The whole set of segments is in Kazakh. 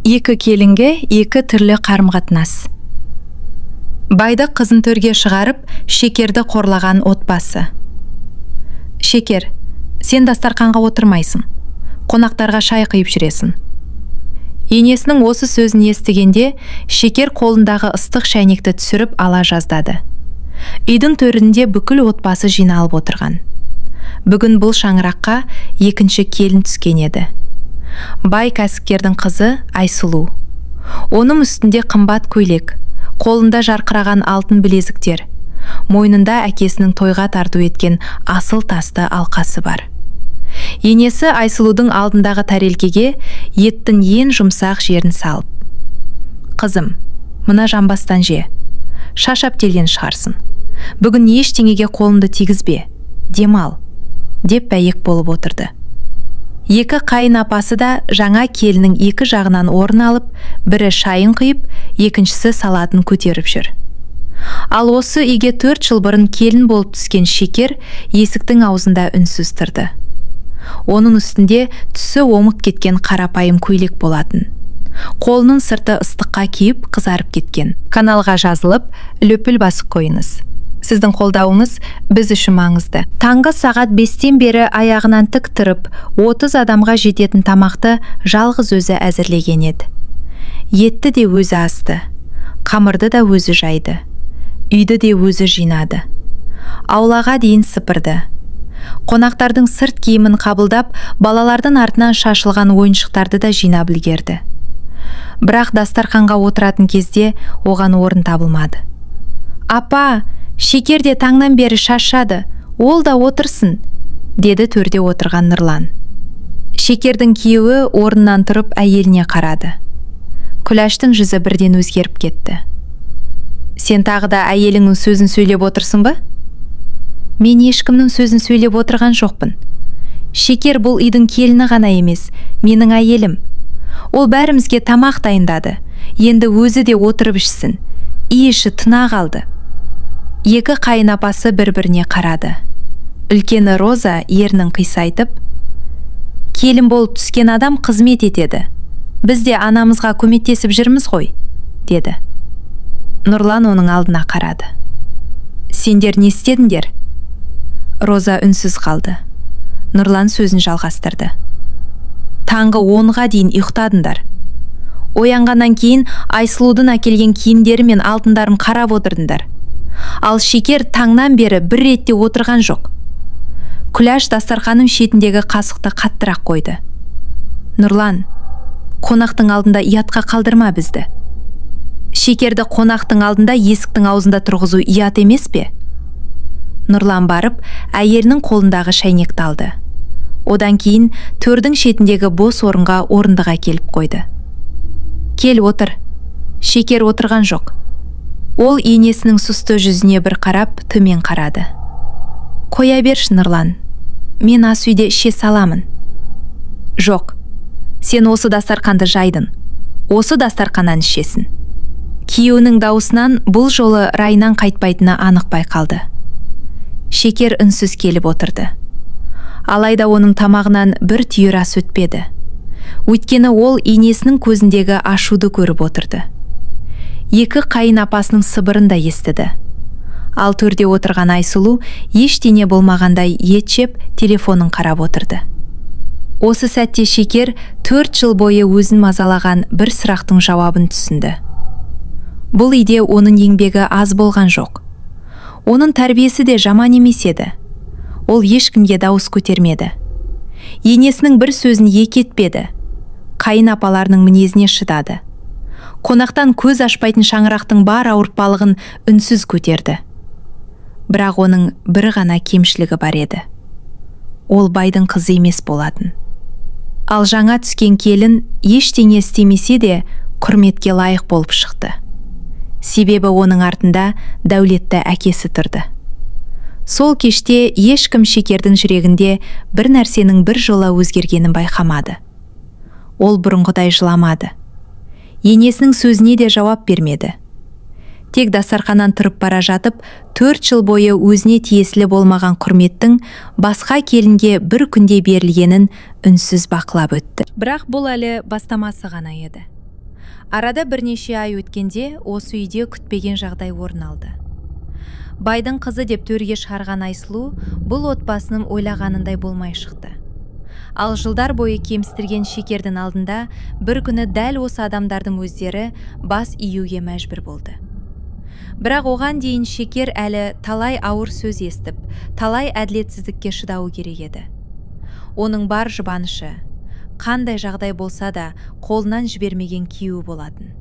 Екі келінге екі түрлі қарым-қатынас. Байды қызын төрге шығарып, Шекерді қорлаған отбасы. Шекер, сен дастарханға отырмайсың. Қонақтарға шай құйып жүресің. Енесінің осы сөзін естігенде, Шекер қолындағы ыстық шәйнекті түсіріп ала жаздады. Үйдің төрінде бүкіл отбасы жиналып отырған. Бүгін бұл шаңыраққа екінші келін түскен еді. Бай кәсіпкердің қызы Айсұлу. Оның үстінде қымбат көйлек, қолында жарқыраған алтын білезіктер, мойнында әкесінің тойға тарту еткен асыл тасты алқасы бар. Енесі Айсұлудың алдындағы тәрелкеге еттің ең жұмсақ жерін салып: «Қызым, мына жамбастан же, шашап келген шығарсың. Бүгін ештеңеге қолыңды тигізбе, демал», деп бәйек болып отырды. Екі қайын апасы да жаңа келінің екі жағынан орын алып, бірі шайын құйып, екіншісі салатын көтеріп жүр. Ал осы үйге 4 жыл бұрын келін болып түскен Шекер есіктің аузында үнсіз тұрды. Оның үстінде түсі омып кеткен қарапайым көйлек болатын. Қолының сырты ыстыққа күйіп, қызарып кеткен. Каналға жазылып, лөпіл басып қойыңыз. Сіздің қолдауыңыз біз үшін маңызды. Таңғы сағат 5-тен бері аяғынан тік тұрып, 30 адамға жететін тамақты жалғыз өзі әзірлеген еді. Етті де өзі асты, қамырды да өзі жайды, үйді де өзі жинады. Аулаға дейін сыпырды. Қонақтардың сырт киімін қабылдап, балалардың артынан шашылған ойыншықтарды да жинап үлгерді. Бірақ дастарханға отыратын кезде оған орын табылмады. «Апа, Шекер де таңнан бері шашады, ол да отырсын», деді төрде отырған Нұрлан. Шекердің күйеуі орнынан тұрып әйеліне қарады. Күләштің жүзі бірден өзгеріп кетті. «Сен тағы да әйеліңнің сөзін сөйлеп отырсың ба?» «Мен ешкімнің сөзін сөйлеп отырған жоқпын. Шекер бұл үйдің келіні ғана емес, менің әйелім. Ол бәрімізге тамақ дайындады. Енді өзі де отырып ішсін. Үй іші тына қалды». Екі қайын апасы бір-біріне қарады. Үлкені Роза ернін қисайтып: «Келін болып түскен адам қызмет етеді. Біз де анамызға көмектесіп жүрміз ғой», деді. Нұрлан оның алдына қарады. «Сендер не істедіңдер?» Роза үнсіз қалды. Нұрлан сөзін жалғастырды. «Таңғы 10-ға дейін ұйықтадыңдар. Оянғаннан кейін Айсұлудың әкелген киімдері мен алтындарын қарап отырдыңдар. Ал Шекер таңнан бері бір ретте отырған жоқ». Күләш дастарханның шетіндегі қасықты қаттырақ қойды. «Нұрлан, қонақтың алдында ұятқа қалдырма бізді. Шекерді қонақтың алдында есіктің аузында тұрғызу ұят емес пе?» Нұрлан барып, әйелінің қолындағы шәйнекті алды. Одан кейін төрдің шетіндегі бос орынға орындық әкеліп қойды. «Кел отыр». Шекер отырған жоқ. Ол енесінің сұсты жүзіне бір қарап, төмен қарады. «Қоя берші, Нұрлан. Мен ас үйде іше саламын». «Жоқ, сен осы дастарханды жайдың. Осы дастарханнан ішесің». Күйеуінің даусынан бұл жолы райынан қайтпайтыны анық байқалды. Шекер үнсіз келіп отырды. Алайда оның тамағынан бір түйір ас өтпеді. Өйткені ол енесінің көзіндегі ашуды көріп отырды. Екі қайын апасының сыбырын да естіді. Ал төрде отырған Айсұлу ештеңе болмағандай ет жеп, телефонын қарап отырды. Осы сәтте Шекер 4 жыл бойы өзін мазалаған бір сұрақтың жауабын түсінді. Бұл үйде оның еңбегі аз болған жоқ. Оның тәрбиесі де жаман емес еді. Ол ешкімге дауыс көтермеді. Енесінің бір сөзін екі етпеді. Қайын апаларының мінезіне шыдады. Қонақтан көз ашпайтын шаңырақтың бар ауыртпалығын үнсіз көтерді. Бірақ оның бір ғана кемшілігі бар еді. Ол байдың қызы емес болатын. Ал жаңа түскен келін ештеңе істемесе де құрметке лайық болып шықты. Себебі оның артында дәулетті әкесі тұрды. Сол кеште ешкім Шекердің жүрегінде бір нәрсенің бір жола өзгергенін байқамады. Ол бұрынғыдай жыламады. Енесінің сөзіне де жауап бермеді. Тек дастарханнан тұрып бара жатып, 4 жыл бойы өзіне тиесілі болмаған құрметтің басқа келінге бір күнде берілгенін үнсіз бақылап өтті. Бірақ бұл әлі бастамасы ғана еді. Арада бірнеше ай өткенде осы үйде күтпеген жағдай орын алды. Байдың қызы деп төрге шығарған Айсұлу бұл отбасының ойлағанындай болмай шықты. Ал жылдар бойы кемсітірген Шекердің алдында бір күні дәл осы адамдардың өздері бас июге мәжбүр болды. Бірақ оған дейін Шекер әлі талай ауыр сөз естіп, талай әділетсіздікке шыдауы керек еді. Оның бар жұбанышы, қандай жағдай болса да қолынан жібермеген күйеуі болатын.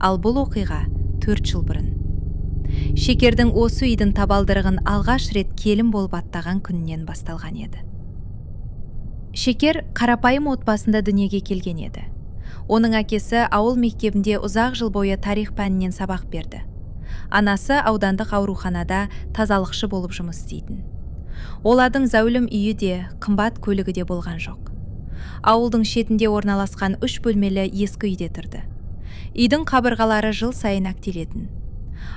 Ал бұл оқиға 4 жыл бұрын. Шекердің осы үйдің табалдырығын алғаш рет келін болып аттаған күнінен басталған еді. Шекер қарапайым отбасында дүниеге келген еді. Оның әкесі ауыл мектебінде ұзақ жыл бойы тарих пәнінен сабақ берді. Анасы аудандық ауруханада тазалықшы болып жұмыс істейтін. Олардың зәулім үйі де, қымбат көлігі де болған жоқ. Ауылдың шетінде орналасқан 3 бөлмелі ескі үйде тұрды. Үйдің қабырғалары жыл сайын әктелетін.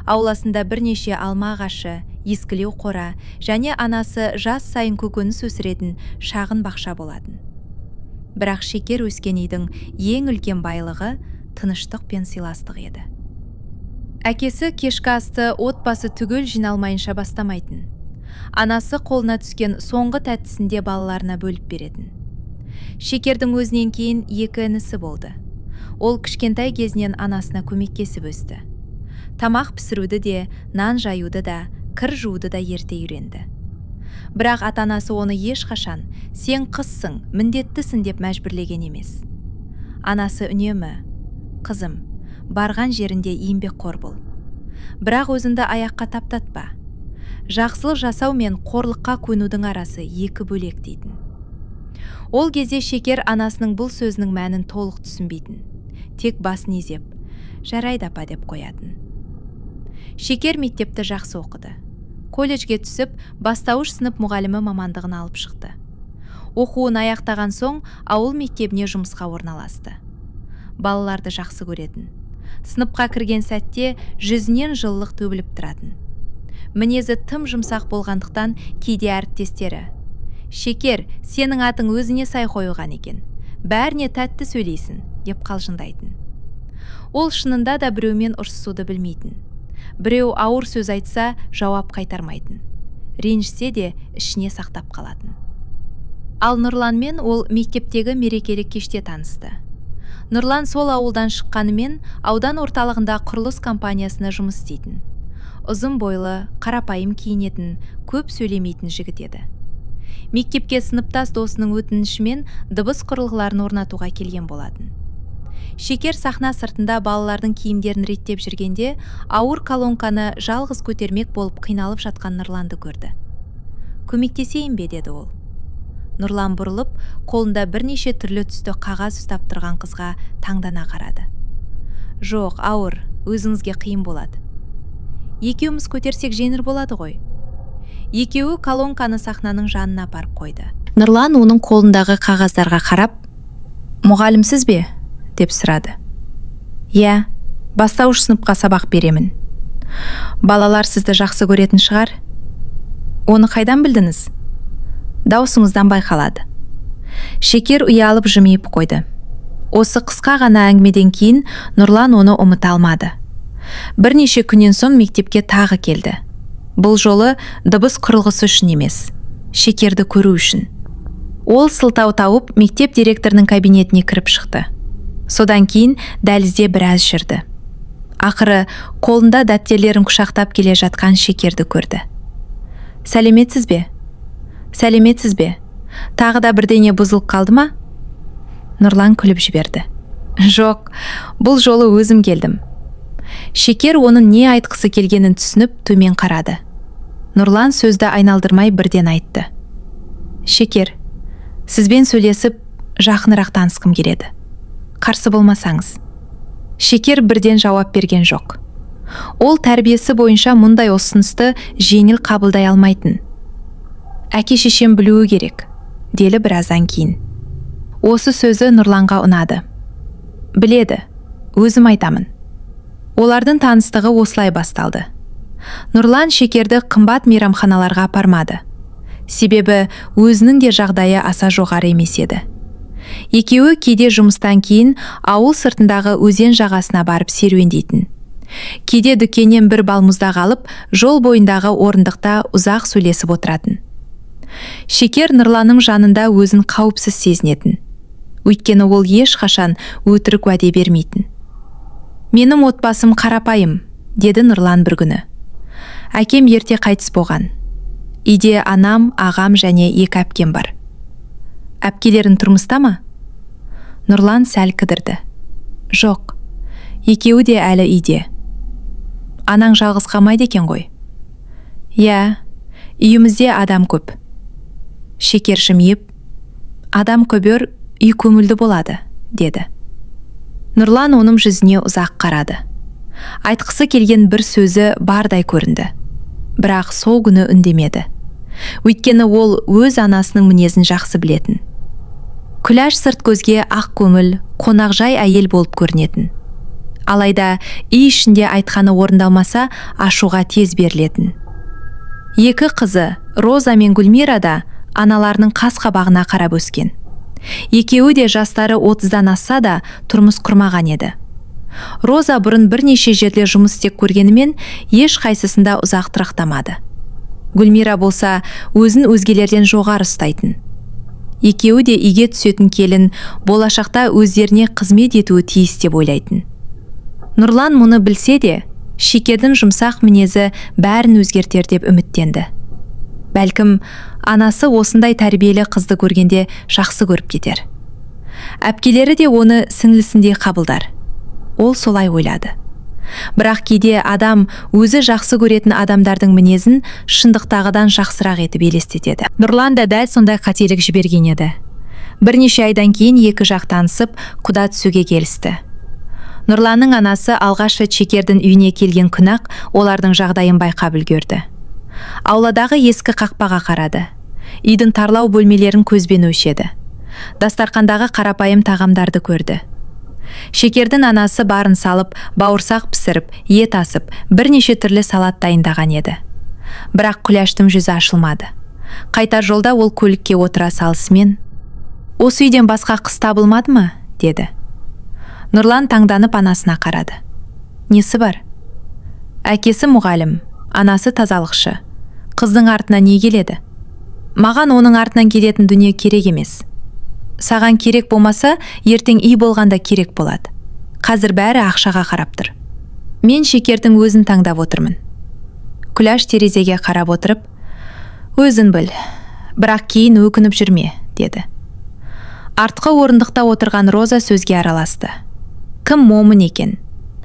Ауласында бірнеше алма ағашы, ескілеу қора және анасы жас сайын көкөніс өсіретін шағын бақша болатын. Бірақ Шекер өскен үйдің ең үлкен байлығы тыныштық пен сыйластық еді. Әкесі кешкі асты отбасы түгел жиналмайынша бастамайтын. Анасы қолына түскен соңғы тәттісінде балаларына бөліп беретін. Шекердің өзінен кейін 2 інісі болды. Ол кішкентай кезінен анасына көмектесіп өсті. Тамақ пісіруді де, нан жаюды да, кір жууды да ерте үйренді. Бірақ ата-анасы оны ешқашан сен қызсың, міндеттісің деп мәжбүрлеген емес. Анасы үнемі, қызым, барған жерінде еңбекқор бол. Бірақ өзіңді аяққа таптатпа. Жақсылық жасау мен қорлыққа көнудің арасы 2 бөлек дейтін. Ол кезде Шекер анасының бұл сөзінің мәнін толық түсінбейтін. Тек басын изеп, жарайды апа деп қоятын. Шекер мектепті жақсы оқыды. Колледжге түсіп, бастауыш сынып мұғалімі мамандығын алып шықты. Оқуын аяқтаған соң ауыл мектебіне жұмысқа орналасты. Балаларды жақсы көретін. Сыныпқа кірген сәтте жүзінен жылылық төгіліп тұратын. Мінезі тым жұмсақ болғандықтан кейде әріптестері: «Шекер, сенің атың өзіне сай қойылған екен. Бәріне тәтті сөйлейсің», деп қалжыңдайтын. Ол шынында да біреумен ұрсысуды білмейтін. Біреу ауыр сөз айтса, жауап қайтармайтын. Ренжісе де ішіне сақтап қалатын. Ал Нұрланмен ол мектептегі мерекелік кеште танысты. Нұрлан сол ауылдан шыққанымен аудан орталығында құрылыс компаниясына жұмыс істейтін. Ұзын бойлы, қарапайым киінетін, көп сөйлемейтін жігіт еді. Мектепке сыныптас досының өтінішімен дыбыс құрылғыларын орнатуға келген болатын. Шекер сахна сыртында балалардың киімдерін реттеп жүргенде ауыр колонканы жалғыз көтермек болып қиналып жатқан Нұрланды көрді. «Көмектесейін бе?» деді ол. Нұрлан бұрылып, қолында бірнеше түрлі түсті қағаз ұстап тұрған қызға таңдана қарады. «Жоқ, ауыр, өзіңізге қиын болады. Екеуміз көтерсек жеңіл болады ғой». Екеуі колонканы сахнаның жанына апарып қойды. Нұрлан оның қолындағы қағаздарға қарап: «Мұғалімсіз бе?» деп сұрады. «Иә, бастауыш сыныпқа сабақ беремін. Балалар сізді жақсы көретін шығар. Оны қайдан білдіңіз?» «Даусыңыздан байқалады». Шекер ұялып жымиып қойды. Осы қысқа ғана әңгімеден кейін Нұрлан оны ұмыта алмады. Бірнеше күннен соң мектепке тағы келді. Бұл жолы дыбыс құрылғысы үшін емес, Шекерді көру үшін. Ол сылтау тауып мектеп директорының кабинетіне кіріп шықты. Содан кейін дәлізде біраз жүрді. Ақыры қолында дәптерлерін құшақтап келе жатқан Шекерді көрді. «Сәлеметсіз бе? Сәлеметсіз бе? Тағы да бірдеңе бұзылып қалды ма?» Нұрлан күліп жіберді. «Жоқ, бұл жолы өзім келдім». Шекер оның не айтқысы келгенін түсініп төмен қарады. Нұрлан сөзді айналдырмай бірден айтты: «Шекер, сізбен сөйлесіп, жақынырақ танысқым келеді. Қарсы болмасаңыз». Шекер бірден жауап берген жоқ. Ол тәрбиесі бойынша мұндай ұсынысты жеңіл қабылдай алмайтын. «Әке-шешем білуі керек», деді біраздан кейін. Осы сөзі Нұрланға ұнады. «Біледі, өзім айтамын». Олардың таныстығы осылай басталды. Нұрлан Шекерді қымбат мейрамханаларға апармады. Себебі өзінің де жағдайы аса жоғары емес еді. Екеуі кейде жұмыстан кейін ауыл сыртындағы өзен жағасына барып серуендейтін. Кейде дүкеннен бір балмұздақ алып, жол бойындағы орындықта ұзақ сөйлесіп отыратын. Шекер Нұрланның жанында өзін қауіпсіз сезінетін. Өйткені ол ешқашан өтірік уәде бермейтін. «Менің отбасым қарапайым», деді Нұрлан бір күні. «Әкем ерте қайтыс болған. Үйде анам, ағам және 2 әпкем бар». «Әпкелерің тұрмыста ма?» Нұрлан сәл кідірді. «Жоқ, екеуі де әлі үйде». «Анаң жалғыз қалмайды екен ғой?» «Иә, үйімізде адам көп». Шекер жымиып, «Адам көбер, үй көңілді болады», деді. Нұрлан оның жүзіне ұзақ қарады. Айтқысы келген бір сөзі бардай көрінді. Бірақ сол күні үндемеді. Өйткені ол өз анасының мінезін жақсы білетін. Күләш сырт көзге ақ көңіл, қонақжай әйел болып көрінетін. Алайда үй ішінде айтқаны орындалмаса, ашуға тез берілетін. 2 қызы, Роза мен Гүлмира да аналарының қас-қабағына қарап өскен. Екеуі де жастары 30-дан асса да тұрмыс құрмаған еді. Роза бұрын бірнеше жерде жұмыс істеп көргенімен еш қайсысында ұзақ тұрақтамады. Гүлмира болса өзін өзгелерден жоғары ұстайтын. Екеуі де үйге түсетін келін болашақта өздеріне қызмет етуі тиіс деп ойлайтын. Нұрлан мұны білсе де, Шекердің жұмсақ мінезі бәрін өзгертер деп үміттенді. Бәлкім, анасы осындай тәрбиелі қызды көргенде жақсы көріп кетер. Әпкелері де оны сіңлісіндей қабылдар. Ол солай ойлады. Бірақ кейде адам өзі жақсы көретін адамдардың мінезін шындықтағыдан жақсырақ етіп елестетеді. Нұрлан да дәл сондай қателік жіберген еді. Бірнеше айдан кейін 2 жақ танысып, құда түсуге келісті. Нұрланның анасы алғаш рет Шекердің үйіне келген күні-ақ олардың жағдайын байқап үлгерді. Ауладағы ескі қақпаға қарады. Үйдің тарлау бөлмелерін көзбен өлшеді. Дастарқандағы қарапайым тағамдарды көрді. Шекердің анасы барын салып, бауырсақ пісіріп, ет асып, бірнеше түрлі салат дайындаған еді. Бірақ Күләштің жүзі ашылмады. Қайтар жолда ол көлікке отыра салысымен, «Осы үйден басқа қыз табылмады ма?» деді. Нұрлан таңданып анасына қарады. «Несі бар?» «Әкесі мұғалім, анасы тазалықшы. Қыздың артына не келеді?» «Маған оның артынан келетін дүние керек емес. Саған керек болмаса, ертең үй болғанда керек болады. Қазір бәрі ақшаға қарап тұр. Мен Шекердің өзін таңдап отырмын». Күләш терезеге қарап отырып, «Өзін біл, бірақ кейін өкініп жүрме», деді. Артқы орындықта отырған Роза сөзге араласты. «Кім момын екен?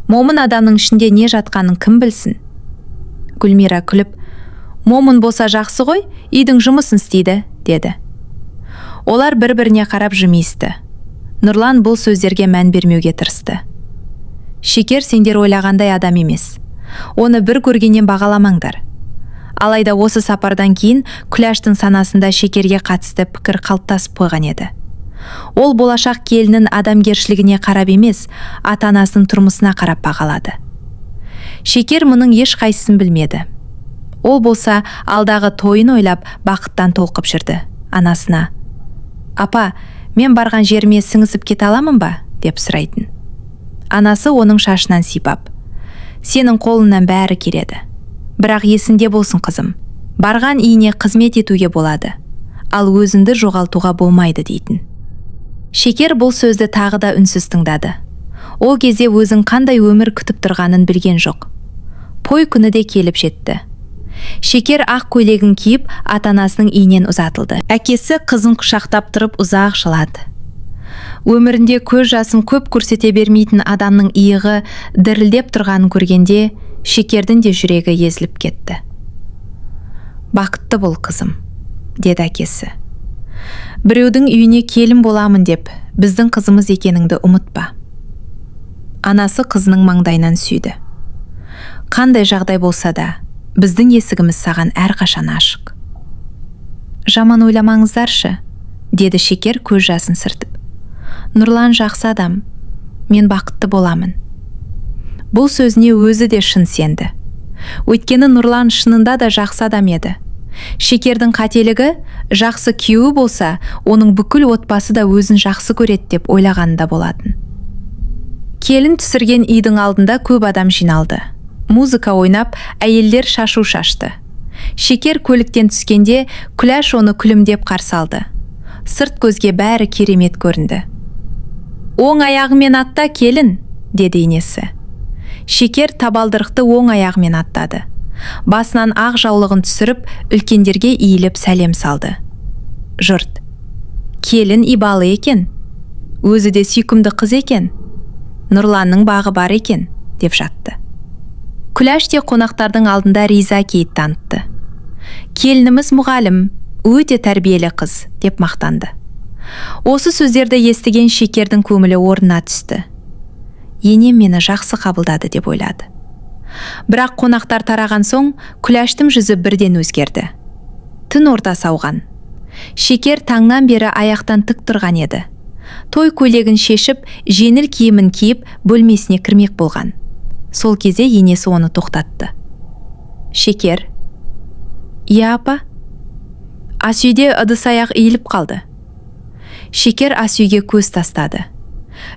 Момын адамның ішінде не жатқанын кім білсін?» Гүлмира күліп, «Момын болса жақсы ғой, үйдің жұмысын істейді», деді. Олар бір-біріне қарап жымиысты. Нұрлан бұл сөздерге мән бермеуге тырысты. «Шекер сендер ойлағандай адам емес. Оны бір көргеннен бағаламаңдар». Алайда осы сапардан кейін Күләштің санасында Шекерге қатысты пікір қалыптасып қойған еді. Ол болашақ келіннің адамгершілігіне қарап емес, ата-анасының тұрмысына қарап бағалады. Шекер мұның еш қайсысын білмеді. Ол болса алдағы тойын ойлап бақыттан толқып жүрді. Анасына, «Апа, мен барған жеріме сіңісіп кете аламын ба?» деп сұрайтын. Анасы оның шашынан сипап, «Сенің қолыңнан бәрі келеді. Бірақ есінде болсын қызым, барған үйіне қызмет етуге болады, ал өзіңді жоғалтуға болмайды» дейтін. Шекер бұл сөзді тағы да үнсіз тыңдады. Ол кезде өзің қандай өмір күтіп тұрғанын білген жоқ. Той күні де келіп жетті. Шекер ақ көйлегін киіп ата-анасының үйінен ұзатылды. Әкесі қызын құшақтап тұрып ұзақ жылады. Өмірінде көз жасын көп көрсете бермейтін адамның иығы дірілдеп тұрғанын көргенде Шекердің де жүрегі езіліп кетті. «Бақытты бол қызым», деді әкесі. «Біреудің үйіне келін боламын деп, біздің қызымыз екеніңді ұмытпа». Анасы қызының маңдайынан сүйді. «Қандай жағдай болса да, біздің есігіміз саған әрқашан ашық». «Жаман ойламаңыздаршы», деді Шекер көз жасын сүртіп. «Нұрлан жақсы адам, мен бақытты боламын». Бұл сөзіне өзі де шын сенді. Өйткені Нұрлан шынында да жақсы адам еді. Шекердің қателігі Жақсы күйеуі болса, оның бүкіл отбасы да өзін жақсы көреді деп ойлағанында болатын. Келін түсірген үйдің алдында көп адам жиналды. Музыка ойнап, әйелдер шашу шашты. Шекер көліктен түскенде Күләш оны күлімдеп қарсы алды. Сырт көзге бәрі керемет көрінді. «Оң аяғымен атта, келін», деді енесі. Шекер табалдырықты оң аяғымен аттады. Басынан ақ жаулығын түсіріп, үлкендерге иіліп сәлем салды. Жұрт: «Келін ибалы екен, өзі де сүйкімді қыз екен, Нұрланның бағы бар екен», деп жатты. Күләш те қонақтардың алдында риза кейіп танытты. «Келініміз мұғалім, өте тәрбиелі қыз», деп мақтанды. Осы сөздерді естіген Шекердің көңілі орнына түсті. Енем мені жақсы қабылдады деп ойлады. Бірақ қонақтар тараған соң Күләштің жүзі бірден өзгерді. Түн ортасы ауған. Шекер таңнан бері аяқтан тік тұрған еді. Той көйлегін шешіп, жеңіл киімін киіп, бөлмесіне кірмек болған. Сол кезде енесі оны тоқтатты. «Шекер». «Иә, апа». Асүйде ыдыс-аяқ иіліп қалды. Шекер асүйге көз тастады.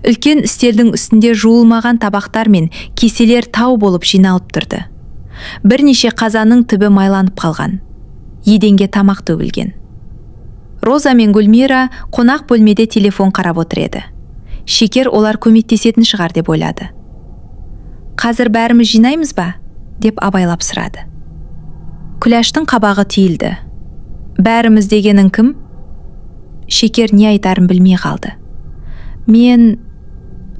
Үлкен үстелдің үстінде жуылмаған табақтар мен кеселер тау болып жиналып тұрды. Бірнеше қазанның түбі майланып қалған. Еденге тамақ төгілген. Роза мен Гүлмира қонақ бөлмеде телефон қарап отыр еді. Шекер олар көмектесетін шығар деп ойлады. «Қазір бәріміз жинаймыз ба?» деп абайлап сұрады. Күләштің қабағы түйілді. «Бәріміз дегенің кім?» Шекер не айтарын білмей қалды. «Мен...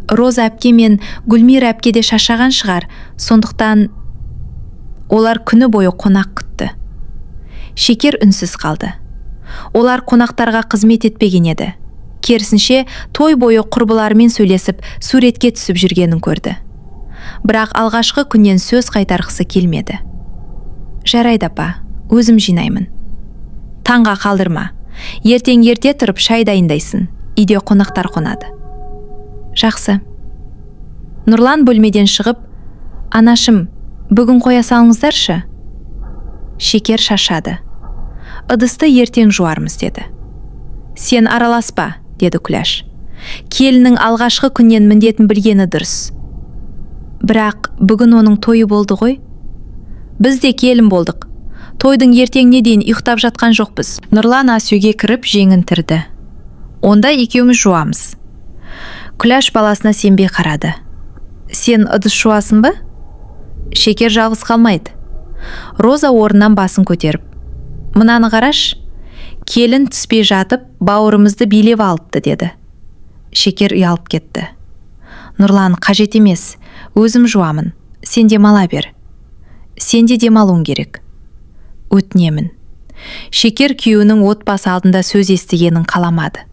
Роза әпке мен Гүлмира әпке де шаршаған шығар, сондықтан...» Олар күні бойы қонақ күтті. Шекер үнсіз қалды. Олар қонақтарға қызмет етпеген еді. Керісінше, той бойы құрбыларымен сөйлесіп, суретке түсіп жүргенін көрді. Бірақ алғашқы күннен сөз қайтарғысы келмеді. «Жарайды апа, өзім жинаймын». «Таңға қалдырма. Ертең ерте тұрып шай дайындайсың. Үйде қонақтар қонады». «Жақсы». Нұрлан бөлмеден шығып: «Анашым, бүгін қоя салыңыздаршы». Шекер шашады. «Ыдысты ертең жуармыз», деді. «Сен араласпа», деді Күләш. «Келінің алғашқы күннен міндетін білгені дұрыс». «Бірақ бүгін оның тойы болды ғой?» «Біз де келін болдық. Тойдың ертеңіне дейін ұйықтап жатқан жоқпыз». Нұрлан асүйге кіріп жеңін тірді. «Онда екеуміз жуамыз». Күләш баласына сенбей қарады. «Сен ыдыс жуасың ба?» Шекер жалғыз қалмайды. Роза орнынан басын көтеріп: «Мынаны қараш, келін түспей жатып, бауырымызды билеп алыпты», деді. Шекер ұялып кетті. «Нұрлан, қажет емес, өзім жуамын, сен демала бер». «Сен де демалуың керек». «Өтінемін». Шекер күйеуінің отбасы алдында сөз естігенін қаламады.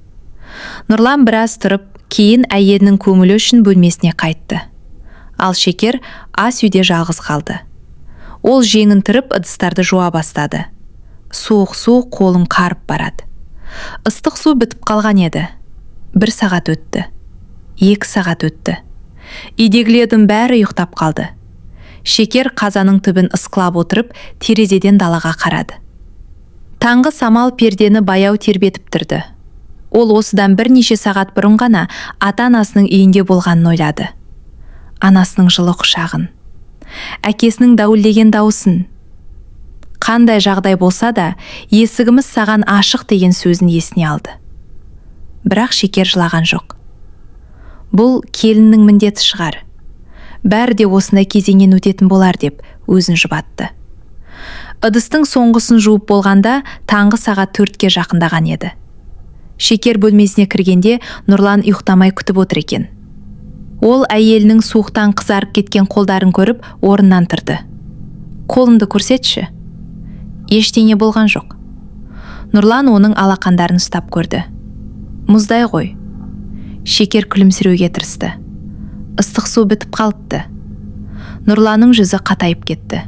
Нұрлан біраз тұрып, кейін әйелінің көңілі үшін бөлмесіне қайтты. Ал Шекер ас үйде жалғыз қалды. Ол жеңін түріп ыдыстарды жуа бастады. Суық су қолын қарып барады. Ыстық су бітіп қалған еді. 1 сағат өтті. 2 сағат өтті. Үйдегілердің бәрі ұйықтап қалды. Шекер қазаның түбін ысқылап отырып, терезеден далаға қарады. Таңғы самал пердені баяу тербетіп тұрды. Ол осыдан бірнеше сағат бұрын ғана ата-анасының үйінде болғанын ойлады. Анасының жылы құшағын, әкесінің дәуілдеген дауысын. Қандай жағдай болса да, есігіміз саған ашық деген сөзін есіне алды. Бірақ Шекер жылаған жоқ. Бұл келіннің міндеті шығар. Бәрі де осындай кезеңнен өтетін болар деп өзін жұбатты. Ыдыстың соңғысын жуып болғанда таңғы сағат 4-ке жақындаған еді. Шекер бөлмесіне кіргенде Нұрлан ұйықтамай күтіп отыр екен. Ол әйелінің суықтан қызарып кеткен қолдарын көріп орнынан тұрды. «Қолыңды көрсетші». Ештеңе болған жоқ. Нұрлан оның алақандарын ұстап көрді. «Мұздай ғой». Шекер күлімсіреуге тырысты. Ыстық су бітіп қалыпты. Нұрланның жүзі қатайып кетті.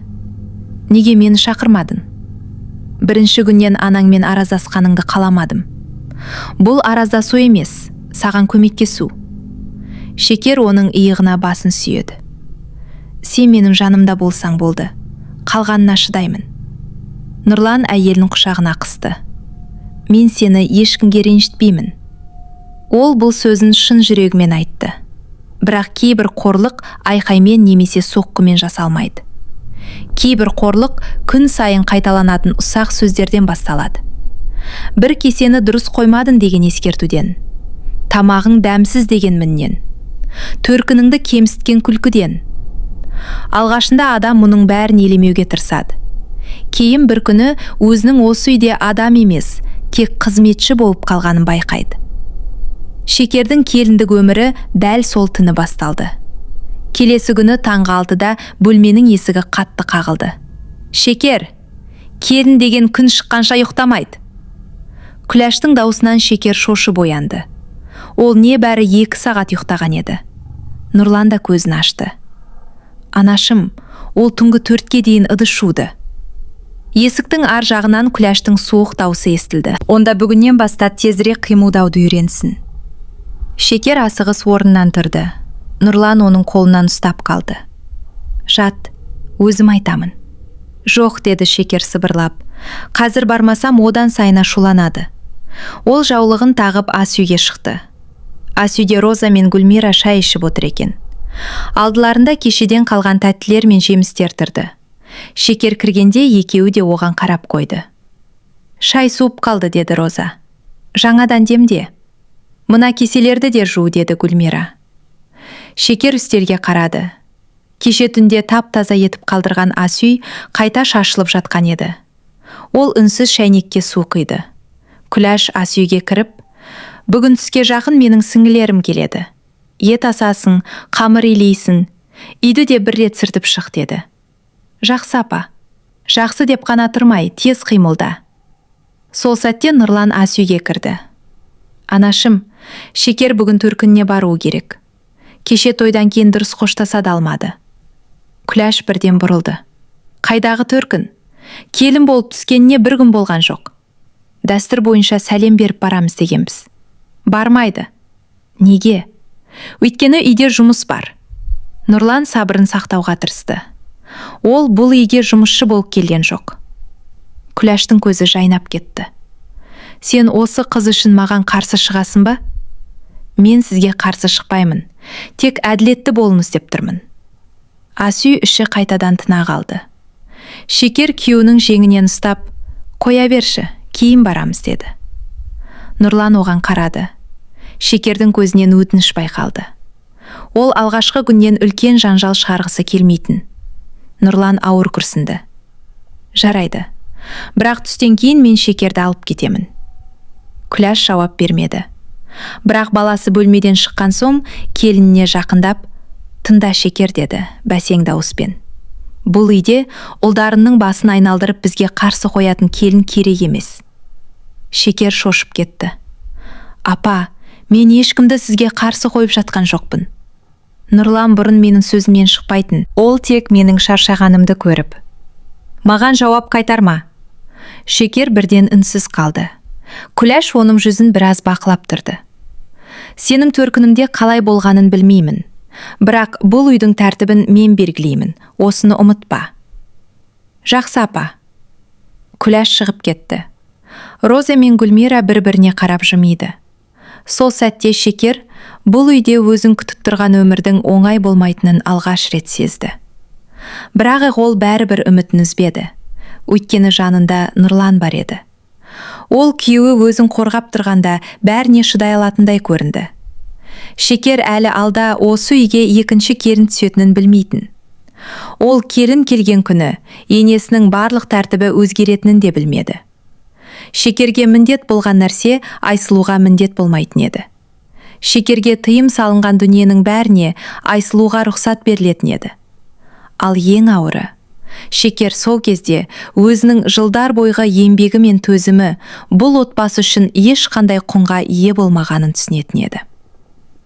«Неге мені шақырмадың? Бірінші күннен анаңмен араздасқаныңды қаламадым. Бұл араздасу емес, саған көмектесу». Шекер оның иығына басын сүйеді. «Сен менің жанымда болсаң болды, қалғанына шыдаймын». Нұрлан әйелінің құшағына қысты. мен сені ешкімге ренжітпеймін. Ол бұл сөзін шын жүрегімен айтты. Бірақ кейбір қорлық айқаймен немесе соққымен жасалмайды. Кейбір қорлық күн сайын қайталанатын ұсақ сөздерден басталады. Бір кесені дұрыс қоймадың деген ескертуден, тамағың дәмсіз деген міннен, төркініңді кемсіткен күлкіден. Алғашында адам мұның бәрін елемеуге тырысады. Кейін бір күні өзінің осы үйде адам емес, тек қызметші болып қалғанын байқайды. Шекердің келіндік өмірі дәл сол түні басталды. Келесі күні таңғы 6-да бөлменің есігі қатты қағылды. Шекер, келін деген күн шыққанша ұйықтамайды. Күләштің даусынан Шекер шошып оянды. Ол небәрі 2 сағат ұйықтаған еді. Нұрлан да көзін ашты. Анашым, ол түнгі 4-ке дейін ыдыс жуды. Есіктің ар жағынан Күләштің суық даусы естілді. Онда бүгіннен бастап тезірек қимылдауды үйренсін. Шекер асығыс орнынан тұрды. Нұрлан оның қолынан ұстап қалды. Жат, өзім айтамын. Жоқ, деді Шекер сыбырлап. Қазір бармасам одан сайын ашуланады. Ол жаулығын тағып ас үйге шықты. Ас үйде Роза мен Гүлмира шай ішіп отыр екен. Алдыларында кешеден қалған тәттілер мен жемістер тұрды. Шекер кіргенде екеуі де оған қарап қойды. Шай суып қалды, деді Роза. Жаңадан демде. Мына кеселерді де жу, деді Гүлмира. Шекер үстелге қарады. Кеше түнде тап-таза етіп қалдырған ас үй қайта шашылып жатқан еді. Ол үнсіз шәйнекке су құйды. Күләш ас үйге кіріп, бүгін түске жақын менің сіңілерім келеді. Ет асасың, қамыр илейсің, үйді де бір рет сыртып шық, деді. Жақсы апа. Жақсы деп қана тұрмай, тез қимылда. Сол сәтте Нұрлан ас үйге кірді. Анашым, Шекер бүгін төркініне баруы керек. Кеше тойдан кейін дұрыс қоштаса да алмады. Күләш бірден бұрылды. Қайдағы төркін? Келін болып түскеніне 1 күн болған жоқ. Дәстүр бойынша сәлем беріп барамыз дегенбіз. Бармайды. Неге? Өйткені үйде жұмыс бар. Нұрлан сабырын сақтауға тырысты. Ол бұл үйге жұмысшы болып келген жоқ. Күләштің көзі жайнап кетті. Сен осы қыз үшін маған қарсы шығасың ба? Мен сізге қарсы шықпаймын. Тек әділетті болыңыз деп тұрмын. Ас үй іші қайтадан тына қалды. Шекер күйеуінің жеңінен ұстап, қоя берші, кейін барамыз, деді. Нұрлан оған қарады. Шекердің көзінен өтініш байқалды. Ол алғашқы күннен үлкен жанжал шығарғысы келмейтін. Нұрлан ауыр күрсінді. Жарайды. Бірақ түстен кейін мен Шекерді алып кетемін. Күләш жауап бермеді. Бірақ баласы бөлмеден шыққан соң келініне жақындап, тыңда Шекер, деді бәсең дауыспен. Бұл үйде ұлдарының басын айналдырып бізге қарсы қоятын келін керек емес. Шекер шошып кетті. Апа, мен ешкімді сізге қарсы қойып жатқан жоқпын. Нұрлан бұрын менің сөзімнен шықпайтын. Ол тек менің шаршағанымды көріп. Маған жауап қайтарма. Шекер бірден үнсіз қалды. Күләш оның жүзін біраз бақылап тұрды. Сенің төркінімде қалай болғанын білмеймін. Бірақ бұл үйдің тәртібін мен белгілеймін. Осыны ұмытпа. Жақсы апа. Күләш шығып кетті. Роза мен Гүлмира бір-біріне қарап жымиды. Сол сәтте Шекер бұл үйде өзін күтіп тұрған өмірдің оңай болмайтынын алғаш рет сезді. Бірақ ол бәрібір үмітін үзбеді. Өйткені жанында Нұрлан бар еді. Ол күйеуі өзін қорғап тұрғанда бәріне шыдай алатындай көрінді. Шекер әлі алда осы үйге екінші келін түсетінін білмейтін. Ол келін келген күні енесінің барлық тәртібі өзгеретінін де білмеді. Шекерге міндет болған нәрсе Айсұлуға міндет болмайтын еді. Шекерге тыйым салынған дүниенің бәріне Айсұлуға рұқсат берілетін еді. Ал ең ауыры, Шекер сол кезде өзінің жылдар бойғы еңбегі мен төзімі бұл отбасы үшін ешқандай құнға ие болмағанын түсінетін еді.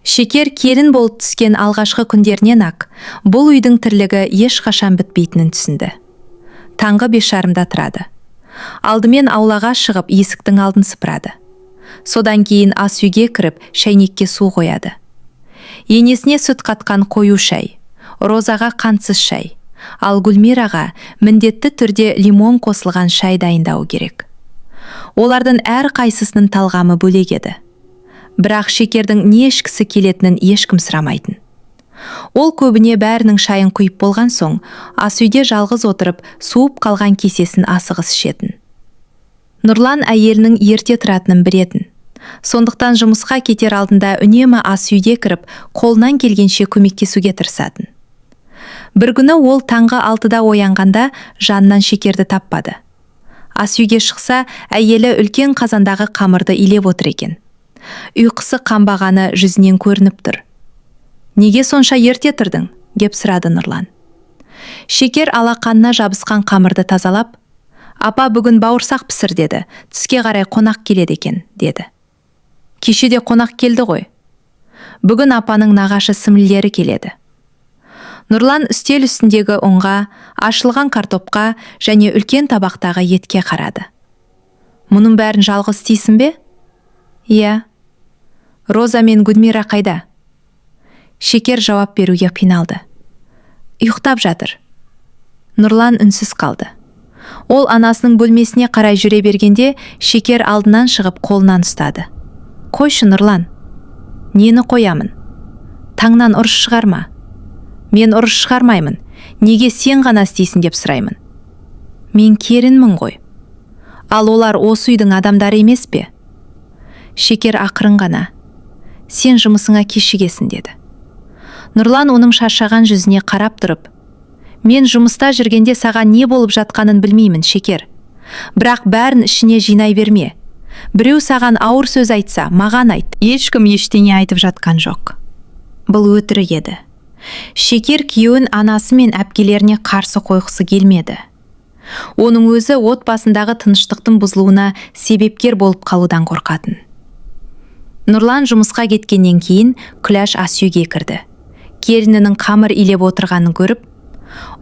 Шекер келін болып түскен алғашқы күндерінен ақ бұл үйдің тірлігі ешқашан бітпейтінін түсінді. Таңғы 5:30-да тұрады. Алдымен аулаға шығып есіктің алдын сыпырады. Содан кейін ас үйге кіріп шәйнекке су қояды. Енесіне сүт қатқан қою шай, Розаға қантсыз шай, ал Гүлмираға міндетті түрде лимон қосылған шай дайындау керек. Олардың әр қайсысының талғамы бөлек еді. Бірақ Шекердің не ішкісі келетінін ешкім сұрамайтын. Ол көбіне бәрінің шайын құйып болған соң, ас үйде жалғыз отырып, суып қалған кесесін асығыс ішетін. Нұрлан әйелінің ерте тұратынын білетін. Сондықтан жұмысқа кетер алдында үнемі ас үйде кіріп, қолынан келгенше көмектесуге тырысатын. Бір күні ол таңғы 6-да оянғанда жанынан Шекерді таппады. Ас үйге шықса, әйелі үлкен қазандағы қамырды илеп отыр екен. Ұйқысы қанбағаны жүзінен көрініп тұр. «Неге сонша ерте тұрдың?» деп сұрады Нұрлан. Шекер алақанына жабысқан қамырды тазалап, «Апа, бүгін бауырсақ пісір» деді. «Түске қарай қонақ келеді екен» деді. «Кешеде қонақ келді ғой. Бүгін апаның нағашы сіңлілері келеді». Нұрлан үстел үстіндегі ұнға, ашылған картопқа және үлкен табақтағы етке қарады. «Мұның бәрін жалғыз істейсің бе?» «Иә». «Роза мен Гүлмира қайда?» Шекер жауап беруге қиналды. «Ұйықтап жатыр». Нұрлан үнсіз қалды. Ол анасының бөлмесіне қарай жүре бергенде Шекер алдынан шығып қолынан ұстады. «Қойшы, Нұрлан». «Нені қоямын? Таңнан ұрыс шығарма». «Мен ұрыс шығармаймын. Неге сен ғана істейсің деп сұраймын». «Мен керінмін ғой». «Ал олар осы үйдің адамдары емес пе?» Шекер ақырын ғана, «Сен жұмысыңа кешігесің» деді. Нұрлан оның шаршаған жүзіне қарап тұрып, «Мен жұмыста жүргенде саған не болып жатқанын білмеймін, Шекер. Бірақ бәрін ішіне жинай берме. Біреу саған ауыр сөз айтса, маған айт». Ешкім ештеңе айтып жатқан жоқ. Бұл өтірік еді. Шекер күйеуін анасы мен әпкелеріне қарсы қойғысы келмеді. Оның өзі отбасындағы тыныштықтың бұзылуына себепкер болып қалудан қорқатын. Нұрлан жұмысқа кеткеннен кейін Күләш ас үйге кірді. Келінінің қамыр илеп отырғанын көріп,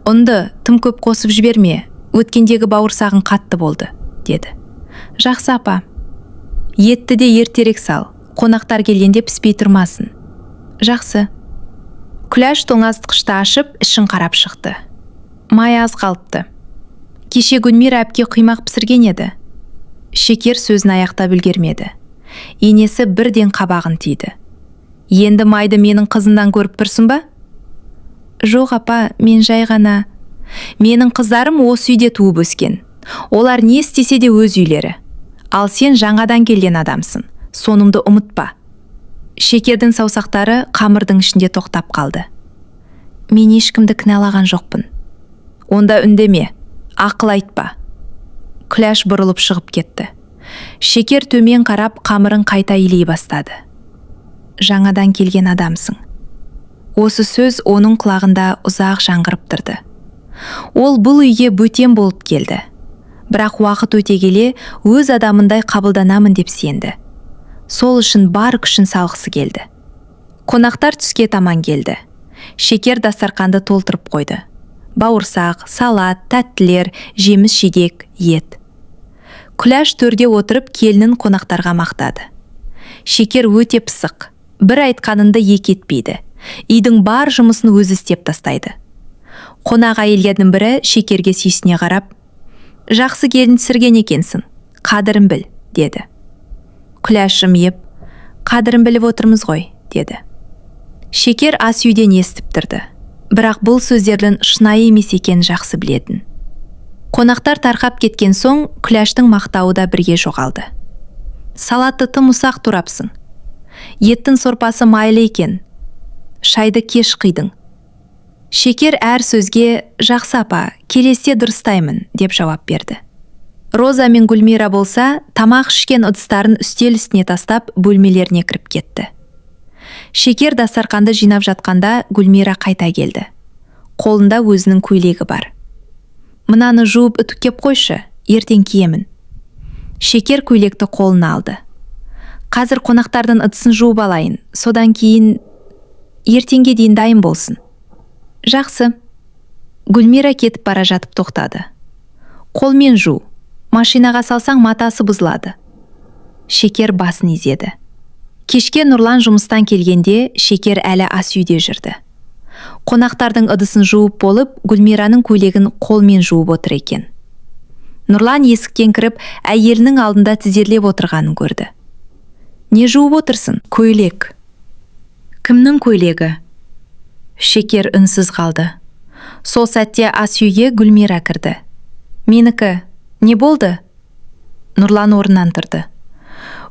«Ұнды тым көп қосып жіберме, өткендегі бауырсағың қатты болды» деді. «Жақсы апа». «Етті де ертерек сал, қонақтар келгенде піспей тұрмасын». «Жақсы». Күләш тоңазытқышты ашып, ішін қарап шықты. Май аз қалыпты. «Кеше Гүлмира әпке құймақ пісірген еді». Шекер сөзін аяқтап үлгермеді. Енесі бірден қабағын тиді. «Енді майды менің қызымнан көріп тұрсың ба?» «Жоқ апа, мен жай ғана...» «Менің қыздарым осы үйде туып өскен. Олар не істесе де өз үйлері. Ал сен жаңадан келген адамсың. Сонымды ұмытпа». Шекердің саусақтары қамырдың ішінде тоқтап қалды. «Мен ешкімді кінәлаған жоқпын». «Онда үндеме, ақыл айтпа». Күләш бұрылып шығып кетті. Шекер төмен қарап қамырын қайта илей бастады. «Жаңадан келген адамсың». Осы сөз оның құлағында ұзақ жаңғырып тұрды. Ол бұл үйге бөтен болып келді. Бірақ уақыт өте келе өз адамындай қабылданамын деп сенді. Сол үшін бар күшін салғысы келді. Қонақтар түске таман келді. Шекер дастарқанды толтырып қойды. Бауырсақ, салат, тәттілер, жеміс-жидек, ет. Күләш төрде отырып келінін қонақтарға мақтады. Шекер өте пысық, бір айтқанынды екі етпейді. Үйдің бар жұмысын өзі істеп тастайды. Қонақ әйелдердің бірі Шекерге сүйсіне қарап, «Жақсы келін түсірген екенсің, қадірін біл» деді. Күләш жымиып, «Қадірін біліп отырмыз ғой» деді. Шекер ас үйден естіп тұрды. Бірақ бұл сөздердің шынайы емес екенін жақсы білетін. Қонақтар тарқап кеткен соң Күләштің мақтауы да бірге жоғалды. «Салатты тым ұсақ турапсың. Еттің сорпасы майлы екен. Шайды кеш қидың». Шекер әр сөзге «Жақсы апа, келесте дұрыстаймын» деп жауап берді. Роза мен Гүлмира болса, тамақ ішкен ыдыстарын үстел үстіне тастап, бөлмелеріне кіріп кетті. Шекер дастарқанды жинап жатқанда Гүлмира қайта келді. Қолында өзінің көйлегі бар. «Мынаны жуып үтіктеп қойшы, ертең киемін». Шекер көйлекті қолына алды. «Қазір қонақтардың ыдысын жуып алайын, содан кейін ертеңге дейін дайын болсын». «Жақсы». Гүлмира кетіп бара жатып тоқтады. «Қолмен жу, машинаға салсаң матасы бұзылады». Шекер басын изеді. Кешке Нұрлан жұмыстан келгенде Шекер әлі ас үйде жүрді. Қонақтардың ыдысын жуып болып, Гүлмираның көйлегін қолмен жуып отыр екен. Нұрлан есіктен кіріп, әйелінің алдында тізерлеп отырғанын көрді. Не жуып отырсың? Көйлек. Кімнің көйлегі? Шекер үнсіз қалды. Сол сәтте ас үйге Гүлмира кірді. Менікі. Не болды? Нұрлан орнынан тұрды.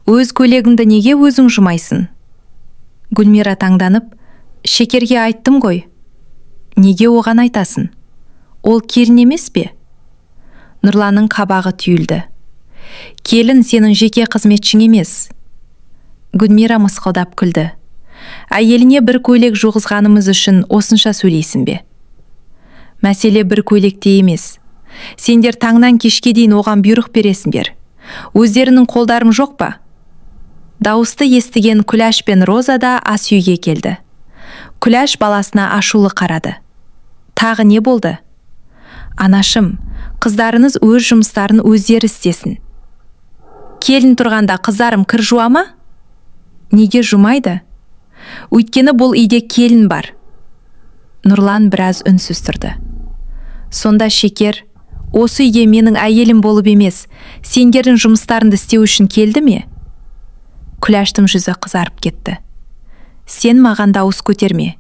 Өз көйлегіңді неге өзің жумайсың? Гүлмира таңданып, Шекерге айттым ғой. Неге оған айтасың? Ол келін емес пе? Нұрланның қабағы түйілді. Келін сенің жеке қызметшің емес. Гүлмира мысқылдап күлді. Әйеліне бір көйлек жуғызғанымыз үшін осынша сөйлейсің бе? Мәселе бір көйлекте емес. Сендер таңнан кешке дейін оған бұйрық бересіңдер. Өздерінің қолдарым жоқ па? Дауысты естіген Күләш пен Роза да ас үйге келді. Күләш баласына ашулы қарады. Тағы не болды? Анашым, қыздарыңыз өз жұмыстарын өздері істесін. Келін тұрғанда қыздарым кір жуа ма? Неге жумайды? Өйткені бұл үйде келін бар. Нұрлан біраз үнсіз тұрды. Сонда Шекер, осы үйге менің әйелім болып емес, сендердің жұмыстарыңды істеу үшін келді ме? Күләштің жүзі қызарып кетті. Сен маған дауыс көтерме.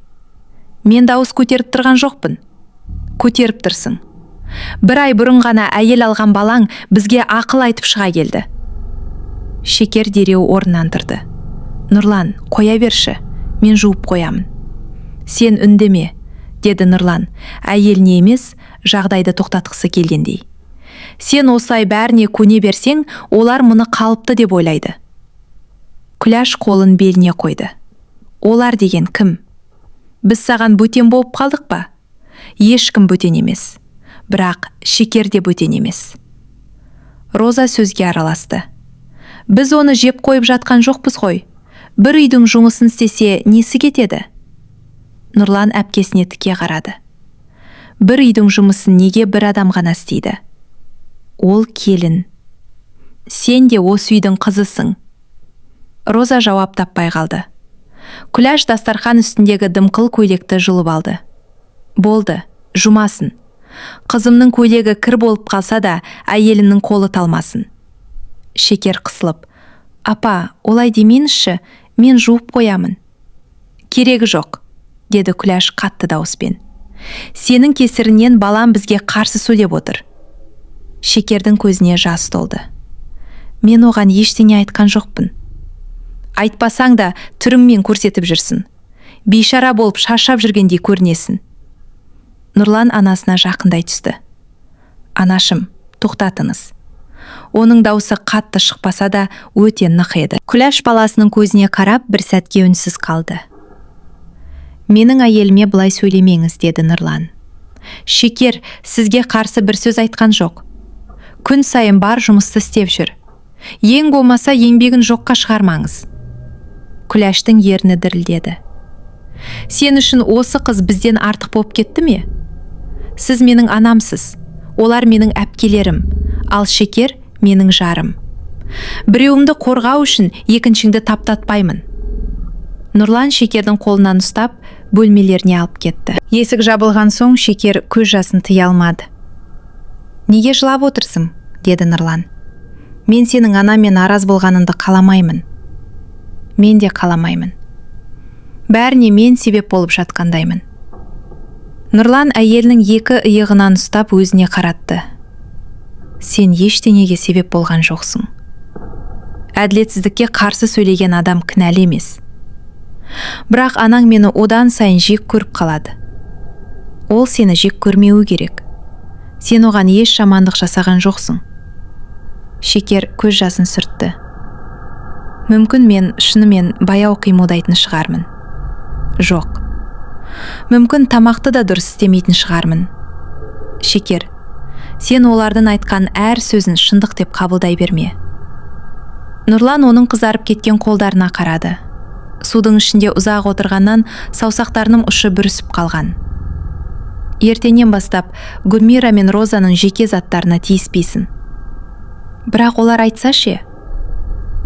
Мен дауыс көтеріп тұрған жоқпын. Көтеріп тұрсың. Бір ай бұрын ғана әйел алған балаң бізге ақыл айтып шыға келді. Шекер дереу орнынан тұрды. Нұрлан, қоя берші, мен жуып қоямын. Сен үндеме, деді Нұрлан, әйеліне емес, жағдайды тоқтатқысы келгендей. Сен осылай бәріне көне берсең, олар мұны қалыпты деп ойлайды. Күләш қолын беліне қойды. Олар деген кім? Біз саған бөтен болып қалдық па? Ешкім бөтен емес. Бірақ Шекер де бөтен емес. Роза сөзге араласты. Біз оны жеп қойып жатқан жоқпыз ғой. Бір үйдің жұмысын істесе несі кетеді? Нұрлан әпкесіне тіке қарады. Бір үйдің жұмысын неге бір адам ғана істейді? Ол келін. Сен де осы үйдің қызысың. Роза жауап таппай қалды. Күләш дастархан үстіндегі дымқыл көйлекті жұлып алды. Болды, жумасын. Қызымның көйлегі кір болып қалса да, әйелінің қолы талмасын. Шекер қысылып, апа, олай демеңізші, мен жуып қоямын. Керегі жоқ, деді Күләш қатты дауыспен. Сенің кесірінен балам бізге қарсы сөйлеп отыр. Шекердің көзіне жас толды. Мен оған ештеңе айтқан жоқпын. Айтпасаң да түріңмен көрсетіп жүрсің. Бейшара болып шаршап жүргендей көрінесің. Нұрлан анасына жақындай түсті. Анашым, тоқтатыңыз. Оның даусы қатты шықпаса да өте нық еді. Күләш баласының көзіне қарап бір сәтке үнсіз қалды. Менің әйеліме бұлай сөйлемеңіз, деді Нұрлан. Шекер сізге қарсы бір сөз айтқан жоқ. Күн сайын бар жұмысты істеп жүр. Ең болмаса еңбегін жоққа шығармаңыз. Күләштің ерні дірілдеді. Сен үшін осы қыз бізден артық болып кетті ме? Сіз менің анамсыз. Олар менің әпкелерім, ал Шекер менің жарым. Біреуімді қорғау үшін екіншіңді таптатпаймын. Нұрлан Шекердің қолынан ұстап, бөлмелеріне алып кетті. Есік жабылған соң Шекер көз жасын тыя алмады. Неге жылап отырсың? Деді Нұрлан. Мен сенің анамен араз болғаныңды қаламаймын. Мен де қаламаймын. Бәріне мен себеп болып жатқандаймын. Нұрлан әйелінің екі иығынан ұстап өзіне қаратты. Сен ештеңеге себеп болған жоқсың. Әділетсіздікке қарсы сөйлеген адам кінәлі емес. Бірақ анаң мені одан сайын жек көріп қалады. Ол сені жек көрмеуі керек. Сен оған еш жамандық жасаған жоқсың. Шекер көз жасын сүртті. Мүмкін мен шынымен баяу қимылдайтын шығармын. Жоқ. Мүмкін тамақты да дұрыс істемейтін шығармын. Шекер, сен олардың айтқан әр сөзін шындық деп қабылдай берме. Нұрлан оның қызарып кеткен қолдарына қарады. Судың ішінде ұзақ отырғаннан саусақтарының ұшы бүрісіп қалған. Ертеңнен бастап Гүлмира мен Розаның жеке заттарына тиіспейсің. Бірақ олар айтса ше?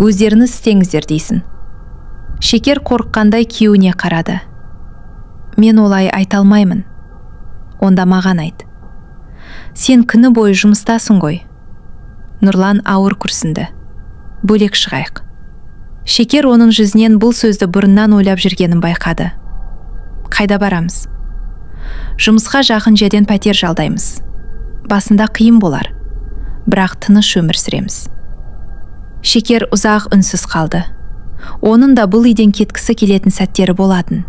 Өздеріңіз істеңіздер дейсің. Шекер қорыққандай күйеуіне қарады. Мен олай айта алмаймын. Онда маған айт. Сен күні бойы жұмыстасың ғой. Нұрлан ауыр күрсінді. Бөлек шығайық. Шекер оның жүзінен бұл сөзді бұрыннан ойлап жүргенін байқады. Қайда барамыз? Жұмысқа жақын жерден пәтер жалдаймыз. Басында қиын болар, бірақ тыныш өмір сүреміз. Шекер ұзақ үнсіз қалды. Оның да бұл үйден кеткісі келетін сәттері болатын.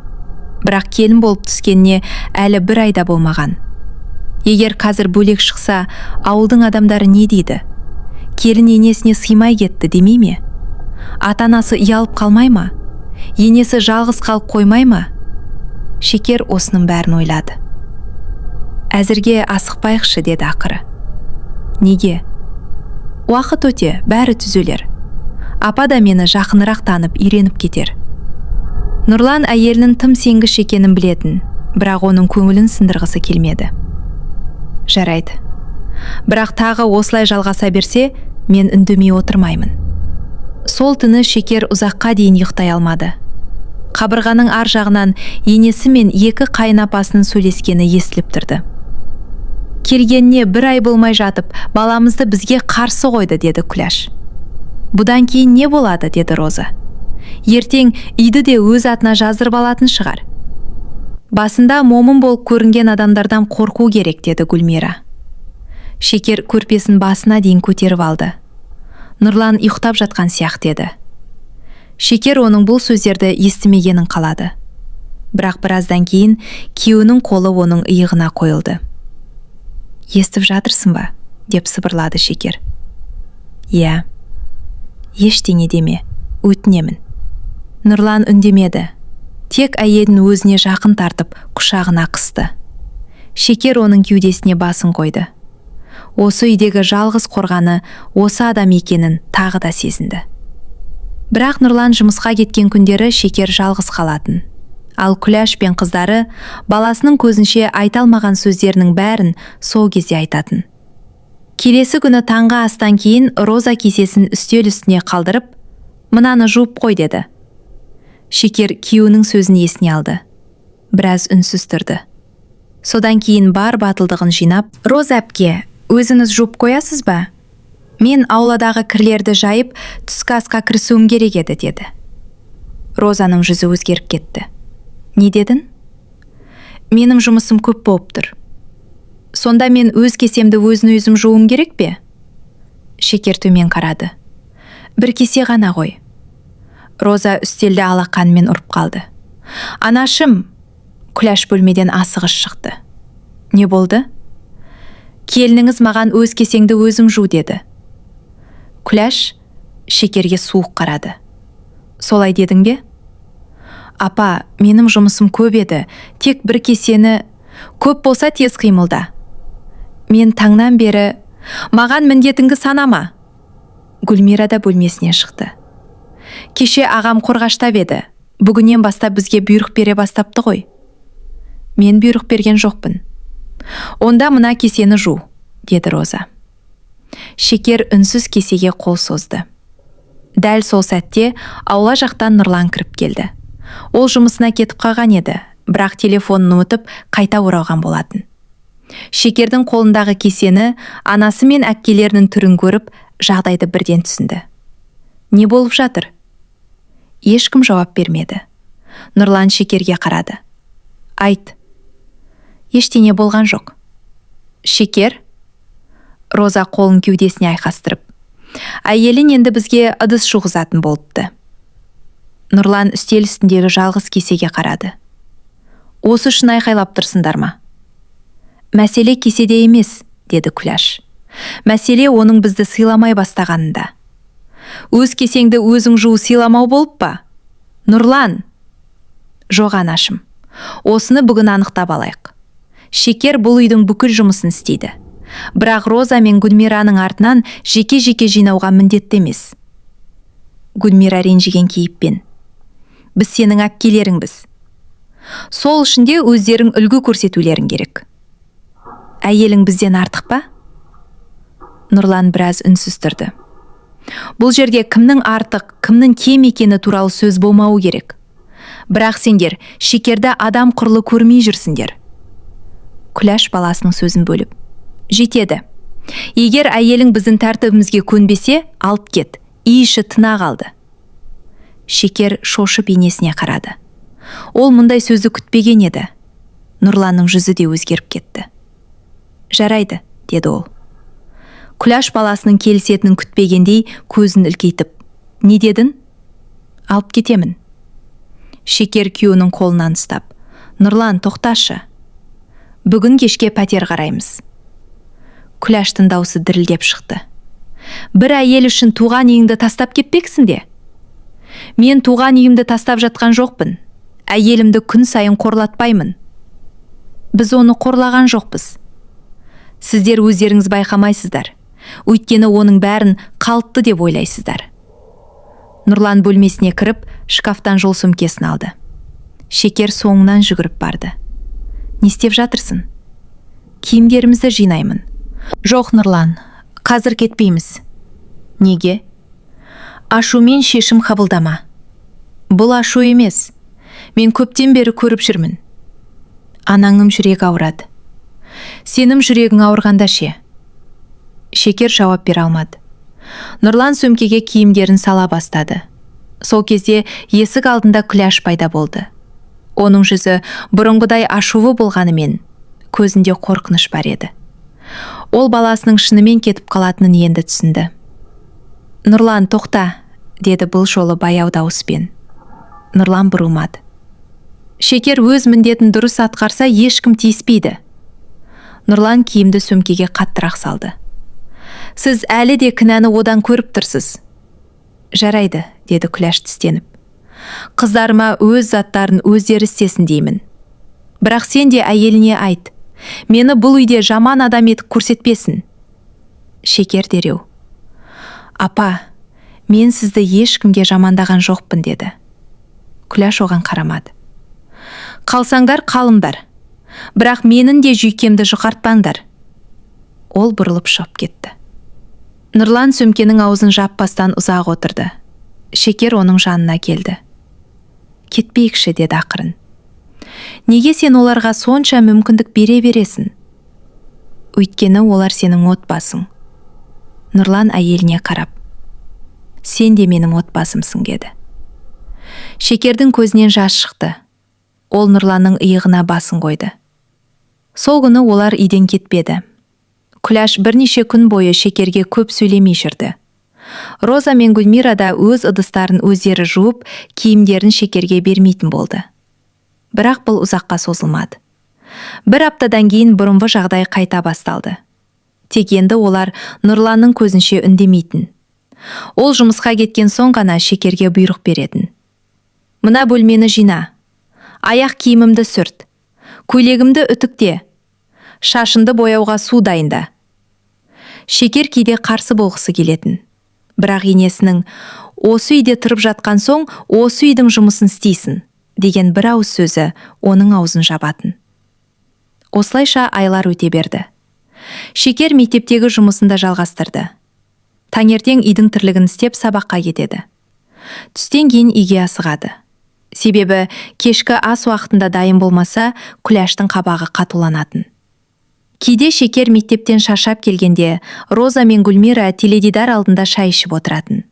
Бірақ келін болып түскеніне әлі 1 айда болмаған. Егер қазір бөлек шықса, ауылдың адамдары не дейді? Келін енесіне сыймай кетті демей ме? Ата-анасы ұялып қалмай ма? Енесі жалғыз қалып қоймай ма? Шекер осының бәрін ойлады. Әзірге асықпайықшы, деді ақыры. Неге? Уақыт өте, бәрі түзелер. Апа да мені жақынырақ танып, үйреніп кетер. Нұрлан әйелінің тым сенгіш екенін білетін, бірақ оның көңілін сындырғысы келмеді. Жарайды. Бірақ тағы осылай жалғаса берсе, мен үндемей отырмаймын. Сол түні Шекер ұзаққа дейін ұйықтай алмады. Қабырғаның ар жағынан енесі мен 2 қайынапасының сөйлескені естіліп тұрды. Келгеніне 1 ай болмай жатып, баламызды бізге қарсы қойды, деді Күләш. Бұдан кейін не болады, деді Роза. Ертең үйді де өз атына жаздырып алатын шығар. Басында момын болып көрінген адамдардан қорқу керек, деді Гүлмира. Шекер көрпесін басына дейін көтеріп алды. Нұрлан ұйықтап жатқан сияқты еді. Шекер оның бұл сөздерді естімегенін қалады. Бірақ біраздан кейін күйеуінің қолы оның иығына қойылды. Естіп жатырсың ба? Деп сыбырлады Шекер. Иә. Ештеңе деме, өтінемін. Нұрлан үндемеді. Тек әйелін өзіне жақын тартып, құшағына қысты. Шекер оның кеудесіне басын қойды. Осы үйдегі жалғыз қорғаны осы адам екенін тағы да сезінді. Бірақ Нұрлан жұмысқа кеткен күндері Шекер жалғыз қалатын. Ал Күләш пен қыздары баласының көзінше айта алмаған сөздерінің бәрін сол кезде айтатын. Келесі күні таңғы астан кейін Роза кесесін үстел үстіне қалдырып, «Мынаны жуып қой», деді. Шекер күйеуінің сөзін есіне алды. Біраз үнсіз тұрды. Содан кейін бар батылдығын жинап, «Роза әпке, өзіңіз жуып қоясыз ба? Мен ауладағы кірлерді жайып, түскі асқа кірісуім керек еді», деді. Розаның жүзі өзгеріп кетті. «Не дедің?» «Менің жұмысым көп болып тұр. Сонда мен өз кесемді өзім жуым керек пе?» Шекер төмен қарады. «1 кесе ғана ғой». Роза үстелді алақанымен ұрып қалды. «Анашым!» Күләш бөлмеден асығыс шықты. «Не болды?» «Келініңіз маған өз кесеңді өзім жу», деді. Күләш Шекерге суық қарады. «Солай дедің бе?» «Апа, менің жұмысым көп еді, тек 1 кесені, көп болса тез қимылда. Мен таңнан бері, маған міндетіңді санама». Гүлмира да бөлмесіне шықты. «Кеше ағам қорғаштап еді, бүгіннен бастап бізге бұйрық бере бастапты ғой». «Мен бұйрық берген жоқпын». «Онда мына кесені жу», деді Роза. Шекер үнсіз кесеге қол созды. Дәл сол сәтте аула жақтан Нұрлан кіріп келді. Ол жұмысына кетіп қалған еді, бірақ телефонын ұмытып қайта оралған болатын. Шекердің қолындағы кесені анасы мен әккелерінің түрін көріп, жағдайды бірден түсінді. «Не болып жатыр?» Ешкім жауап бермеді. Нұрлан Шекерге қарады. «Айт». «Ештеңе болған жоқ». «Шекер?» Роза қолын кеудесіне айқастырып. «Әйелін енді бізге ыдыс жуғызатын болыпты». Нұрлан үстел үстіндегі жалғыз кесеге қарады. «Осы үшін айқайлап тұрсыңдар ма?» «Мәселе кеседе емес», деді Күләш. «Мәселе оның бізді сыйламай бастағанында». «Өз кесеңді өзің жуу сыйламау болып па?» «Нұрлан!» «Жоқ анашым, осыны бүгін анықтап алайық. Шекер бұл үйдің бүкіл жұмысын істейді. Бірақ Роза мен Гүлмираның артынан жеке-жеке жинауға міндетті емес». Гүлмира ренжіген кейіппен. «Біз сенің әпкелеріңбіз. Сол үшінде өздерің үлгі көрсетулерің керек. Әйелің бізден артық па?» Нұрлан біраз үнсіз тұрды. «Бұл жерде кімнің артық, кімнің кем екені туралы сөз болмауы керек. Бірақ сендер Шекерді адам құрлы көрмей жүрсіңдер». Күләш баласының сөзін бөліп. «Жетеді. Егер әйелің біздің тәртібімізге көнбесе, алып кет. Үй іші тына қалды. Шекер шошып енесіне қарады. Ол мұндай сөзді күтпеген еді. Нұрланның жүзі де өзгеріп кетті. Жарайды, деді ол. Күләш баласының келісетінін күтпегендей көзін ілкейтіп. Не дедің? Алып кетемін. Шекер күйеуінің қолынан ұстап. Нұрлан, тоқташы. Бүгін кешке пәтер қараймыз. Күләштің даусы дірілдеп шықты. Бір әйел үшін туған үйіңді тастап кетпексің де? Мен туған үйімді тастап жатқан жоқпын. Әйелімді күн сайын қорлатпаймын. Біз оны қорлаған жоқпыз. Сіздер өздеріңіз байқамайсыздар. Өйткені оның бәрін қалыпты деп ойлайсыздар. Нұрлан бөлмесіне кіріп, шкафтан жол сөмкесін алды. Шекер соңынан жүгіріп барды. Не істеп жатырсың? Киімдерімізді жинаймын. Жоқ, Нұрлан, қазір кетпейміз. Неге? Ашумен шешім қабылдама. Бұл ашу емес. Мен көптен бері көріп жүрмін. Анаңым жүрегі ауырады. Сенім жүрегің ауырғанда ше? Шекер жауап бере алмады. Нұрлан сөмкеге киімдерін сала бастады. Сол кезде есік алдында Күләш пайда болды. Оның жүзі бұрынғыдай ашулы болғанымен, көзінде қорқыныш бар еді. Ол баласының шынымен кетіп қалатынын енді түсінді. Нұрлан, тоқта, деді бұл жолы баяу дауыспен. Нұрлан бұрылмады. Шекер өз міндетін дұрыс атқарса ешкім тиіспейді. Нұрлан киімді сөмкеге қаттырақ салды. Сіз әлі де кінәні одан көріп тұрсыз. Жарайды, деді Күләш тістеніп. Қыздарыма өз заттарын өздері істесін деймін. Бірақ сен де әйеліне айт. Мені бұл үйде жаман адам етіп көрсетпесін. Шекер дереу. Апа, мен сізді ешкімге жамандаған жоқпын, деді. Күләш оған қарамады. Қалсаңдар қалыңдар. Бірақ менің де жүйкемді жұқартпаңдар. Ол бұрылып шығып кетті. Нұрлан сөмкенің аузын жаппастан ұзақ отырды. Шекер оның жанына келді. Кетпейікші, деді ақырын. Неге сен оларға сонша мүмкіндік бере бересің? Өйткені олар сенің отбасың. Нұрлан әйеліне қарап. Сен де менің отбасымсың, деді. Шекердің көзінен жас шықты. Ол Нұрланның иығына басын қойды. Сол күні олар үйден кетпеді. Күләш бірнеше күн бойы Шекерге көп сөйлемей жүрді. Роза мен Гүлмира да өз ыдыстарын өздері жуып, киімдерін Шекерге бермейтін болды. Бірақ бұл ұзаққа созылмады. Бір аптадан кейін бұрынғы жағдай қайта басталды. Тек енді олар Нұрланның көзінше үндемейтін. Ол жұмысқа кеткен соң ғана Шекерге бұйрық беретін. Мына бөлмені жина. Аяқ киімімді сүрт. Көйлегімді үтікте. Шашынды бояуға су дайында. Шекер кейде қарсы болғысы келетін. Бірақ енесінің осы үйде тұрып жатқан соң осы үйдің жұмысын істейсің деген бір ауыз сөзі оның аузын жабатын. Осылайша айлар өте берді. Шекер мектептегі жұмысында жалғастырды. Таңертең үйдің тірлігін істеп сабаққа кетеді. Түстен кейін үйге асығады. Себебі кешкі ас уақытында дайын болмаса, Күләштің қабағы қатуланатын. Кейде Шекер мектептен шаршап келгенде, Роза мен Гүлмира теледидар алдында шай ішіп отыратын.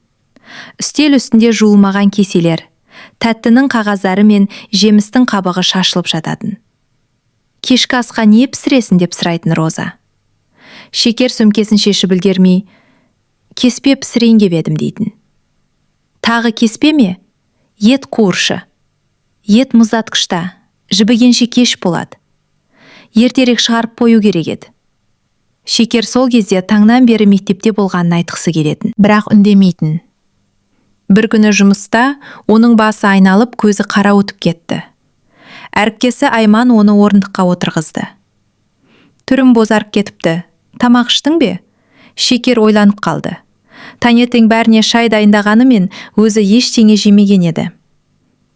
Үстел үстінде жуылмаған кеселер, тәттінің қағаздары мен жемістің қабығы шашылып жататын. Кешкі асқа не пісіресің деп сұрайтын Роза. Шекер сөмкесін шешіп үлгермей, кеспе пісірейін деп едім дейтін. Тағы кеспе ме? Ет қуыршы. Ет мұздатқышта, жібігенше кеш болады. Ертерек шығарып қою керек еді. Шекер сол кезде таңнан бері мектепте болғанын айтқысы келетін, бірақ үндемейтін. Бір күні жұмыста оның басы айналып, көзі қара өтіп кетті. Әріптесі Айман оны орындыққа отырғызды. Түрім бозарып кетіпті. Тамақ іштің бе? Шекер ойланып қалды. Таңертең бәріне шай дайындағанымен өзі ештеңе жемеген еді.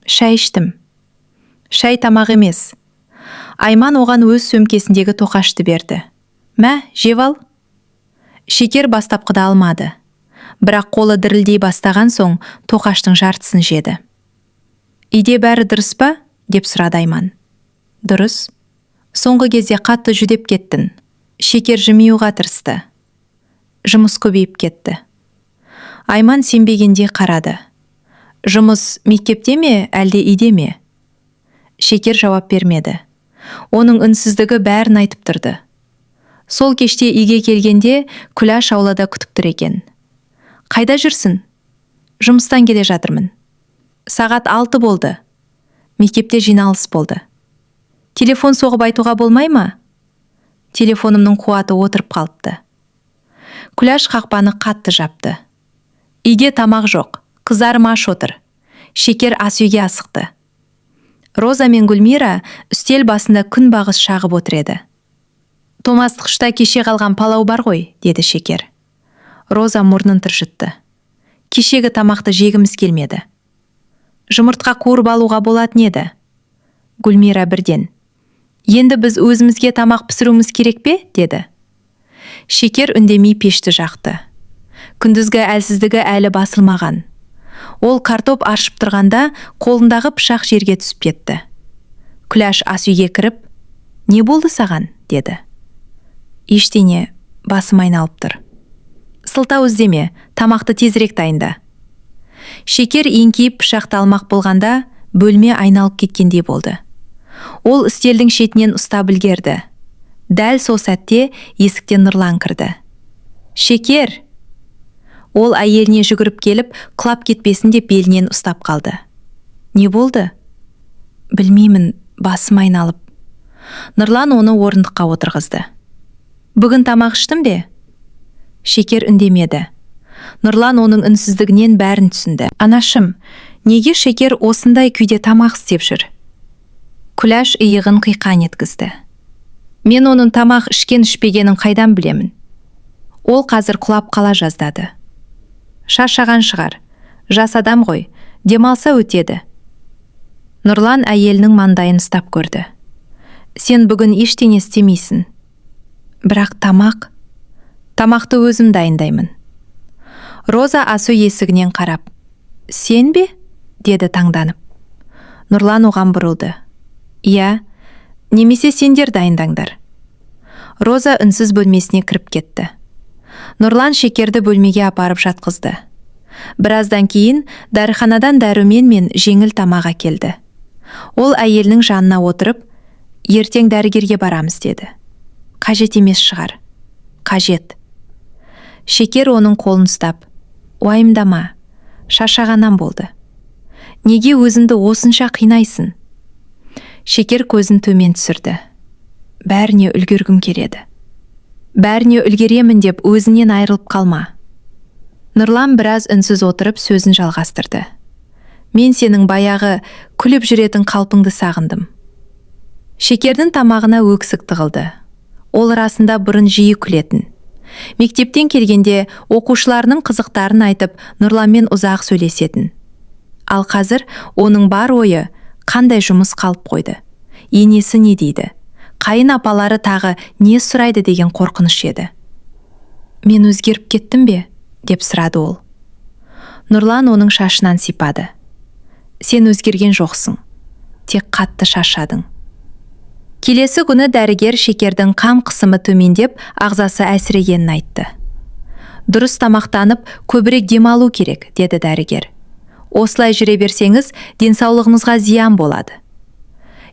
Шай іштім. Шай тамақ емес. Айман оған өз сөмкесіндегі тоқашты берді. Мә, жеп ал. Шекер бастапқыда алмады. Бірақ қолы дірілдей бастаған соң тоқаштың жартысын жеді. Үйде бәрі дұрыс па? Деп сұрады Айман. Дұрыс. Соңғы кезде қатты жүдеп кеттін. Шекер жымиюға тырысты. Жұмыс көбейіп кетті. Айман сенбегендей қарады. Жұмыс мектепте ме, әлде үйде ме? Шекер жауап бермеді. Оның үнсіздігі бәрін айтып тұрды. Сол кеште үйге келгенде Күләш аулада күтіп тұр екен. Қайда жүрсің? Жұмыстан келе жатырмын. Сағат 6 болды. Мектепте жиналыс болды. Телефон соғып айтуға болмай ма? Телефонымның қуаты отырып қалыпты. Күләш қақпаны қатты жапты. Үйде тамақ жоқ, қызарым аш отыр. Шекер ас үйге асықты. Роза мен Гүлмира үстел басында күн бағыс шағып отыр еді. Томастықшта кеше қалған палау бар ғой, деді Шекер. Роза мұрнын тыржытты. Кешегі тамақты жегіміз келмеді. Жұмыртқа қуырып алуға болатын еді. Гүлмира бірден. Енді біз өзімізге тамақ пісіруіміз керек пе? Деді. Шекер үндемей пешті жақты. Күндізгі әлсіздігі әлі басылмаған. Ол картоп аршып тұрғанда қолындағы пышақ жерге түсіп кетті. Күләш ас үйге кіріп, «Не болды саған?» деді. «Ештеңе, басым айналып тұр». «Сылтау іздеме, тамақты тезірек дайында». Шекер еңкейіп пышақты алмақ болғанда бөлме айналып кеткендей болды. Ол үстелдің шетінен ұстап үлгерді. Дәл сол сәтте есіктен Нұрлан кірді. «Шекер!» Ол әйеліне жүгіріп келіп, құлап кетпесін деп белінен ұстап қалды. «Не болды?» «Білмеймін, басым айналып». Нұрлан оны орындыққа отырғызды. «Бүгін тамақ іштің бе?» Шекер үндемеді. Нұрлан оның үнсіздігінен бәрін түсінді. «Анашым, неге Шекер осындай күйде тамақ істеп жүр?» Күләш иығын қиқан еткізді. «Мен оның тамақ ішкен-ішпегенін қайдан білемін?» Ол қазір құлап қала жаздады. «Шаршаған шығар. Жас адам ғой, демалса өтеді». Нұрлан әйелінің маңдайын ұстап көрді. «Сен бүгін ештеңе істемейсің». «Бірақ тамақты өзім дайындаймын». Роза ас үй есігінен қарап, «Сен бе?» деді таңданып. Нұрлан оған бұрылды. «Иә, немесе сендер дайындаңдар». Роза үнсіз бөлмесіне кіріп кетті. Нұрлан Шекерді бөлмеге апарып жатқызды. Біраздан кейін дәріханадан дәрумен мен жеңіл тамақ әкелді. Ол әйелінің жанына отырып, «Ертең дәрігерге барамыз» деді. «Қажет емес шығар». «Қажет». Шекер оның қолын ұстап, «Уайымдама, шаршағаннан болды». «Неге өзіңді осынша қинайсың?» Шекер көзін төмен түсірді. «Бәріне үлгергім келеді». «Бәріне үлгеремін деп өзінен айырылып қалма». Нұрлан біраз үнсіз отырып сөзін жалғастырды. «Мен сенің баяғы күліп жүретін қалпыңды сағындым». Шекердің тамағына өксік тығылды. Ол расында бұрын жиі күлетін. Мектептен келгенде оқушыларының қызықтарын айтып, Нұрланмен ұзақ сөйлесетін. Ал қазір оның бар ойы қандай жұмыс қалып қойды. Енесі не дейді? Қайын апалары тағы не сұрайды деген қорқыныш еді. «Мен өзгеріп кеттім бе?» деп сұрады ол. Нұрлан оның шашынан сипады. «Сен өзгерген жоқсың. Тек қатты шаршадың». Келесі күні дәрігер Шекердің қам қысымы төмендеп, ағзасы әлсірегенін айтты. «Дұрыс тамақтанып, көбірек демалу керек», деді дәрігер. «Осылай жүре берсеңіз, денсаулығыңызға зиян болады».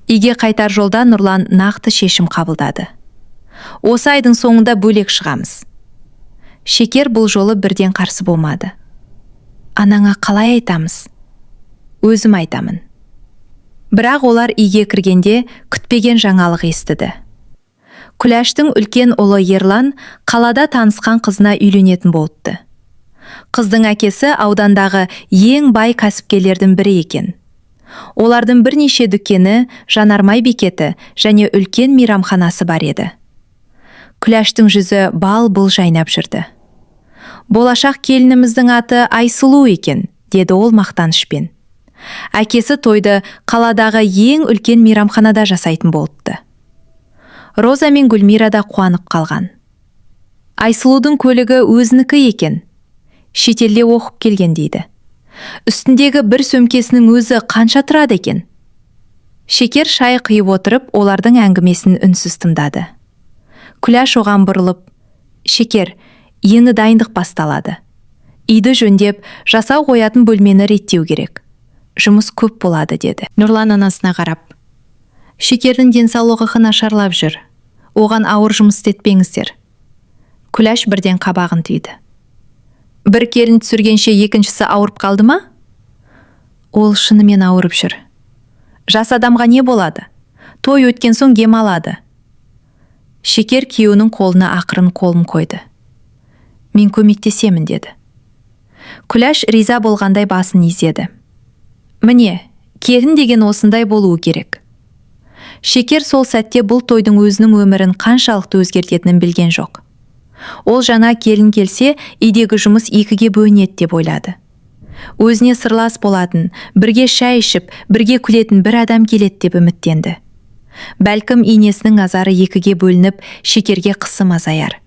Үйге қайтар жолда Нұрлан нақты шешім қабылдады. «Осы айдың соңында бөлек шығамыз». Шекер бұл жолы бірден қарсы болмады. «Анаңа қалай айтамыз?» «Өзім айтамын». Бірақ олар үйге кіргенде күтпеген жаңалық естіді. Күләштің үлкен ұлы Ерлан қалада танысқан қызына үйленетін болыпты. Қыздың әкесі аудандағы ең бай кәсіпкерлердің бірі екен. Олардың бірнеше дүкені, жанармай бекеті және үлкен мейрамханасы бар еді. Күләштің жүзі бал-бұл жайнап жүрді. «Болашақ келініміздің аты Айсұлу екен», деді ол мақтанышпен. Әкесі тойды қаладағы ең үлкен мейрамханада жасайтын болыпты. Роза мен Гүлмира да қуанып қалған. Айсұлудың көлігі өзінікі екен. Шетелде оқып келген дейді. Үстіндегі бір сөмкесінің өзі қанша тұрады екен? Шекер шай құйып отырып, олардың әңгімесін үнсіз тыңдады. Күләш оған бұрылып, «Шекер, Еңі дайындық басталады. Үйді жөндеп, жасау қоятын бөлмені реттеу керек. Жұмыс көп болады, деді. Нұрлан анасына қарап. Шекердің денсаулығы нашарлап жүр. Оған ауыр жұмыс істетпеңіздер. Күләш бірден қабағын түйді. Бір келін түсіргенше екіншісі ауырып қалды ма? Ол шынымен ауырып жүр. Жас адамға не болады? Той өткен соң ем алады. Шекер күйеуінің қолына ақырын қолын қойды. Мен көмектесемін, деді. Күләш риза болғандай басын изеді. Міне, келін деген осындай болуы керек. Шекер сол сәтте бұл тойдың өзінің өмірін қаншалықты өзгертетінін білген жоқ. Ол жаңа келін келсе, үйдегі жұмыс екіге бөлінеді деп ойлады. Өзіне сырлас болатын, бірге шай ішіп, бірге күлетін бір адам келеді деп үміттенді. Бәлкім енесінің назары екіге бөлініп, Шекерге қысым азаяр.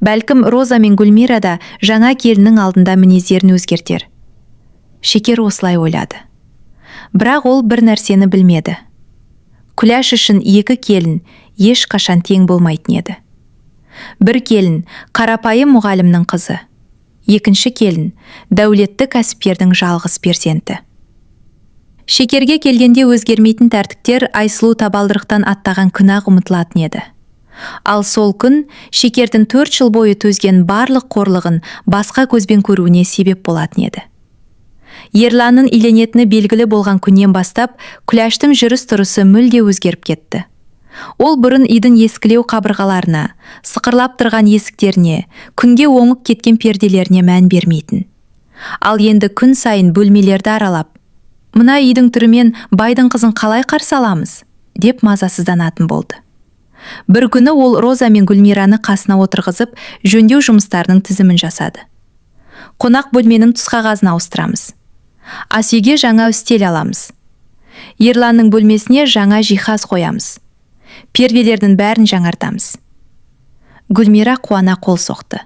Бәлкім Роза мен Гүлмира да жаңа келіннің алдында мінездерін өзгертер. Шекер осылай ойлады. Бірақ ол бір нәрсені білмеді. Күләш үшін екі келін еш қашан тең болмайтын еді. Бір келін қарапайым мұғалімнің қызы. Екінші келін дәулетті кәсіпкердің жалғыз перзенті. Шекерге келгенде өзгермейтін тәртіптер Айсұлу табалдырықтан аттаған күн-ақ ұмытылатын еді. Ал сол күн Шекердің 4 жыл бойы төзген барлық қорлығын басқа көзбен көруіне себеп болатын еді. Ерланның үйленетіні белгілі болған күннен бастап, Күләштің жүріс-тұрысы мүлде өзгеріп кетті. Ол бұрын үйдің ескілеу қабырғаларына, сықырлап тұрған есіктеріне, күнге оңып кеткен перделеріне мән бермейтін. Ал енді күн сайын бөлмелерді аралап, мына үйдің түрімен байдың қызын қалай қарсы аламыз, деп мазасызданатын болды. Бір күні ол Роза мен Гүлмираны қасына отырғызып, жөндеу жұмыстарының тізімін жасады. Қонақ бөлменің түсқағазын ауыстырамыз. Ас үйге жаңа үстел аламыз. Ерланның бөлмесіне жаңа жиһаз қоямыз. Перделердің бәрін жаңартамыз. Гүлмира қуана қол соқты.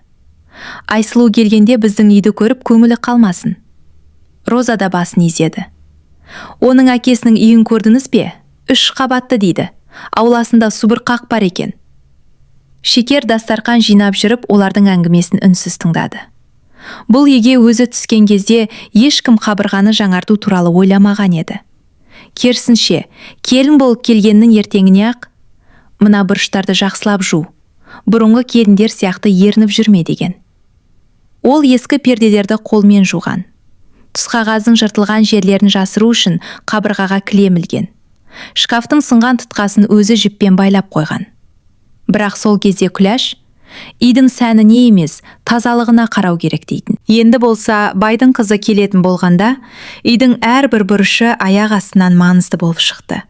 Айсұлу келгенде біздің үйді көріп көңілі қалмасын. Роза да басын изеді. Оның әкесінің үйін көрдіңіз бе? 3 қабатты дейді. Ауласында субұрқақ бар екен. Шекер дастарқан жинап жүріп, олардың әңгімесін үнсіз тыңдады. Бұл үйге өзі түскен кезде ешкім қабырғаны жаңарту туралы ойламаған еді. Керісінше, келін болып келгеннің ертеңіне ақ, мына бұрыштарды жақсылап жу, бұрынғы келіндер сияқты ерініп жүрме деген. Ол ескі перделерді қолмен жуған. Түсқағаздың жыртылған жерлерін жасыру үшін қабырғаға кілем ілген. Шкафтың сынған тұтқасын өзі жіппен байлап қойған. Бірақ сол кезде Күләш, үйдің сәніне емес, тазалығына қарау керек дейтін. Енді болса, байдың қызы келетін болғанда, үйдің әрбір бұрышы аяқ астынан маңызды болып шықты.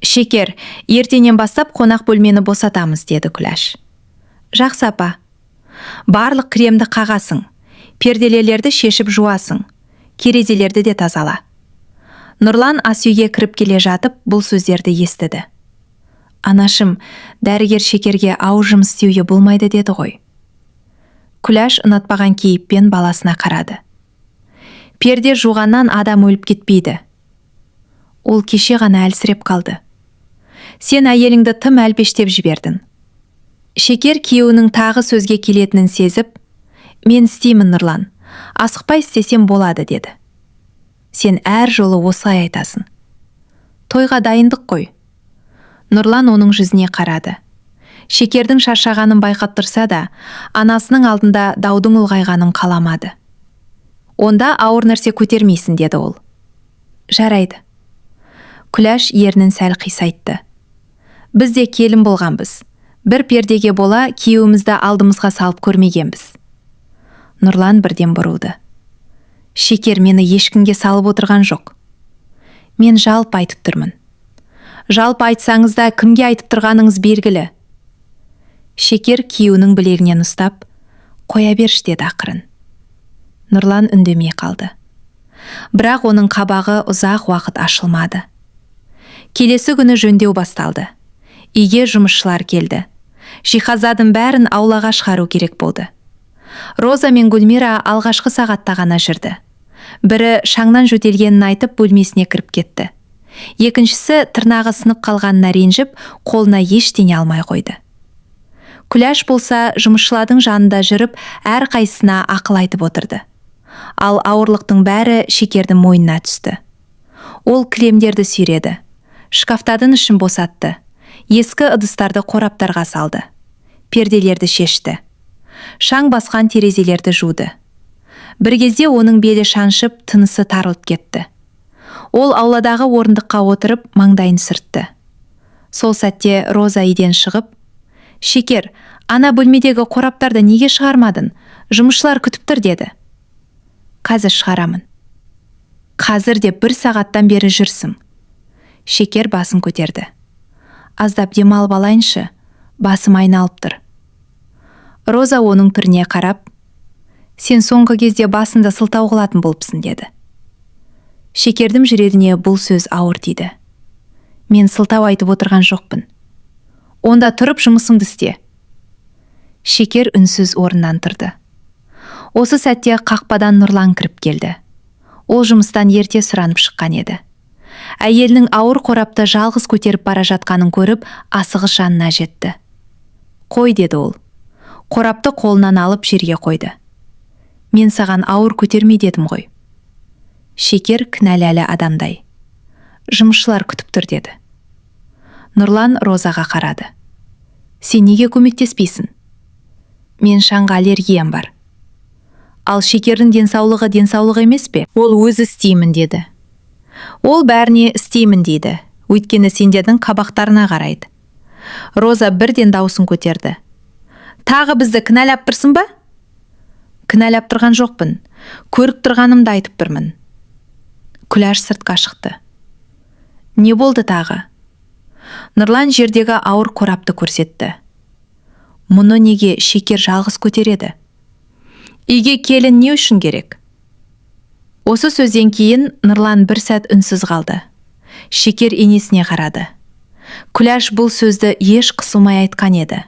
Шекер, ертеңнен бастап қонақ бөлмені босатамыз, деді Күләш. Жақсы апа. Барлық кремді қағасың, перделелерді шешіп жуасың, керезелерді де тазала. Нұрлан ас үйге кіріп келе жатып, бұл сөздерді естіді. Анашым, дәрігер Шекерге ауыр жұмыс істеуге болмайды деді ғой. Күләш ұнатпаған кейіппен баласына қарады. Перде жуғаннан адам өліп кетпейді. Ол кеше ғана әлсіреп қалды. Сен әйеліңді тым әлпештеп жібердің. Шекер күйеуінің тағы сөзге келетінін сезіп, мен істеймін Нұрлан, асықпай істесем болады, деді. Сен әр жолы осылай айтасың. Тойға дайындық қой. Нұрлан оның жүзіне қарады. Шекердің шаршағанын байқап тұрса да, анасының алдында даудың ұлғайғанын қаламады. Онда ауыр нәрсе көтермейсің, деді ол. Жарайды. Күләш ернін сәл қисайтты. Біз де келін болғанбыз. Бір пердеге бола күйеуімізді алдымызға салып көрмегенбіз. Нұрлан бірден бұрылды. Шекер, мені ешкімге салып отырған жоқ. Мен жалпы айтып тұрмын. Жалпы айтсаңыз да кімге айтып тұрғаныңыз белгілі. Шекер күйеуінің білегінен ұстап, қоя берші, деді ақырын. Нұрлан үндемей қалды. Бірақ оның қабағы ұзақ уақыт ашылмады. Келесі күні жөндеу басталды. Үйге жұмысшылар келді. Жиһаздардың бәрін аулаға шығару керек болды. Роза мен Гүлмира алғашқы сағатта ғана жүрді. Бірі шаңнан жөтелгенін айтып бөлмесіне кіріп кетті. Екіншісі тырнағы сынып қалғанына ренжіп, қолына ештеңе алмай қойды. Күләш болса жұмысшылардың жанында жүріп, әрқайсысына ақыл айтып отырды. Ал ауырлықтың бәрі Шекердің мойнына түсті. Ол кілемдерді сүйреді, шкафтардың ішін босатты, ескі ыдыстарды қораптарға салды, перделерді шешті, шаң басқан терезелерді жуды. Бір кезде оның белі шаншып, тынысы тарылып кетті. Ол ауладағы орындыққа отырып, маңдайын сүртті. Сол сәтте Роза үйден шығып, «Шекер, ана бөлмедегі қораптарды неге шығармадың? Жұмысшылар күтіп тұр» деді. «Қазір шығарамын». «Қазір деп 1 сағаттан бері жүрсің». Шекер басын көтерді. «Аздап демалып алайыншы, басым айналып тұр». Роза оның түріне қарап, «Сен соңғы кезде басында сылтау қылатын болыпсың» деді. Шекердің жүрегіне бұл сөз ауыр тиді. «Мен сылтау айтып отырған жоқпын. Онда тұрып жұмысыңды істе». Шекер үнсіз орнынан тұрды. Осы сәтте қақпадан Нұрлан кіріп келді. Ол жұмыстан ерте сұранып шыққан еді. Әйелінің ауыр қорапты жалғыз көтеріп бара жатқанын көріп, асығыс жанына жетті. «Қой» деді ол. Қорапты қолынан алып жерге қойды. «Мен саған ауыр көтермей дедім ғой». Шекер кінәлі адамдай. «Жұмысшылар күтіп тұр» деді. Нұрлан Розаға қарады. «Сен неге көмектеспейсің?» «Мен шаңға аллергиям бар». «Ал Шекердің денсаулығы емес пе? Ол өзі істеймін» деді. «Ол бәріне істеймін» дейді. Өйткені сендердің қабақтарына қарайды. Роза бірден даусын көтерді. «Тағы бізді кінәлап тұрсың ба?» «Кінәлап тұрған жоқпын. Көріп тұрғанымды айтып тұрмын». Күләш сыртқа шықты. «Не болды тағы?» Нұрлан жердегі ауыр қорапты көрсетті. «Мұны неге Шекер жалғыз көтереді? Үйге келін не үшін керек?» Осы сөзден кейін Нұрлан бір сәт үнсіз қалды. Шекер енесіне қарады. Күләш бұл сөзді еш қысылмай айтқан еді.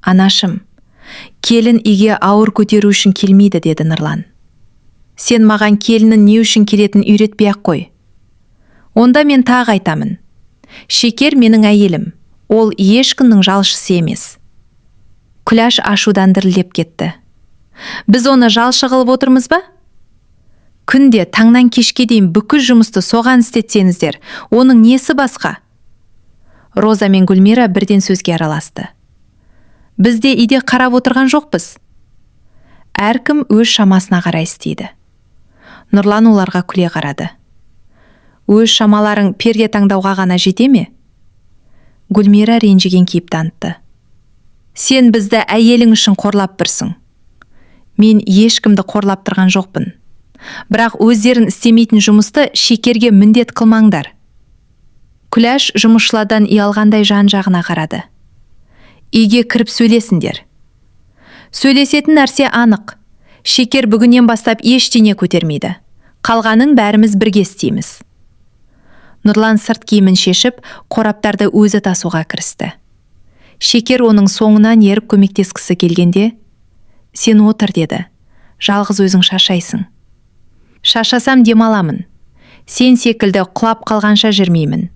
«Анашым, келін үйге ауыр көтеру үшін келмейді» деді Нұрлан. «Сен маған келіннің не үшін келетін үйретпей-ақ қой». «Онда мен тағы айтамын. Шекер менің әйелім. Ол ешкімнің жалшысы емес». Күләш ашудан дірілдеп кетті. «Біз оны жалшы қылып отырмыз ба? Күнде таңнан кешке дейін бүкіл жұмысты соған істетсеңіздер, оның несі басқа?» Роза мен Гүлмира бірден сөзге араласты. «Бізде үйде қарап отырған жоқпыз». Әркім өз шамасына қарай істейді. Нұрлан оларға күле қарады. «Өз шамаларың перде таңдауға ғана жете ме?» Гүлмира ренжіген кейіп танытты. «Сен бізді әйелің үшін қорлап тұрсың». «Мен ешкімді қорлап тұрған жоқпын. Бірақ өздерін істемейтін жұмысты Шекерге міндет қылмаңдар». Күләш жұмысшылардан ұялғандай жан-жағына қарады. «Үйге кіріп сөйлесіңдер». «Сөйлесетін нәрсе анық. Шекер бүгіннен бастап ештеңе көтермейді. Қалғанын бәріміз бірге істейміз». Нұрлан сырт киімін шешіп, қораптарды өзі тасуға кірісті. Шекер оның соңынан еріп көмектескісі келгенде, «Сен отыр» деді. «Жалғыз өзің шашайсың». «Шашасам демаламын. Сен секілді құлап қалғанша жүрмеймін».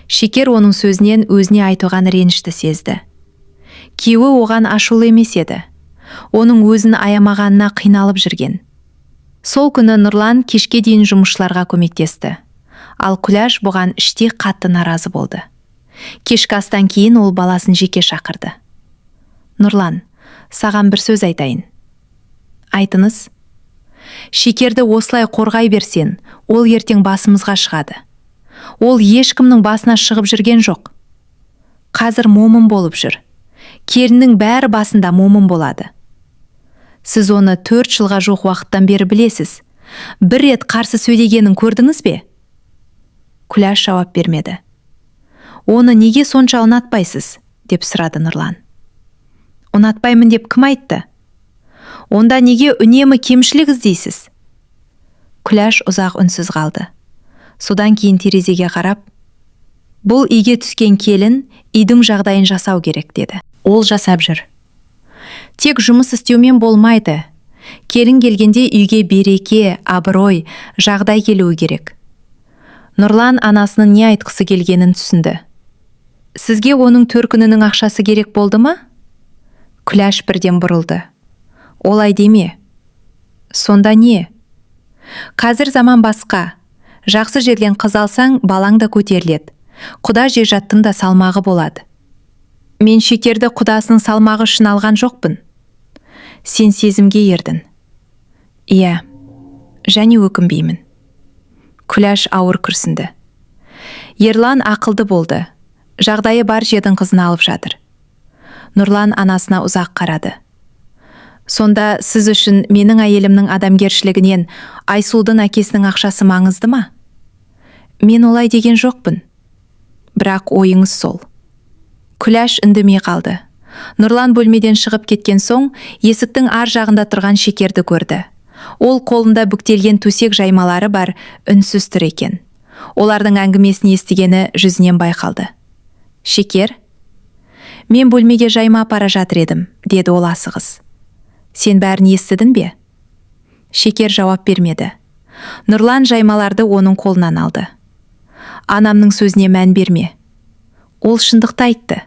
Шекер оның сөзінен өзіне айтуған ренішті сезді. Күйеуі оған ашулы емес еді. Оның өзін аямағанына қиналып жүрген. Сол күні Нұрлан кешке дейін жұмысшыларға көмектесті. Ал Күләш бұған іштей қатты наразы болды. Кешкі астан кейін ол баласын жеке шақырды. «Нұрлан, саған бір сөз айтайын». «Айтыңыз». «Шекерді осылай қорғай берсен, ол ертең басымызға шығады. Ол ешкімнің басына шығып жүрген жоқ. Қазір момын болып жүр. Келіннің бәрі басында момын болады. Сіз оны 4 жылға жоқ уақыттан бері білесіз. Бір рет қарсы сөйлегенін көрдіңіз бе?» Күләш жауап бермеді. «Оны неге сонша ұнатпайсыз?» деп сұрады Нұрлан. «Ұнатпаймын деп кім айтты? Онда неге үнемі кемшілік іздейсіз?» Күләш ұзақ үнсіз қалды. Содан кейін терезеге қарап, «Бұл үйге түскен келін үйдің жағдайын жасау керек» деді. «Ол жасап жүр. Тек жұмыс істеумен болмайды. Келін келгенде үйге береке, абырой, жағдай келуі керек». Нұрлан анасының не айтқысы келгенін түсінді. Сізге оның 4 күнінің ақшасы керек болды ма? Күләш бірден бұрылды. Олай деме. Сонда не? Қазір заман басқа. Жақсы жерден қыз алсаң, балаң да көтеріледі. Құда жежаттың да салмағы болады. Мен Шекерді құдасының салмағы үшін алған жоқпын. Сен сезімге ердің. Иә, және өкінбеймін. Күләш ауыр күрсінді. Ерлан ақылды болды. Жағдайы бар жердің қызын алып жатыр. Нұрлан анасына ұзақ қарады. Сонда сіз үшін менің әйелімнің адамгершілігінен Айсұлудың әкесінің ақшасы маңызды ма? Мен олай деген жоқпын. Бірақ ойыңыз сол. Күләш үндемей қалды. Нұрлан бөлмеден шығып кеткен соң, есіктің ар жағында тұрған Шекерді көрді. Ол қолында бүктелген төсек жаймалары бар, үнсіз тұр екен. Олардың әңгімесін естігені жүзінен байқалды. Шекер, мен бөлмеге жайма апара жатыр едім, деді ол асығыс. Сен бәрін естідің бе? Шекер жауап бермеді. Нұрлан жаймаларды оның қолынан алды. Анамның сөзіне мән берме. Ол шындықты айтты.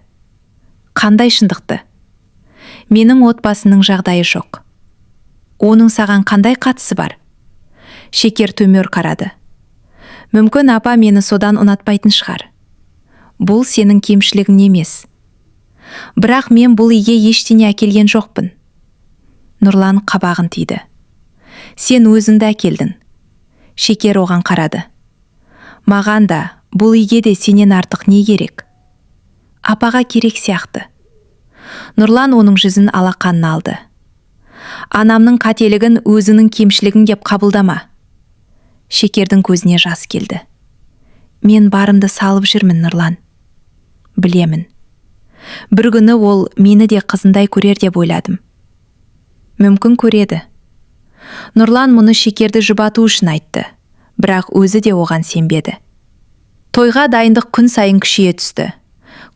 Қандай шындықты? Менің отбасының жағдайы жоқ. Оның саған қандай қатысы бар? Шекер төмер қарады. Мүмкін апа мені содан ұнатпайтын шығар. Бұл сенің кемшілігің емес. Бірақ мен бұл үйге ештеңе әкелген жоқпын. Нұрлан қабағын түйді. Сен өзіңді әкелдің. Шекер оған қарады. Маған да, бұл үйге де сенен артық не керек? Апаға керек сияқты. Нұрлан оның жүзін алақанына алды. Анамның қателігін өзінің кемшілігін деп қабылдама. Шекердің көзіне жас келді. Мен барымды салып жүрмін, Нұрлан. Білемін. Бір күні ол мені де қызындай көрер деп ойладым. Мүмкін көреді. Нұрлан мұны Шекерді жұбату үшін айтты, бірақ өзі де оған сенбеді. Тойға дайындық күн сайын күшейе түсті.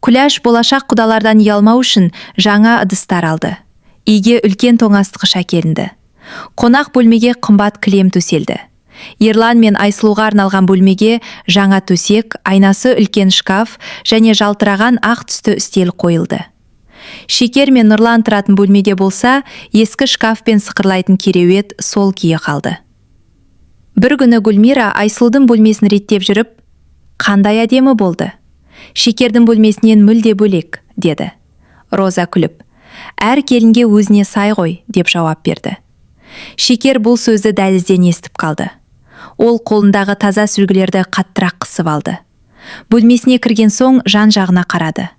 Күләш болашақ құдалардан ұялмау үшін жаңа ыдыстар алды. Үйге үлкен тоңазытқыш әкелінді. Қонақ бөлмеге қымбат кілем төселді. Ерлан мен Айсұлуға арналған бөлмеге жаңа төсек, айнасы үлкен шкаф және жалтыраған ақ түсті үстел қойылды. Шекер мен Нұрлан тұратын бөлмеде болса, ескі шкаф пен сықырлайтын кереует сол күйі қалды. Бір күні Гүлмира Айсұлудың бөлмесін реттеп жүріп, қандай әдемі болды. Шекердің бөлмесінен мүлде бөлек, деді. Роза күліп, әр келінге өзіне сай ғой, деп жауап берді. Шекер бұл сөзді дәлізден естіп қалды. Ол қолындағы таза сүлгілерді қаттырақ қысып алды. Бөлмесіне кірген соң жан-жағына қарады.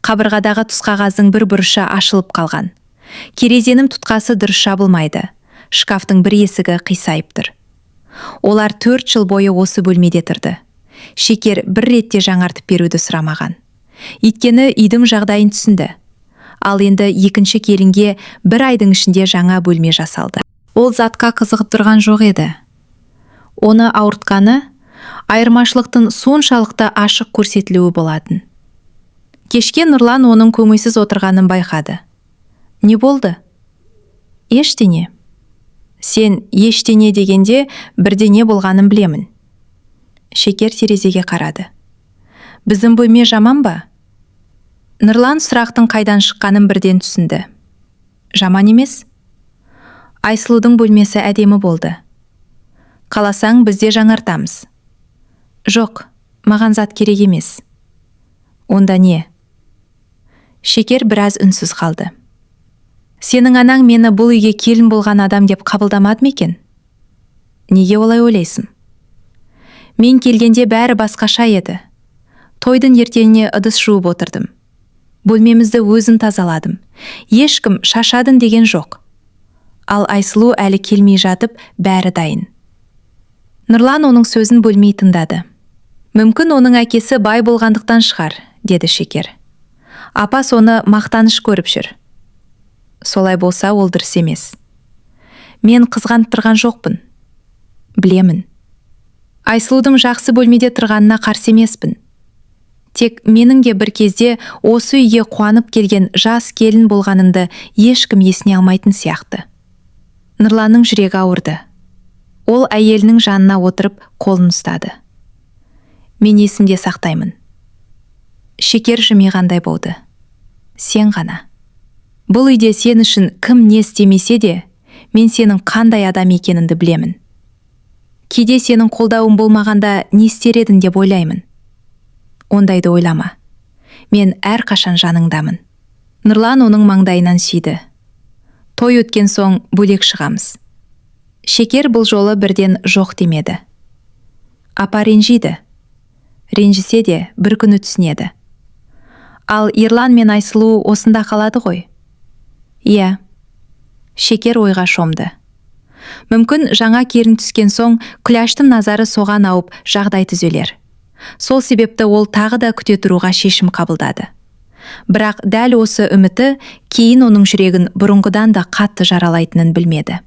Қабырғадағы тұсқағаздың бір бұрышы ашылып қалған. Керезенің тұтқасы дұрыс жабылмайды. Шкафтың бір есігі қисайып тұр. Олар 4 жыл бойы осы бөлмеде тұрды. Шекер бір ретте жаңартып беруді сұрамаған. Өйткені үйдің жағдайын түсінді. Ал енді екінші келінге 1 айдың ішінде жаңа бөлме жасалды. Ол затқа қызығып тұрған жоқ еді. Оны ауыртқаны айырмашылықтың соншалықты ашық көрсетілуі болатын. Кешке Нұрлан оның көңілсіз отырғанын байқады. Не болды? Ештеңе. Сен ештеңе дегенде бірдеңе болғанын білемін. Шекер терезеге қарады. Біздің бөлме жаман ба? Нұрлан сұрақтың қайдан шыққанын бірден түсінді. Жаман емес? Айсұлудың бөлмесі әдемі болды. Қаласаң бізде жаңартамыз. Жоқ, маған зат керек емес. Онда не? Шекер біраз үнсіз қалды. Сенің анаң мені бұл үйге келін болған адам деп қабылдамады ма екен? Неге олай ойлайсың? Мен келгенде бәрі басқаша еді. Тойдың ертеңіне ыдыс жуып отырдым. Бөлмемізді өзім тазаладым. Ешкім шашадың деген жоқ. Ал Айсұлу әлі келмей жатып, бәрі дайын. Нұрлан оның сөзін бөлмей тыңдады. Мүмкін оның әкесі бай болғандықтан шығар, деді Шекер. Апа соны мақтаныш көріп жүр. Солай болса ол дұрыс емес. Мен қызғанып тұрған жоқпын. Білемін. Айсұлудың жақсы бөлмеде тұрғанына қарсы емеспін. Тек менің де бір кезде осы үйге қуанып келген жас келін болғанымды ешкім есіне алмайтын сияқты. Нұрланның жүрегі ауырды. Ол әйелінің жанына отырып қолын ұстады. Мен есімде сақтаймын. Шекер жымиғандай болды. Сен ғана. Бұл үйде сен үшін кім не істемесе де, мен сенің қандай адам екеніңді білемін. Кейде сенің қолдауың болмағанда не істер едің деп ойлаймын. Ондайды ойлама. Мен әрқашан жаныңдамын. Нұрлан оның маңдайынан сүйді. Той өткен соң бөлек шығамыз. Шекер бұл жолы бірден жоқ демеді. Апа ренжиді. Ренжісе де бір күні түсінеді. Ал Ерлан мен Айсұлу осында қалады ғой. Иә. Шекер ойға шомды. Мүмкін жаңа келін түскен соң Күләштің назары соған ауып жағдай түзелер. Сол себепті ол тағы да күте тұруға шешім қабылдады. Бірақ дәл осы үміті кейін оның жүрегін бұрынғыдан да қатты жаралайтынын білмеді.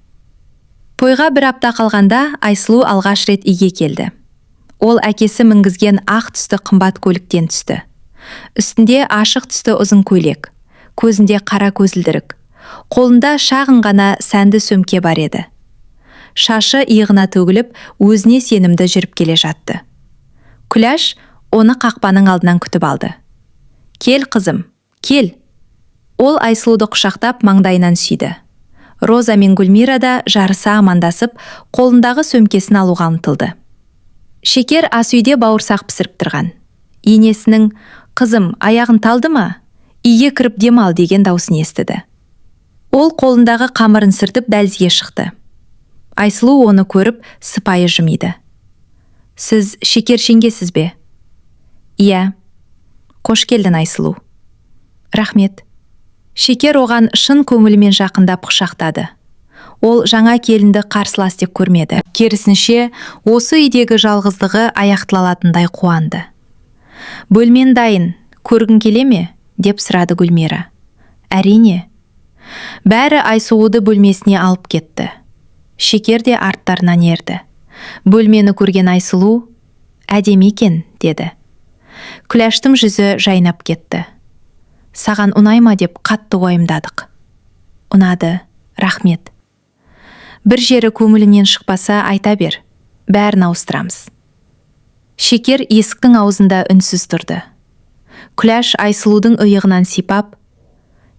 Тойға бір апта қалғанда Айсұлу алғаш рет үйге келді. Ол әкесі мінгізген ақ түсті қымбат көліктен түсті. Үстінде ашық түсті ұзын көйлек, көзінде қара көзілдірік, қолында шағын ғана сәнді сөмке бар еді. Шашы иығына төгіліп, өзіне сенімді жүріп келе жатты. Күләш оны қақпаның алдынан күтіп алды. Кел, қызым, кел. Ол Айсұлуды құшақтап маңдайынан сүйді. Роза мен Гүлмира да жарыса амандасып, қолындағы сөмкесін алуға ұмтылды. Шекер ас үйде бауырсақ пісіріп тұрған. Енесінің «Қызым, аяғын талды ма? Үйге кіріп демал» деген даусын естіді. Ол қолындағы қамырын сыртып дәлізге шықты. Айсұлу оны көріп сыпайы жымиды. Сіз Шекер жеңгесіз бе? Иә. Қош келдің, Айсұлу. Рахмет. Шекер оған шын көңілімен жақындап құшақтады. Ол жаңа келінді қарсылас деп көрмеді. Керісінше, осы үйдегі жалғыздығы аяқталатындай қуанды. Бөлмен дайын, көргің келе ме? Деп сұрады Гүлмира. Әрине. Бәрі Айсұлуды бөлмесіне алып кетті. Шекер де арттарынан ерді. Бөлмені көрген Айсұлу, әдемі екен, деді. Күләштің жүзі жайнап кетті. Саған ұнайма деп қатты уайымдадық. Ұнады, рахмет. Бір жері көңіліңнен шықпаса айта бер, бәрін ауыстырамыз. Шекер есіктің аузында үнсіз тұрды. Күләш Айсұлудың иығынан сипап,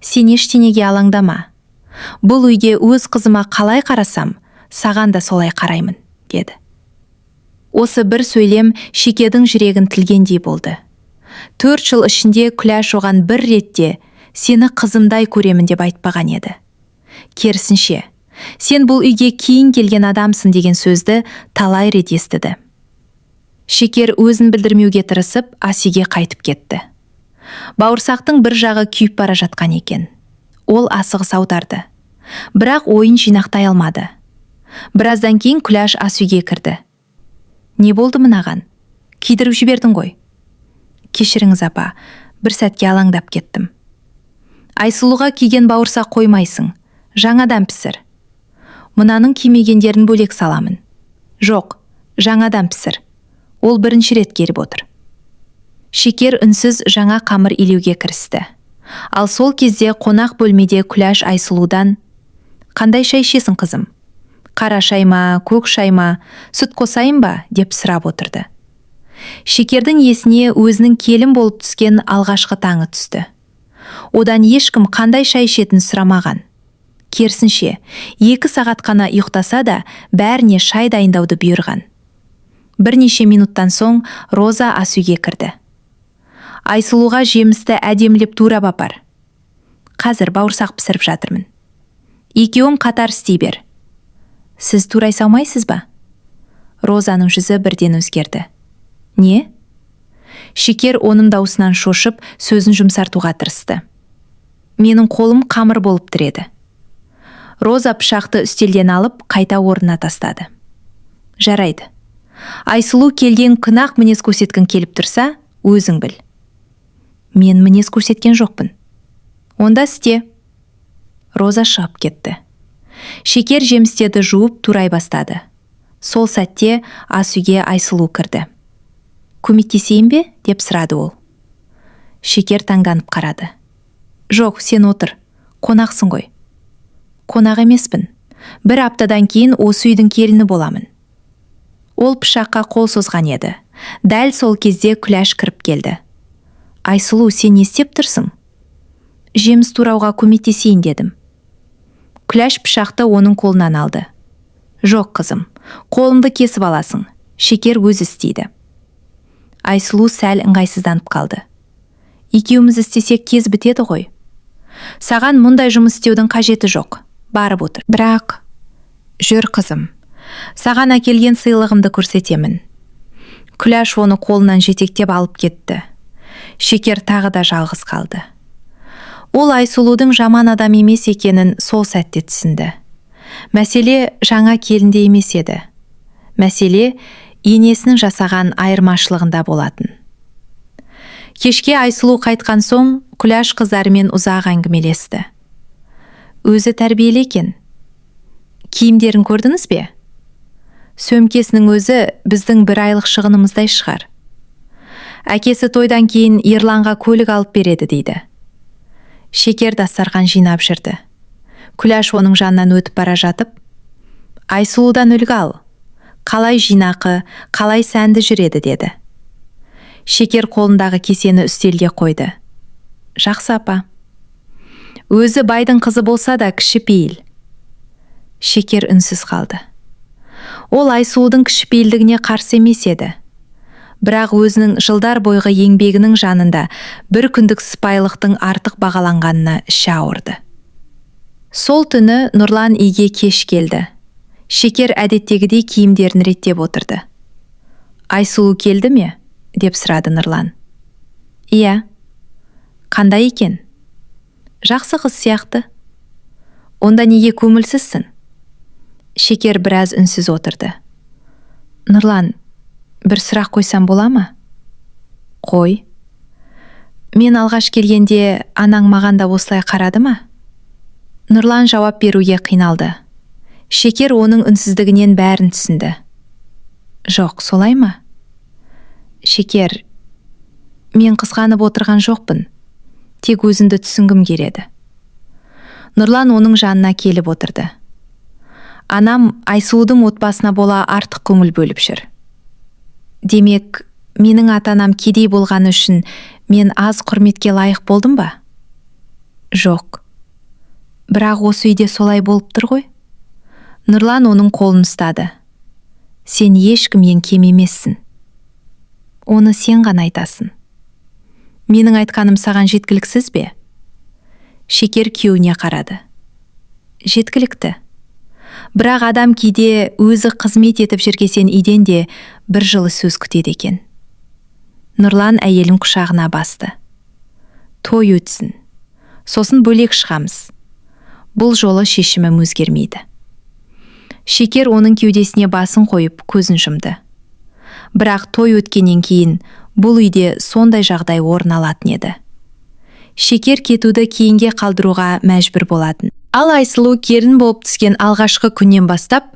сен ештеңеге алаңдама. Бұл үйге өз қызыма қалай қарасам, саған да солай қараймын, деді. Осы бір сөйлем Шекердің жүрегін тілгендей болды. 4 жыл ішінде Күләш оған бір ретте сені қызымдай көремін деп айтпаған еді. Керісінше, сен бұл үйге кейін келген адамсың деген сөзді талай рет естіді. Шекер өзін білдірмеуге тырысып ас үйге қайтып кетті. Бауырсақтың бір жағы күйіп бара жатқан екен. Ол асығыс аударды. Бірақ ойын жинақтай алмады. Біраздан кейін Күләш ас үйге кірді. Не болды мынаған? Кидіріп жібердің ғой. Кешіріңіз апа, бір сәтке алаңдап кеттім. Айсұлуға киген бауырсақ қоймайсың, жаңадан пісір. Мынаның кимегендерін бөлек саламын. Жоқ, жаңадан пісір. Ол бірінші рет келіп отыр. Шекер үнсіз жаңа қамыр илеуге кірісті. Ал сол кезде қонақ бөлмеде Күләш Айсұлудан «Қандай шай ішесің, қызым? Қара шай ма, көк шай ма, сүт қосайын ба?» деп сұрап отырды. Шекердің есіне өзінің келін болып түскен алғашқы таңы түсті. Одан ешкім қандай шай ішетінін сұрамаған. Керісінше, 2 сағат қана ұйықтаса да бәріне шай дайындауды бұйырған. Бірнеше минуттан соң Роза ас үйге кірді. Айсұлуға жемісті әдемілеп турап апар. Қазір бауырсақ пісіріп жатырмын. Екеуің қатар істей бер. Сіз турай салмайсыз ба? Розаның жүзі бірден өзгерді. Не? Шекер оның даусынан шошып, сөзін жұмсартуға тырысты. Менің қолым қамыр болып тіреді. Роза пышақты үстелден алып, қайта орнына тастады. Жарайды. Айсұлу келген күнақ мінез көрсеткің келіп тұрса, өзің біл. Мен мінез көрсеткен жоқпын. Онда істе. Роза шығып кетті. Шекер жемістерді жуып турай бастады. Сол сәтте ас үйге Айсұлу кірді. Көмектесейін бе? Деп сұрады ол. Шекер таңданып қарады. Жоқ, сен отыр. Қонақсың ғой. Қонақ емеспін. Бір аптадан кейін осы үйдің келіні боламын. Ол пышаққа қол созған еді. Дәл сол кезде Күләш кіріп келді. Айсұлу, сен не істеп тұрсың? Жеміс турауға көмектесейін дедім. Күләш пышақты оның қолынан алды. Жоқ, қызым, қолыңды кесіп аласың. Шекер өз істейді. Айсұлу сәл ыңғайсызданып қалды. Екеуміз істесек кез бітеді ғой. Саған мұндай жұмыс істеудің қажеті жоқ. Барып отыр. Бірақ, жүр қызым. Саған әкелген сыйлығымды көрсетемін. Күләш оны қолынан жетектеп алып кетті. Шекер тағы да жалғыз қалды. Ол Айсұлудың жаман адам емес екенін сол сәтте түсінді. Мәселе жаңа келінде емес еді. Мәселе енесінің жасаған айырмашылығында болатын. Кешке Айсұлу қайтқан соң Күләш қыздарымен ұзақ әңгімелесті. Өзі тәрбиелі екен. Киімдерін көрдіңіз бе? Сөмкесінің өзі біздің 1 айлық шығынымыздай шығар. Әкесі тойдан кейін Ерланға көлік алып береді дейді. Шекер дастархан жинап жүрді. Күләш оның жанынан өтіп бара жатып, Айсұлудан үлгі ал. Қалай жинақы, қалай сәнді жүреді деді. Шекер қолындағы кесені үстелге қойды. Жақсы апа. Өзі байдың қызы болса да кішіпейіл. Шекер үнсіз қалды. Ол Айсұлудың кішіпейілдігіне қарсы емес еді. Бірақ өзінің жылдар бойғы еңбегінің жанында бір күндік сыпайылықтың артық бағаланғанына іші ауырды. Сол түні Нұрлан үйге кеш келді. Шекер әдеттегідей киімдерін реттеп отырды. Айсұлу келді ме? Деп сұрады Нұрлан. Иә. Қандай екен? Жақсы қыз сияқты. Онда неге көңілсізсің? Шекер біраз үнсіз отырды. Нұрлан, бір сұрақ қойсам бола ма? Қой. Мен алғаш келгенде анаң маған да осылай қарады ма? Нұрлан жауап беруге қиналды. Шекер оның үнсіздігінен бәрін түсінді. Жоқ, солай ма? Шекер, мен қызғанып отырған жоқпын. Тек өзіңді түсінгім келеді. Нұрлан оның жанына келіп отырды. Анам Айсұлудың отбасына бола артық көңіл бөліп жүр. Демек, менің ата-анам кедей болғаны үшін мен аз құрметке лайық болдым ба? Жоқ. Бірақ осы үйде солай болып тұр ғой. Нұрлан оның қолын ұстады. Сен ешкімнен кем емессің. Оны сен ғана айтасың. Менің айтқаным саған жеткіліксіз бе? Шекер күйеуіне қарады. Жеткілікті. Бірақ адам кейде өзі қызмет етіп жүргесен үйден де бір жылы сөз күтеді екен. Нұрлан әйелін құшағына басты. Той өтсін. Сосын бөлек шығамыз. Бұл жолы шешімім өзгермейді. Шекер оның кеудесіне басын қойып көзін жұмды. Бірақ той өткеннен кейін бұл үйде сондай жағдай орын алатын еді. Шекер кетуді кейінге қалдыруға мәжбүр болатын. Ал Айсұлу келін болып түскен алғашқы күннен бастап,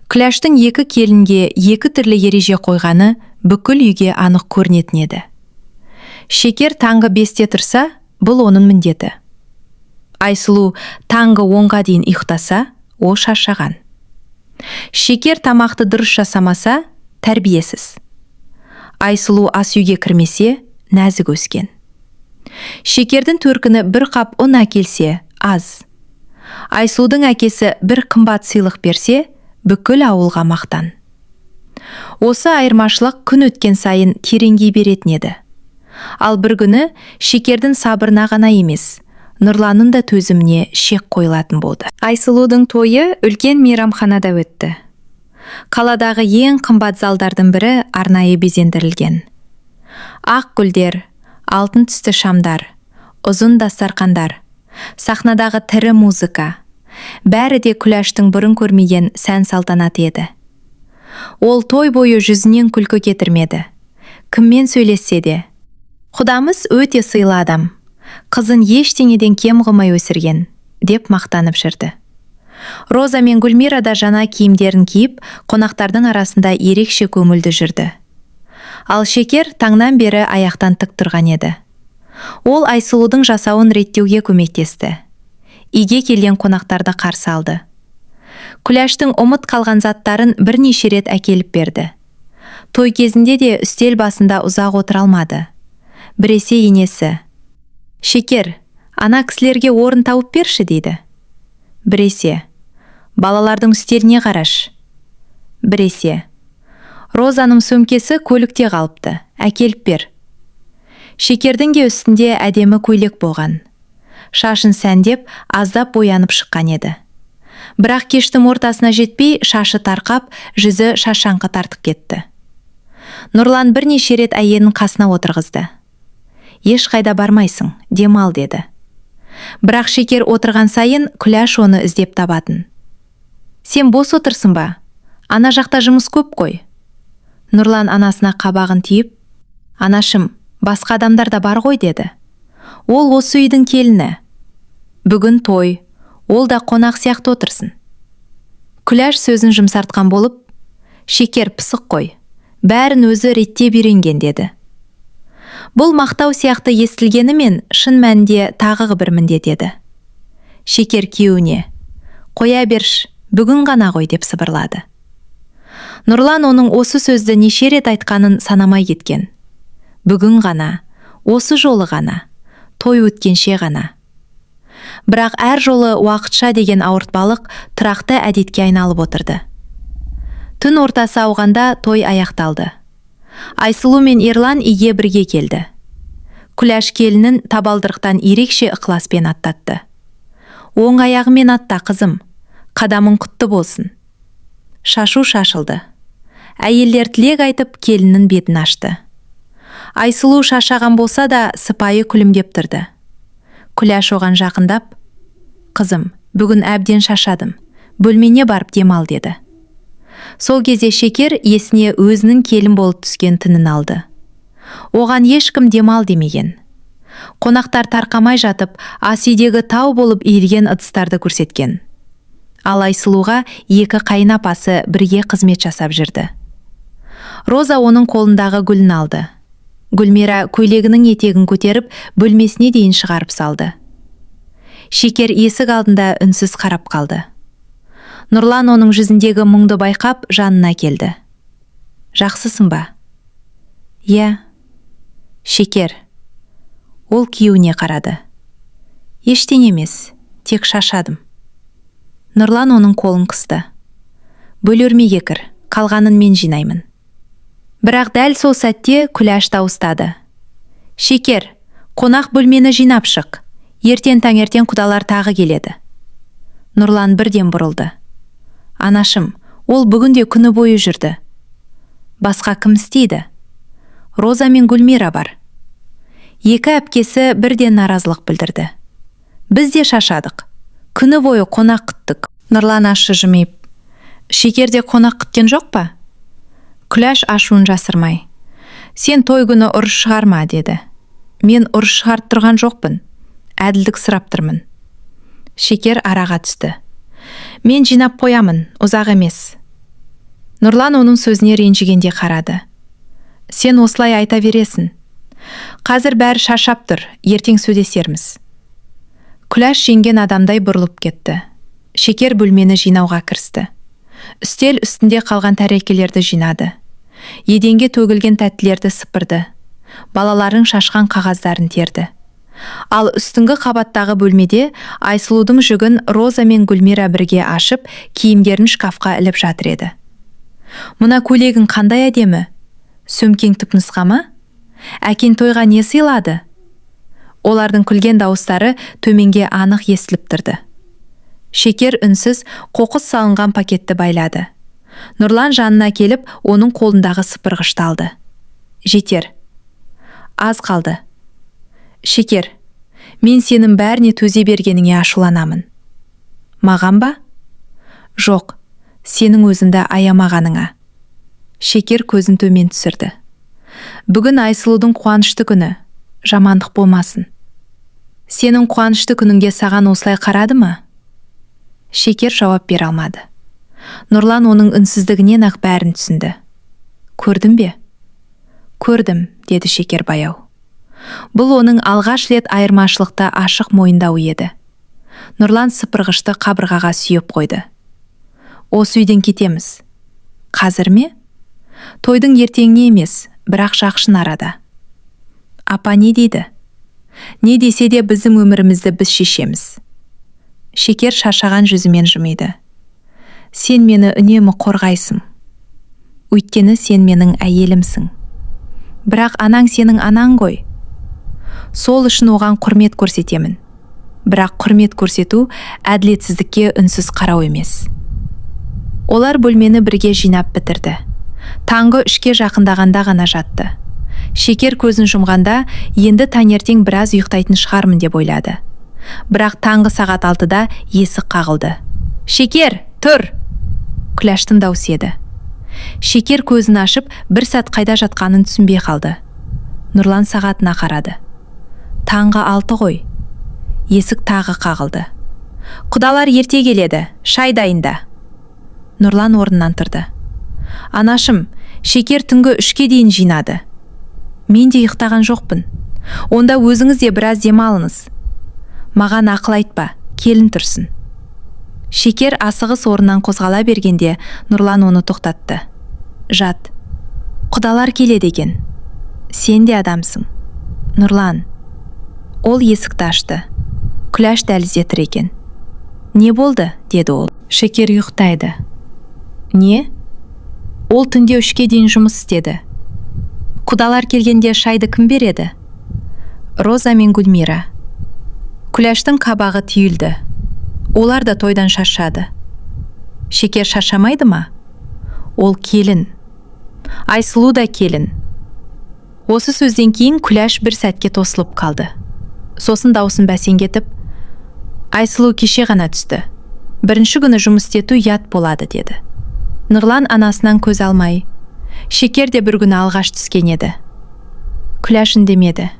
Күләштің 2 келінге 2 түрлі ереже қойғаны бүкіл үйге анық көрінетін еді. Шекер таңғы 5-те тұрса, бұл оның міндеті. Айсұлу таңғы 10-ға дейін ұйықтаса, о шаршаған. Шекер тамақты дұрыс жасамаса, тәрбиесіз. Айсұлу ас үйге кірмесе, нәзік өскен. Шекердің төркіні 1 қап ұн әкелсе, аз. Айсұлудың әкесі 1 қымбат сыйлық берсе, бүкіл ауылға мақтан. Осы айырмашылық күн өткен сайын тереңдей беретін еді. Ал бір күні Шекердің сабырына ғана емес, Нұрланның да төзіміне шек қойылатын болды. Айсұлудың тойы үлкен мейрамханада өтті. Қаладағы ең қымбат залдардың бірі арнайы безендірілген. Ақ гүлдер, алтын түсті шамдар, ұзын дастарқандар, сахнадағы тірі музыка, бәрі де Күләштің бұрын көрмеген сән салтанат еді. Ол той бойы жүзінен күлкі кетірмеді. Кіммен сөйлессе де, құдамыз өте сыйлы адам, қызын ештеңеден кем қылмай өсірген, деп мақтанып жүрді. Роза мен Гүлмира да жаңа киімдерін киіп, қонақтардың арасында ерекше көңілді жүрді. Ал Шекер таңнан бері аяқтан тік тұрған еді. Ол Айсұлудың жасауын реттеуге көмектесті. Үйге келген қонақтарды қарсы алды. Күләштің ұмыт қалған заттарын бірнеше рет әкеліп берді. Той кезінде де үстел басында ұзақ отыра алмады. Біресе енесі: «Шекер, ана кісілерге орын тауып берші» дейді. Біресе: «Балалардың үстеліне қараш». Біресе: «Розаның сөмкесі көлікте қалыпты, әкеліп бер». Шекердің де үстінде әдемі көйлек болған. Шашын сәндеп, аздап боянып шыққан еді. Бірақ кештің ортасына жетпей, шашы тарқап, жүзі шашаңқы тартып кетті. Нұрлан бірнеше рет әйелінің қасына отырғызды. «Еш қайда бармайсың, демал» деді. Бірақ Шекер отырған сайын Күләш оны іздеп табатын. «Сен бос отырсың ба? Ана жақта жұмыс көп қой». Нұрлан анасына қабағын түйіп: «Анашым, басқа адамдар да бар ғой» деді. «Ол осы үйдің келіні. Бүгін той, ол да қонақ сияқты отырсын». Күләш сөзін жұмсартқан болып: «Шекер пысық қой, бәрін өзі реттеп үйренген» деді. Бұл мақтау сияқты естілгенімен шын мәнінде тағы бір міндет еді. Шекер күйеуіне: «Қоя берш, бүгін ғана ғой» деп сыбырлады. Нұрлан оның осы сөзді неше рет айтқанын санамай кеткен. Бүгін ғана, осы жолы ғана, той өткенше ғана. Бірақ әр жолы уақытша деген ауыртпалық тұрақты әдетке айналып отырды. Түн ортасы ауғанда той аяқталды. Айсұлу мен Ерлан үйге бірге келді. Күләш келінін табалдырықтан ерекше ықыласпен аттатты. «Оң аяғымен атта қызым, қадамың құтты болсын». Шашу шашылды. Әйелдер тілек айтып келіннің бетін ашты. Айсұлу шашаған болса да сыпайы күлімдеп тұрды. Күләш оған жақындап: «Қызым, бүгін әбден шашадым, бөлмене барып демал» деді. Сол кезде Шекер есіне өзінің келін болып түскен тінін алды. Оған ешкім демал демеген. Қонақтар тарқамай жатып, ас үйдегі тау болып иілген ыдыстарды көрсеткен. Ал Айсұлуға екі қайын апасы бірге қызмет жасап жүрді. Роза оның қолындағы гүлін алды. Гүлмира көйлегінің етегін көтеріп, бөлмесіне дейін шығарып салды. Шекер есік алдында үнсіз қарап қалды. Нұрлан оның жүзіндегі мұңды байқап, жанына келді. «Жақсысың ба?» «Иә». «Шекер». Ол күйеуіне қарады. «Ештеңе емес, тек шашадым». Нұрлан оның қолын қысты. «Бөлермеге кір, қалғанын мен жинаймын». Бірақ дәл сол сәтте Күләш дауыстады: «Шекер, қонақ бөлмені жинап шық. Ертең таңертең құдалар тағы келеді». Нұрлан бірден бұрылды. «Анашым, ол бүгінде күні бойы жүрді». «Басқа кім істейді?» «Роза мен Гүлмира бар». Екі әпкесі бірден наразылық білдірді. «Біз де шашадық. Күні бойы қонақ күттік». Нұрлан ашы жымиып: «Шекерде қонақ күткен жоқ па?» Күләш ашуын жасырмай: «Сен той күні ұрыс шығарма» деді. «Мен ұрыс шығарып тұрған жоқпын. Әділдік сұрап тұрмын». Шекер араға түсті. «Мен жинап қоямын, ұзақ емес». Нұрлан оның сөзіне ренжігенде қарады. «Сен осылай айта бересің. Қазір бәрі шаршап тұр, ертең сөйлесерміз». Күләш жеңген адамдай бұрылып кетті. Шекер бөлмені жинауға кірісті. Үстел үстінде қалған тәрелкелерді жинады. Еденге төгілген тәттілерді сыпырды. Балалардың шашқан қағаздарын терді. Ал үстіңгі қабаттағы бөлмеде Айсұлудың жүгін Роза мен Гүлмира бірге ашып, киімдерін шкафқа іліп жатыр еді. «Мұна көйлегің қандай әдемі? Сөмкең түпнұсқа ма? Әкең тойға не сыйлады?» Олардың күлген дауыстары төменге анық естіліп тұрды. Шекер үнсіз қоқыс салынған пакетті байлады. Нұрлан жанына келіп, оның қолындағы сыпырғышты алды. «Жетер. Аз қалды». «Шекер, мен сенің бәріне төзе бергеніңе ашуланамын». «Маған ба?» «Жоқ, сенің өзіңді аямағаныңа». Шекер көзін төмен түсірді. «Бүгін Айсұлудың қуанышты күні, жамандық болмасын». «Сенің қуанышты күніңге саған осылай қарады ма?» Шекер жауап бере алмады. Нұрлан оның үнсіздігінен ақ бәрін түсінді. «Көрдің бе?» «Көрдім», деді Шекер баяу. Бұл оның алғаш рет айырмашылықта ашық мойындауы еді. Нұрлан сыпырғышты қабырғаға сүйеп қойды. «Осы үйден кетеміз». «Қазір ме?» «Тойдың ертеңіне емес, бірақ жақшын арада». Апа не дейді? Не десе де біздің өмірімізді біз шешеміз. Шекер шаршаған жүзімен жымиды. Сен мені үнемі қорғайсың. Өйткені сен менің әйелімсің. Бірақ анаң сенің анаң ғой. Сол үшін оған құрмет көрсетемін. Бірақ құрмет көрсету әділетсіздікке үнсіз қарау емес. Олар бөлмені бірге жинап бітірді. Таңғы 3-ке жақындағанда ғана жатты. Шекер көзін жұмғанда енді таңертең біраз ұйықтайтын шығармын деп ойлады. Бірақ таңғы сағат 6-да есік қағылды. Шекер, тұр! Күләштің даусы еді. Шекер көзін ашып, бір сәт қайда жатқанын түсінбей қалды. Нұрлан сағатына қарады. Таңғы 6 ғой. Есік тағы қағылды. Құдалар ерте келеді, шай дайында. Нұрлан орнынан тұрды. Анашым, Шекер түнгі 3-ке дейін жинады. Мен де ұйықтаған жоқпын. Онда өзіңіз де біраз демалыңыз. Маған ақыл айтпа, келін тұрсын. Шекер асығыс орнынан қозғала бергенде Нұрлан оны тоқтатты. Жат. Құдалар келеді екен. Сен де адамсың. Нұрлан. Ол есікті ашты. Күләш дәлізде тұр екен. Не болды? Деді ол. Шекер ұйықтайды. Не? Ол түнде 3-ке дейін жұмыс істеді. Құдалар келгенде шайды кім береді? Роза мен Гүлмира. Күләштің қабағы түйілді. Олар да тойдан шаршады. Шекер шаршамайды ма? Ол келін. Айсұлу да келін. Осы сөзден кейін Күләш бір сәтке тосылып қалды. Сосын даусын бәсеңдетіп, Айсұлу кеше ғана түсті. Бірінші күні жұмыс істету ят болады деді. Нұрлан анасынан көз алмай, Шекер де бір күні алғаш түскен еді. Күләш үндемеді.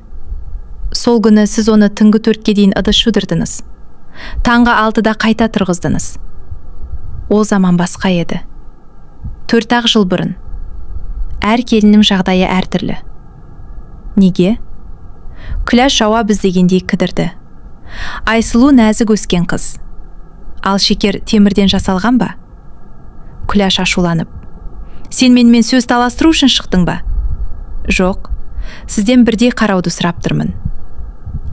Сол күні сіз оны түнгі 4-ке дейін ыдыс жудырдыңыз. Таңғы 6-да қайта тұрғыздыңыз. Ол заман басқа еді. 4 жыл бұрын. Әр келіннің жағдайы әртүрлі. Неге? Күләш жауап іздегендей кідірді. Айсұлу нәзік өскен қыз. Ал Шекер темірден жасалған ба? Күләш ашуланып. Сен менімен сөз таластыру үшін шықтың ба? Жоқ, сізден бірдей қарауды сұрап тұрмын.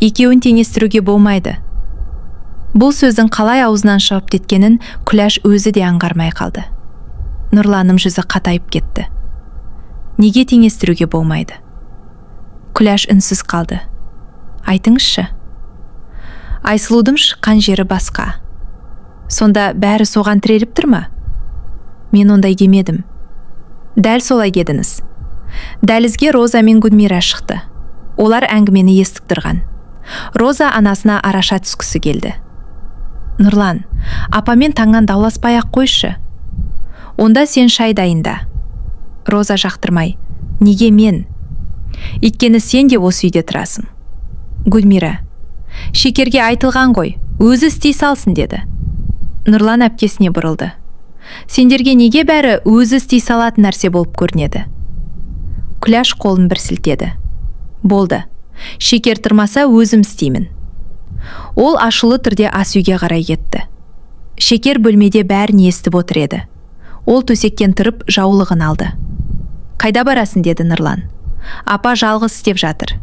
Екеуін теңестіруге болмайды. Бұл сөздің қалай аузынан шығып кеткенін Күләш өзі де аңғармай қалды. Нұрланым жүзі қатайып кетті. Неге теңестіруге болмайды? Күләш үнсіз қалды. Айтыңызшы. Айсұлудың шыққан жері басқа. Сонда бәрі соған тіреліп тұр ма? Мен ондай демедім. Дәл солай дедіңіз. Дәлізге Роза мен Гүлмира шықты. Олар әңгімені естіп тұрған. Роза анасына араша түскісі келді. Нұрлан, апамен таңнан дауласпай-ақ қойшы. Онда сен шай дайында. Роза жақтырмай. Неге мен? Өйткені сен де осы үйде тұрасың. Гүлмира, Шекерге айтылған ғой, өзі істей салсын деді. Нұрлан әпкесіне бұрылды. Сендерге неге бәрі өзі істей салатын нәрсе болып көрінеді? Күләш қолын бір сілтеді. Болды. Шекер тұрмаса өзім істеймін. Ол ашулы түрде ас үйге қарай кетті. Шекер бөлмеде бәрін естіп отыр еді. Ол төсектен тұрып жаулығын алды. Қайда барасың деді Нұрлан. Апа жалғыз істеп жатыр.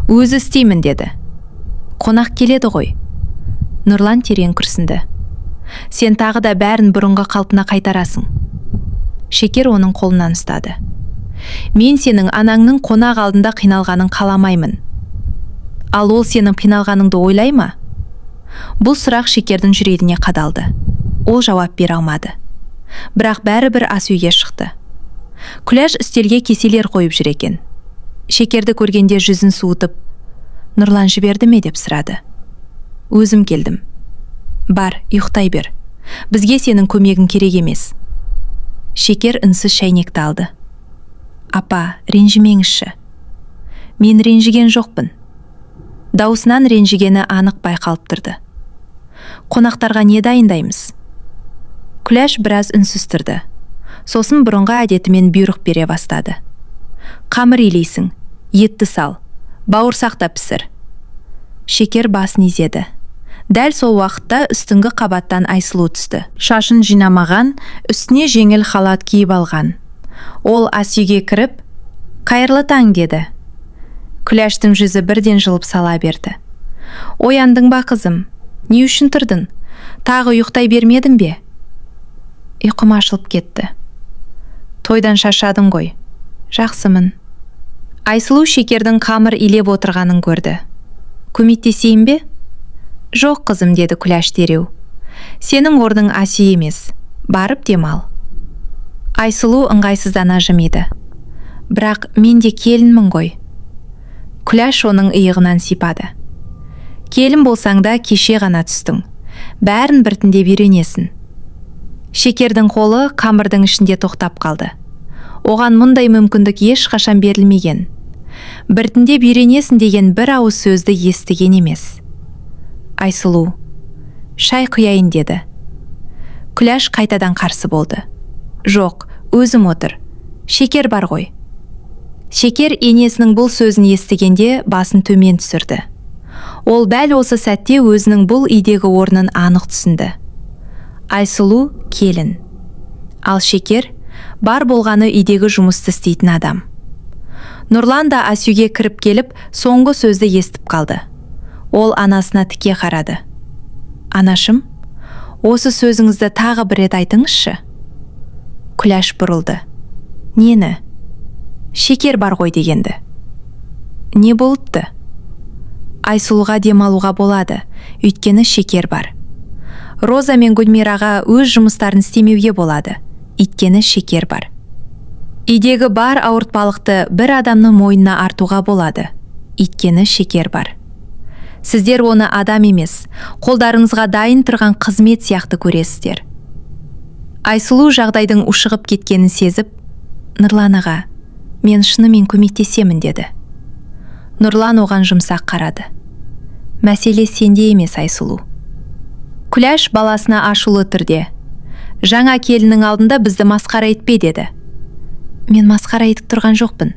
Өзі істеймін деді. Қонақ келеді ғой. Нұрлан терең күрсінді. Сен тағы да бәрін бұрынғы қалпына қайтарасың. Шекер оның қолынан ұстады. Мен сенің анаңның қонақ алдында қиналғанын қаламаймын. Ал ол сенің қиналғаныңды ойлай ма? Бұл сұрақ Шекердің жүрегіне қадалды. Ол жауап бере алмады. Бірақ бәрібір ас үйге шықты. Күләш үстелге кеселер қойып жүр екен. Шекерді көргенде жүзін суытып, Нұрлан жіберді ме деп сұрады. Өзім келдім. Бар, ұйықтай бер. Бізге сенің көмегің керек емес. Шекер үнсіз шәйнекті алды. Апа, ренжімеңізші. Мен ренжіген жоқпын. Даусынан ренжігені анық байқалып тұрды. Қонақтарға не дайындаймыз? Күләш біраз үнсіз тұрды. Сосын бұрынғы әдетімен бұйрық бере бастады. Қамыр илейсің, етті сал, бауырсақта пісір. Шекер басын изеді. Дәл сол уақытта үстіңгі қабаттан Айсұлу түсті. Шашын жинамаған, үстіне жеңіл халат киіп алған. Ол ас үйге кіріп, «Қайырлы таң» деді. Күләштің жүзі бірден жылып сала берді. Ояндың ба қызым? Не үшін тұрдың? Тағы ұйықтай бермедің бе? Ұйқым ашылып кетті. Тойдан шаршадың ғой. Жақсымын. Айсұлу Шекердің қамыр илеп отырғанын көрді. Көмектесейін бе? Жоқ қызым, деді Күләш дереу. Сенің орның асы емес. Барып демал. Айсұлу ыңғайсыздана жымиды. Бірақ мен де келінмін ғой. Күләш оның иығынан сипады. Келін болсаң да кеше ғана түстің. Бәрін біртіндеп үйренесің. Шекердің қолы қамырдың ішінде тоқтап қалды. Оған мұндай мүмкіндік ешқашан берілмеген. Біртіндеп үйренесің деген бір ауыз сөзді естіген емес. Айсұлу, шай құяйын деді. Күләш қайтадан қарсы болды. Жоқ, өзім отыр. Шекер бар ғой. Шекер енесінің бұл сөзін естігенде басын төмен түсірді. Ол бәл осы сәтте өзінің бұл үйдегі орнын анық түсінді. Айсұлу келін. Ал Шекер бар болғаны үйдегі жұмысты істейтін адам. Нұрлан да асүйге кіріп келіп, соңғы сөзді естіп қалды. Ол анасына тіке қарады. Анашым, осы сөзіңізді тағы бір рет айтыңызшы. Күләш бұрылды. Нені? Шекер бар ғой дегенді. Не болыпты? Айсұлуға демалуға болады, өйткені Шекер бар. Роза мен Гүлмираға өз жұмыстарын істемеуге болады, өйткені Шекер бар. Үйдегі бар ауыртпалықты бір адамның мойнына артуға болады, өйткені Шекер бар. Сіздер оны адам емес, қолдарыңызға дайын тұрған қызмет сияқты көресіздер. Айсұлу жағдайдың ушығып кеткенін сезіп, Нұрлан аға, мен шынымен көмектесемін деді. Нұрлан оған жұмсақ қарады. Мәселе сенде емес, Айсұлу. Күләш баласына ашулы түрде. Жаңа келінің алдында бізді масқара етпе деді. Мен масқара етіп тұрған жоқпын.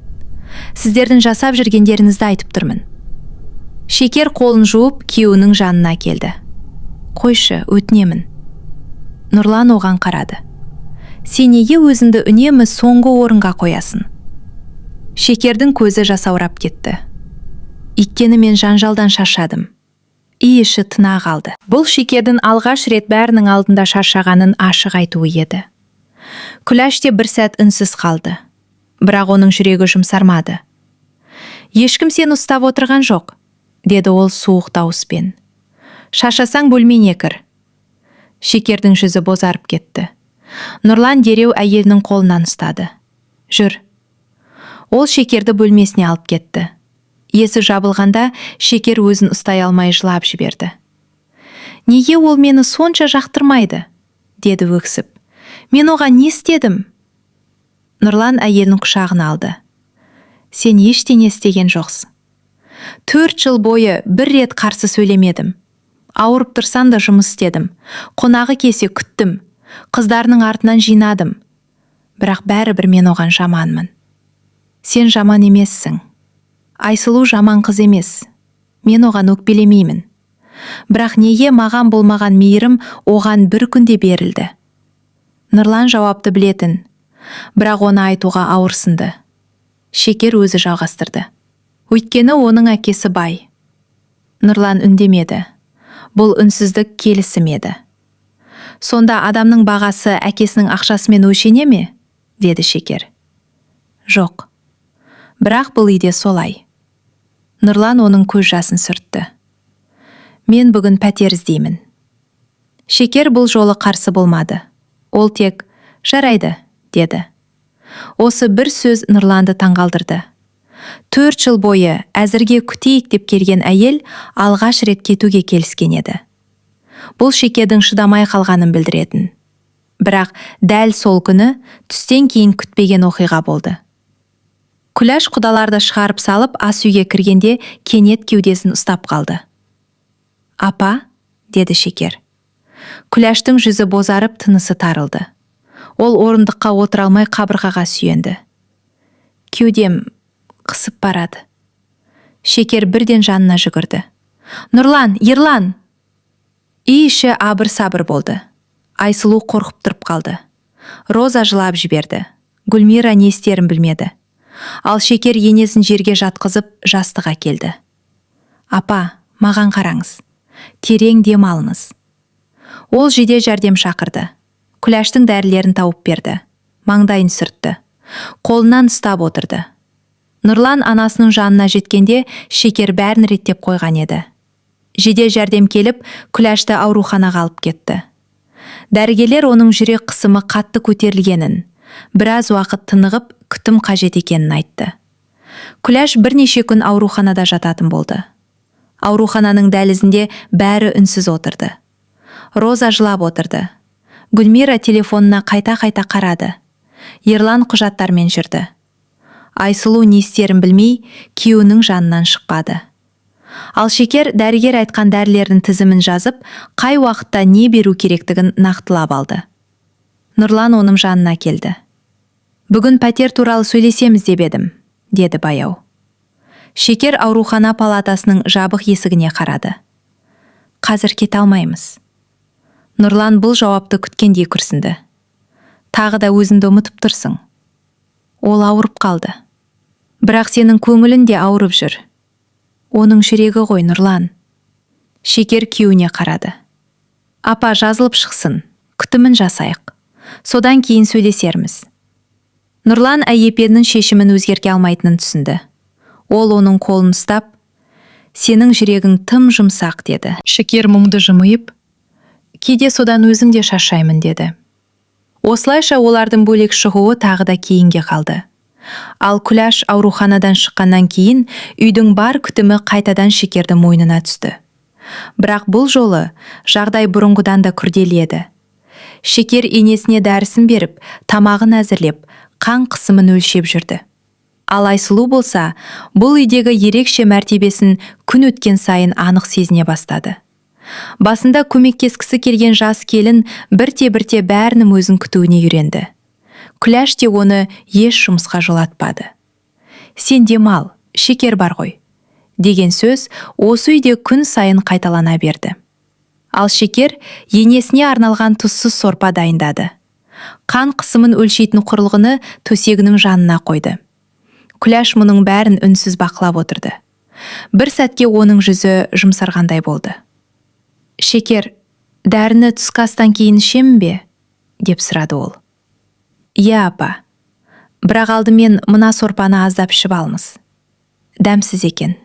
Сіздердің жасап жүргендеріңізді айтып тұрмын. Шекер қолын жуып, күйеуінің жанына келді. Қойшы, өтінемін. Нұрлан оған қарады. Сен неге өзіңді үнемі соңғы орынға қоясың? Шекердің көзі жасаурап кетті. Өйткені мен жанжалдан шаршадым. Үй іші тына қалды. Бұл Шекердің алғаш рет бәрінің алдында шаршағанын ашық айтуы еді. Күләш те бір сәт үнсіз қалды. Бірақ оның жүрегі жұмсармады. Ешкім сен ұстап отырған жоқ, деді ол суық дауыспен. Шаршасаң бөлмеңе кір. Шекердің жүзі бозарып кетті. Нұрлан дереу әйелінің қолынан ұстады. Жүр. Ол Шекерді бөлмесіне алып кетті. Есі жабылғанда Шекер өзін ұстай алмай жылап жіберді. Неге ол мені сонша жақтырмайды? Деді өксіп. Мен оған не істедім? Нұрлан әйелінің құшағын алды. Сен ештеңе істеген жоқсың. 4 жыл бойы бір рет қарсы сөйлемедім. Ауырып тұрсам да жұмыс істедім. Қонағы кесе күттім. Қыздарының артынан жинадым. Бірақ бәрібір мен оған жаманмын. Сен жаман емессің. Айсұлу жаман қыз емес. Мен оған өкпелемеймін. Бірақ неге маған болмаған мейірім оған бір күнде берілді? Нұрлан жауапты білетін, бірақ оны айтуға ауырсынды. Шекер өзі жалғастырды. Өйткені оның әкесі бай. Нұрлан үндемеді. Бұл үнсіздік келісім еді. Сонда адамның бағасы әкесінің ақшасымен өлшене ме? Деді Шекер. Жоқ. Бірақ бұл үйде солай. Нұрлан оның көз жасын сүртті. Мен бүгін пәтер іздеймін. Шекер бұл жолы қарсы болмады. Ол тек жарайды, деді. Осы бір сөз Нұрланды таңғалдырды. 4 жыл бойы әзірге күтейік деп келген әйел алғаш рет кетуге келіскен еді. Бұл Шекердің шыдамай қалғанын білдіретін. Бірақ дәл сол күні түстен кейін күтпеген оқиға болды. Күләш құдаларды шығарып салып ас үйге кіргенде кенет кеудесін ұстап қалды. Апа, деді Шекер. Күләштің жүзі бозарып тынысы тарылды. Ол орындыққа отыра алмай қабырғаға сүйенді. Кеудем қысып барады. Шекер бірден жанына жүгірді. Нұрлан, Ерлан! Үй іші абыр-сабыр болды. Айсұлу қорқып тұрып қалды. Роза жылап жіберді. Гүлмира не істерін білмеді. Ал Шекер енесін жерге жатқызып жастық әкелді. Апа, маған қараңыз. Терең дем алыңыз. Ол жедел жәрдем шақырды. Күләштің дәрілерін тауып берді. Маңдайын сүртті. Қолынан ұстап отырды. Нұрлан анасының жанына жеткенде Шекер бәрін реттеп қойған еді. Жедел жәрдем келіп, Күләшті ауруханаға алып кетті. Дәрігерлер оның жүрек қысымы қатты көтерілгенін, біраз уақыт тынығып, күтім қажет екенін айтты. Күләш бірнеше күн ауруханада жататын болды. Аурухананың дәлізінде бәрі үнсіз отырды. Роза жылап отырды. Гүлмира телефонына қайта-қайта қарады. Ерлан құжаттармен жүрді. Айсұлу не істерін білмей, күйеуінің жанынан шықпады. Ал Шекер дәрігер айтқан дәрілердің тізімін жазып, қай уақытта не беру керектігін нақтылап алды. Нұрлан оның жанына келді. Бүгін пәтер туралы сөйлесеміз деп едім, деді баяу. Шекер аурухана палатасының жабық есігіне қарады. Қазір кете алмаймыз. Нұрлан бұл жауапты күткендей күрсінді. Тағы да өзіңді ұмытып тұрсың. Ол ауырып қалды. Бірақ сенің көңілің де ауырып жүр. Оның жүрегі ғой, Нұрлан. Шекер күйеуіне қарады. Апа, жазылып шықсын, күтімін жасайық. Содан кейін сөйлесерміз. Нұрлан әйепенің шешімін өзгерте алмайтынын түсінді. Ол оның қолын ұстап, сенің жүрегің тым жұмсақ, деді. Шекер мұңды жымиып, кейде содан өзім де шаршаймын, деді. Осылайша олардың бөлек шығуы тағы да кейінге қалды. Ал Күләш ауруханадан шыққаннан кейін үйдің бар күтімі қайтадан Шекердің мойнына түсті. Бірақ бұл жолы жағдай бұрынғыдан да күрделі еді. Шекер енесіне дәрісін беріп, тамағын әзірлеп, қан қысымын өлшеп жүрді. Ал Айсұлу болса, бұл үйдегі ерекше мәртебесін күн өткен сайын анық сезіне бастады. Басында көмектескісі келген жас келін бірте-бірте бәрінің өзін күтуіне үйренді. Күләш те оны еш жұмысқа жолатпады. Сен демал, Шекер бар ғой, деген сөз осы үйде күн сайын қайталана берді. Ал Шекер енесіне арналған тұзсыз сорпа дайындады. Қан қысымын өлшейтін құрылғыны төсегінің жанына қойды. Күләш мұның бәрін үнсіз бақылап отырды. Бір сәтке оның жүзі жұмсарғандай болды. Шекер, дәріні түскі астан кейін ішемін бе? Деп сұрады ол. Иә, апа. Бірақ алдымен мына сорпаны аздап ішіп алмыз. Дәмсіз екен.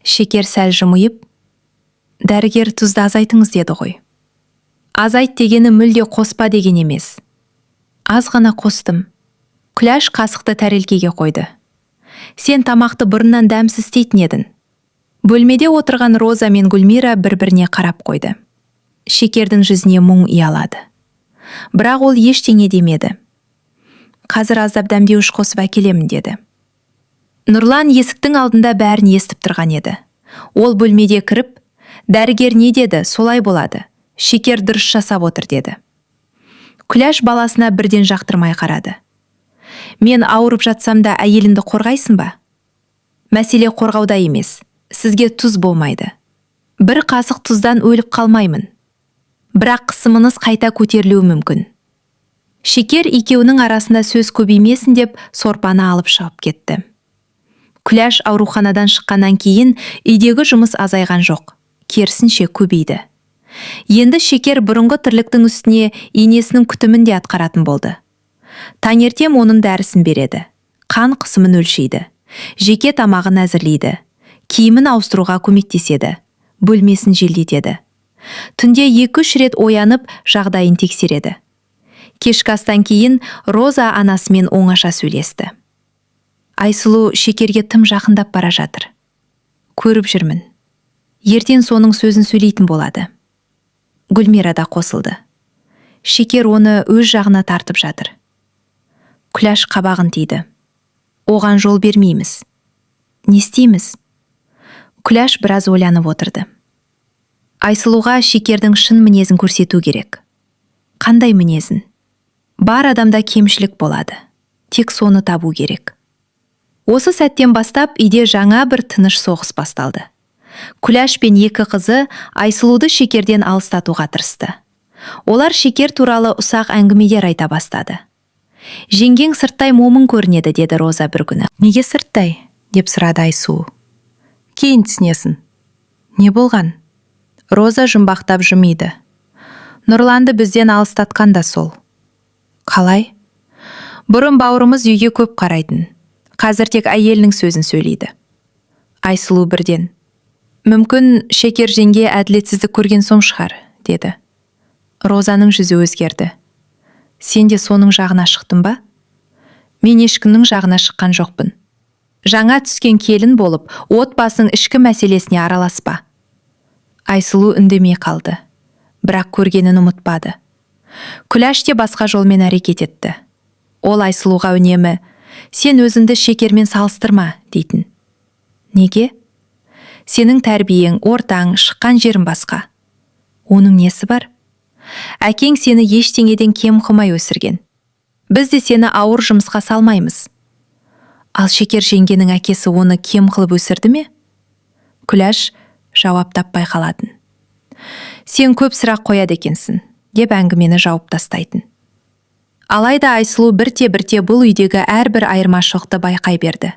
Шекер сәл жымиып, дәрігер тұзды азайтыңыз деді ғой. Азайт дегені мүлде қоспа деген емес. Аз ғана қостым. Күләш қасықты тәрелкеге қойды. Сен тамақты бұрыннан дәмсіз істейтін едің. Бөлмеде отырған Роза мен Гүлмира бір-біріне қарап қойды. Шекердің жүзіне мұң ұялады. Бірақ ол ештеңе демеді. Қазір аздап дәмдеуіш қосып әкелемін, деді. Нұрлан есіктің алдында бәрін естіп тұрған еді. Ол бөлмеде кіріп, дәрігер не деді, солай болады. Шекер дұрыс жасап отыр, деді. Күләш баласына бірден жақтырмай қарады. Мен ауырып жатсам да әйеліңді қорғайсың ба? Мәселе қорғауда емес. Сізге тұз болмайды. Бір қасық тұздан өліп қалмаймын. Бірақ қысымыңыз қайта көтерілуі мүмкін. Шекер екеуінің арасында сөз көбеймесін деп сорпаны алып шығып кетті. Күләш ауруханадан шыққаннан кейін үйдегі жұмыс азайған жоқ. Керісінше көбейді. Енді Шекер бұрынғы тірліктің үстіне енесінің күтімін де атқаратын болды. Таңертең оның дәрісін береді. Қан қысымын өлшейді. Жеке тамағын әзірлейді. Киімін ауыстыруға көмектеседі. Бөлмесін желдетеді. Түнде 2-3 рет оянып, жағдайын тексереді. Кешкі астан кейін Роза анасымен оңаша сөйлесті. Айсұлу Шекерге тым жақындап бара жатыр. Көріп жүрмін. Ертең соның сөзін сөйлейтін болады. Гүлмира да қосылды. Шекер оны өз жағына тартып жатыр. Күләш қабағын тиді. Оған жол бермейміз. Не істейміз? Күләш біраз ойланып отырды. Айсұлуға Шекердің шын мінезін көрсету керек. Қандай мінезін? Бар адамда кемшілік болады. Тек соны табу керек. Осы сәттен бастап үйде жаңа бір тыныш соғыс басталды. Күләш пен екі қызы Айсұлуды Шекерден алыстатуға тырысты. Олар Шекер туралы ұсақ әңгімелер айта бастады. Жеңгең сырттай момын көрінеді, деді Роза бір күні. Неге сырттай? Деп сұрады Айсұлу. Кейін түсінесің. Не болған? Роза жұмбақтап жымиды. Нұрланды бізден алыстатқан да сол. Қалай? Бұрын бауырымыз үйге көп қарайтын. Қазір тек әйелінің сөзін сөйлейді. Айсұлу бірден. Мүмкін Шекер жеңге әділетсіздік көрген соң шығар, деді. Розаның жүзі өзгерді. Сен де соның жағына шықтың ба? Мен ешкімнің жағына шыққан жоқпын. Жаңа түскен келін болып, отбасының ішкі мәселесіне араласпа. Айсұлу үндемей қалды. Бірақ көргенін ұмытпады. Күләш те басқа жолмен әрекет етті. Ол Айсұлуға үнемі, сен өзіңді Шекермен салыстырма, дейтін. Неге? Сенің тәрбиең, ортаң, шыққан жерің басқа. Оның несі бар? Әкең сені ештеңеден кем қылмай өсірген. Біз де сені ауыр жұмысқа салмаймыз. Ал Шекер жеңгенің әкесі оны кем қылып өсірді ме? Күләш жауап таппай қалатын. Сен көп сұрақ қояды екенсің, деп әңгімені жауып тастайтын. Алайда Айсұлу бірте-бірте бұл үйдегі әрбір айырмашылықты байқай берді.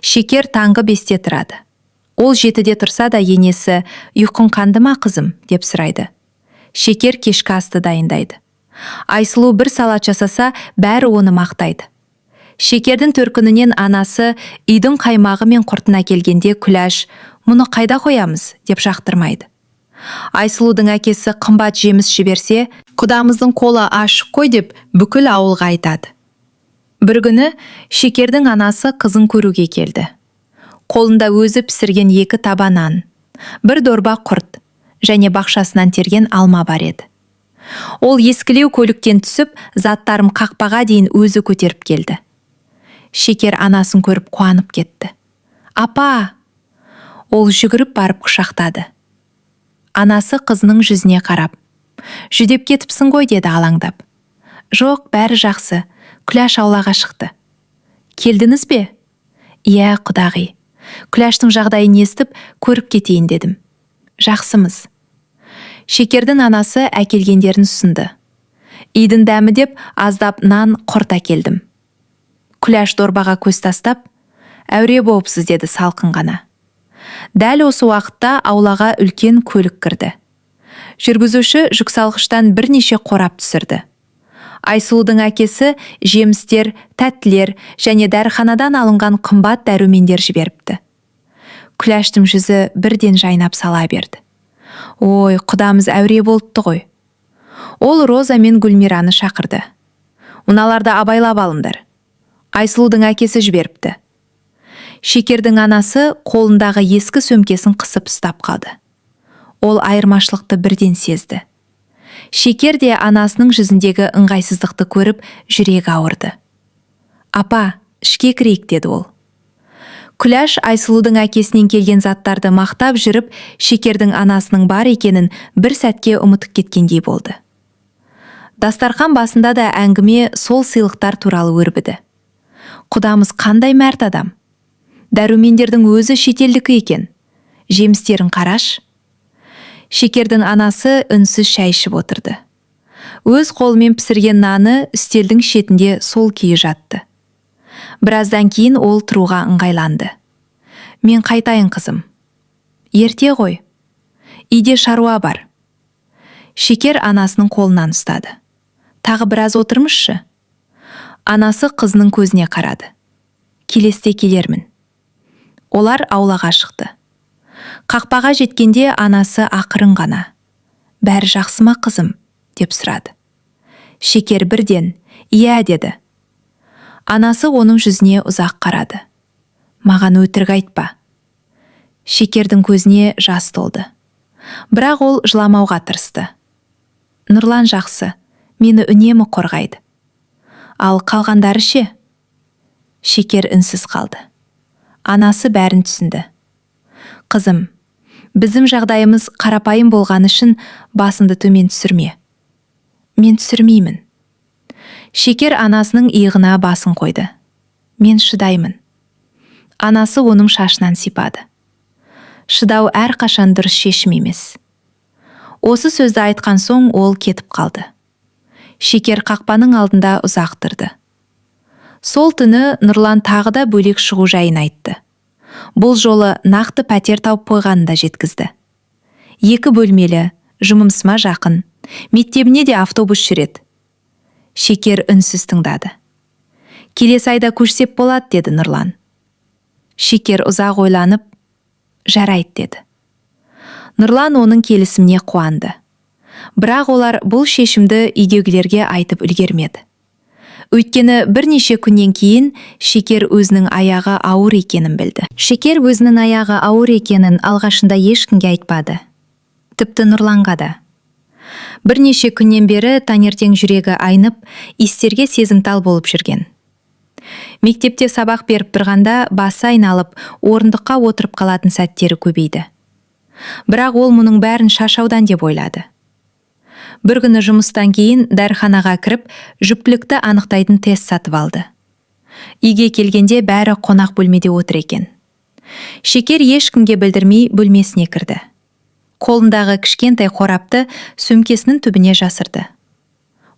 Шекер таңғы 5-те тұрады. Ол 7-де тұрса да енесі, ұйқың қанды ма қызым, деп сұрайды. Шекер кешкі асты дайындайды. Айсұлу бір салат жасаса, бәрі оны мақтайды. Шекердің төркінінен анасы үйдің қаймағы мен құртын әкелгенде Күләш, мұны қайда қоямыз, деп жақтырмайды. Айсұлудың әкесі қымбат жеміс жіберсе, құдамыздың қолы ашық қой, деп бүкіл ауылға айтады. Бір күні Шекердің анасы қызын көруге келді. Қолында өзі пісірген 2 таба нан, бір дорба құрт және бақшасынан терген алма бар еді. Ол ескілеу көліктен түсіп, заттарым қақпаға дейін өзі көтеріп келді. Шекер анасын көріп қуанып кетті. Апа! Ол жүгіріп барып құшақтады. Анасы қызының жүзіне қарап, жүдеп кетіпсің ғой, деді алаңдап. Жоқ, бәрі жақсы. Күләш аулаға шықты. Келдіңіз бе? Иә, құдағи. Күләштің жағдайын естіп, көріп кетейін дедім. Жақсымыз. Шекердің анасы әкелгендерін ұсынды. Үйдің дәмі деп аздап нан, құрт әкелдім. Күләш дорбаға көз тастап, әуре болыпсыз, деді салқын ғана. Дәл осы уақытта аулаға үлкен көлік кірді. Жүргізуші жүксалғыштан бірнеше қорап түсірді. Айсұлудың әкесі жемістер, тәттілер және дәріханадан алынған қымбат дәрумендер жіберіпті. Күләштің жүзі бірден жайнап сала берді. Ой, құдамыз әуре болыпты ғой. Ол Роза мен Гүлмираны шақырды. Уналарды абайлап алыңдар. Айсұлудың әкесі жіберіпті. Шекердің анасы қолындағы ескі сөмкесін қысып ұстап қалды. Ол айырмашылықты бірден сезді. Шекер де анасының жүзіндегі ыңғайсыздықты көріп, жүрегі ауырды. Апа, ішке кірейік, деді ол. Күләш Айсұлудың әкесінен келген заттарды мақтап жүріп, Шекердің анасының бар екенін бір сәтке ұмытып кеткендей болды. Дастархан басында да әңгіме сол сыйлықтар туралы өрбіді. Құдамыз қандай мәрт адам. Дәрумендердің өзі шетелдікі екен. Жемістерін қараш. Шекердің анасы үнсіз шай ішіп отырды. Өз қолымен пісірген наны үстелдің шетінде сол күйі жатты. Біраздан кейін ол тұруға ыңғайланды. Мен қайтайын, қызым. Ерте ғой. Үйде шаруа бар. Шекер анасының қолынан ұстады. Тағы біраз отырмызшы. Анасы қызының көзіне қарады. Келесте келермін. Олар аулаға шықты. Қақпаға жеткенде анасы ақырын ғана. Бәрі жақсы ма, қызым, деп сұрады. Шекер бірден, иә, деді. Анасы оның жүзіне ұзақ қарады. Маған өтірік айтпа. Шекердің көзіне жас толды. Бірақ ол жыламауға тырысты. Нұрлан жақсы, мені үнемі қорғайды. Ал қалғандары ше? Шекер үнсіз қалды. Анасы бәрін түсінді. Қызым, біздің жағдайымыз қарапайым болған үшін басынды төмен түсірме. Мен түсірмеймін. Шекер анасының иығына басын қойды. Мен шыдаймын. Анасы оның шашынан сипады. Шыдау әрқашан дұрыс шешім емес. Осы сөзді айтқан соң ол кетіп қалды. Шекер қақпаның алдында ұзақ тұрды. Сол түні Нұрлан тағы да бөлек шығу жайын айтты. Бұл жолы нақты пәтер тауып қойғанын да жеткізді. 2 бөлмелі, жұмысыма жақын, мектебіне де автобус жүреді. Шекер үнсіз тыңдады. Келесі айда көшсеп болады, деді Нұрлан. Шекер ұзақ ойланып, жарайды, деді. Нұрлан оның келісіміне қуанды. Бірақ олар бұл шешімді үйдегілерге айтып үлгермеді. Өйткені бірнеше күннен кейін Шекер өзінің аяғы ауыр екенін білді. Шекер өзінің аяғы ауыр екенін алғашында ешкімге айтпады. Тіпті Нұрланға да. Бірнеше күннен бері таңертең жүрегі айнып, истерге сезімтал болып жүрген. Мектепте сабақ беріп тұрғанда басы айналып, орындыққа отырып қалатын сәттері көбейді. Бірақ ол мұның бәрін шашаудан деп ойлады. Бір күні жұмыстан кейін дәріханаға кіріп, жүктілікті анықтайтын тест сатып алды. Үйге келгенде бәрі қонақ бөлмеде отыр екен. Шекер ешкімге білдірмей бөлмесіне кірді. Қолындағы кішкентай қорапты сөмкесінің түбіне жасырды.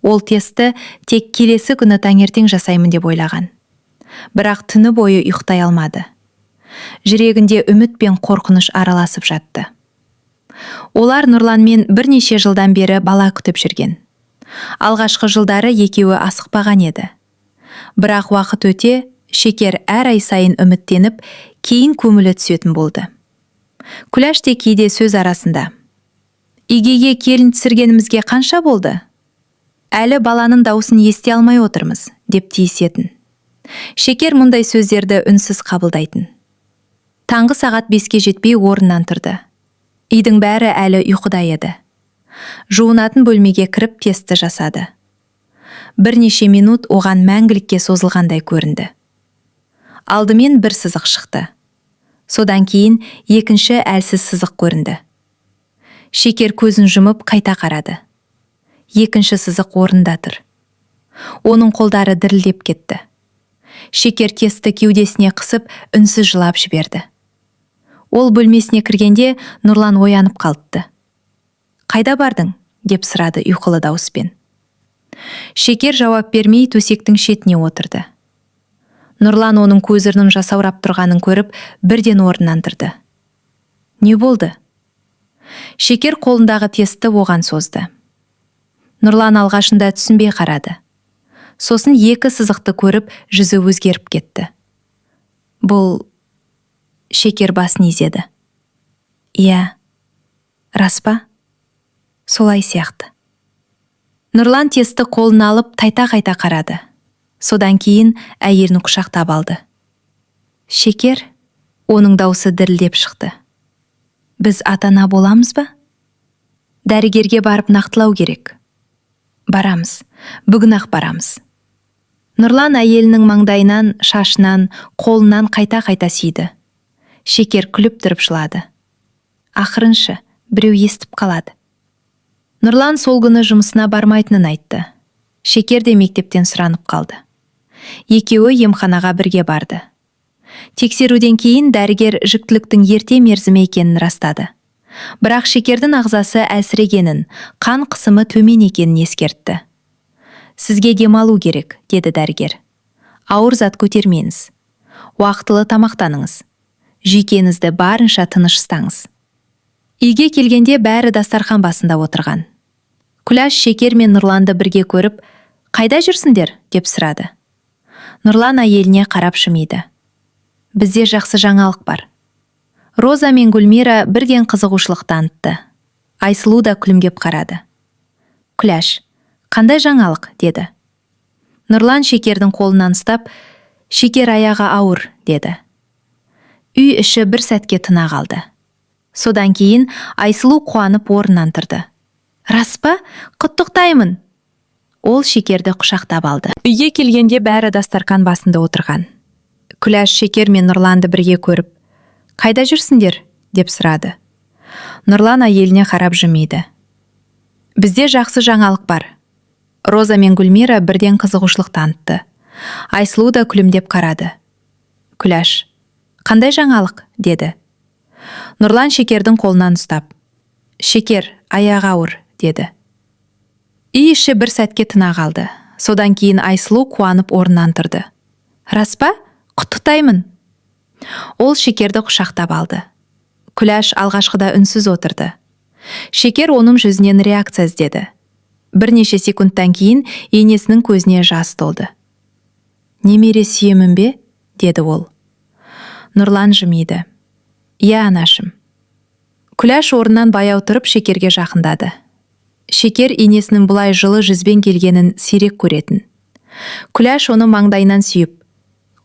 Ол тестті тек келесі күні таңертең жасаймын деп ойлаған. Бірақ түні бойы ұйықтай алмады. Жүрегінде үміт пен қорқыныш араласып жатты. Олар Нұрланмен бірнеше жылдан бері бала күтіп жүрген. Алғашқы жылдары екеуі асықпаған еді. Бірақ уақыт өте, Шекер әр ай сайын үміттеніп, кейін көңілі түсетін болды. Күләш те кейде сөз арасында: "Үйге келін түсіргенімізге қанша болды? Әлі баланың даусын ести алмай отырмыз", деп тиісетін. Шекер мұндай сөздерді үнсіз қабылдайтын. Таңғы сағат 5-ке жетпей орнынан тұрды. Үйдің бәрі әлі ұйқыда еді. Жуынатын бөлмеге кіріп тестті жасады. Бірнеше минут оған мәңгілікке созылғандай көрінді. Алдымен бір сызық шықты. Содан кейін екінші әлсіз сызық көрінді. Шекер көзін жұмып қайта қарады. Екінші сызық орында тұр. Оның қолдары дірілдеп кетті. Шекер тестті кеудесіне қысып, үнсіз жылап жіберді. Ол бөлмесіне кіргенде Нұрлан оянып қалды. "Қайда бардың?" деп сұрады ұйқылы дауыспен. Шекер жауап бермей төсектің шетіне отырды. Нұрлан оның көзірінің жасаурап тұрғанын көріп, бірден орнынан тұрды. "Не болды?" Шекер қолындағы тестті оған созды. Нұрлан алғашында түсінбей қарады. Сосын 2 сызықты көріп, жүзі өзгеріп кетті. "Бұл..." Шекер басын изеді. "Иә, рас па? Солай сияқты." Нұрлан тестті қолына алып қайта қарады. Содан кейін әйелін құшақтап алды. "Шекер", оның даусы дірілдеп шықты. "Біз ата-ана боламыз ба?" "Дәрігерге барып нақтылау керек." "Барамыз, бүгін-ақ барамыз." Нұрлан әйелінің маңдайынан, шашынан, қолынан қайта сүйді. Шекер күліп тұрып жылады. "Ақырыншы, біреу естіп қалады." Нұрлан сол күні жұмысына бармайтынын айтты. Шекер де мектептен сұранып қалды. Екеуі емханаға бірге барды. Тексеруден кейін дәрігер жүктіліктің ерте мерзімі екенін растады. Бірақ Шекердің ағзасы әлсірегенін, қан қысымы төмен екенін ескертті. "Сізге демалу керек", деді дәрігер. "Ауыр зат көтермеңіз. Уақытылы тамақтаныңыз. Жүйкеңізді барынша тыныш ұстаңыз." Үйге келгенде бәрі дастархан басында отырған. Күләш Шекер мен Нұрланды бірге көріп, "Қайда жүрсіңдер?" деп сұрады. Нұрлан әйеліне қарап жымиды. "Бізде жақсы жаңалық бар." Роза мен Гүлмира бірден қызығушылық танытты. Айсұлу да күлімдеп қарады. "Күләш, қандай жаңалық?" деді. Нұрлан Шекердің қолынан ұстап, "Шекер аяғы ауыр", деді. Үй іші бір сәтке тына қалды. Содан кейін Айсұлу қуанып орнынан тұрды. "Рас па? Құттықтаймын." Ол Шекерді құшақтап алды. Үйге келгенде бәрі дастархан басында отырған. Күләш Шекер мен Нұрланды бірге көріп, "Қайда жүрсіңдер?" деп сұрады. Нұрлан әйеліне қарап жымиды. "Бізде жақсы жаңалық бар." Роза мен Гүлмира бірден қызығушылық танытты. Айсұлу да күлімдеп қарады. "Күләш, қандай жаңалық?" деді. Нұрлан Шекердің қолынан ұстап, "Шекер, аяғы ауыр", деді. Үй іші бір сәтке тына қалды. Содан кейін Айсұлу қуанып орнынан тұрды. Рас па? Құттықтаймын. Ол Шекерді құшақтап алды. Күләш алғашқыда үнсіз отырды. Шекер оның жүзінен реакция іздеді. Бірнеше секундтан кейін енесінің көзіне жас толды. Немере сүйемін бе? Деді ол. Нұрлан жымиды. Иә, анашым. Күләш орнынан баяу тұрып Шекерге жақындады. Шекер енесінің бұлай жылы жүзбен келгенін сирек көретін. Күләш оны маңдайынан сүйіп,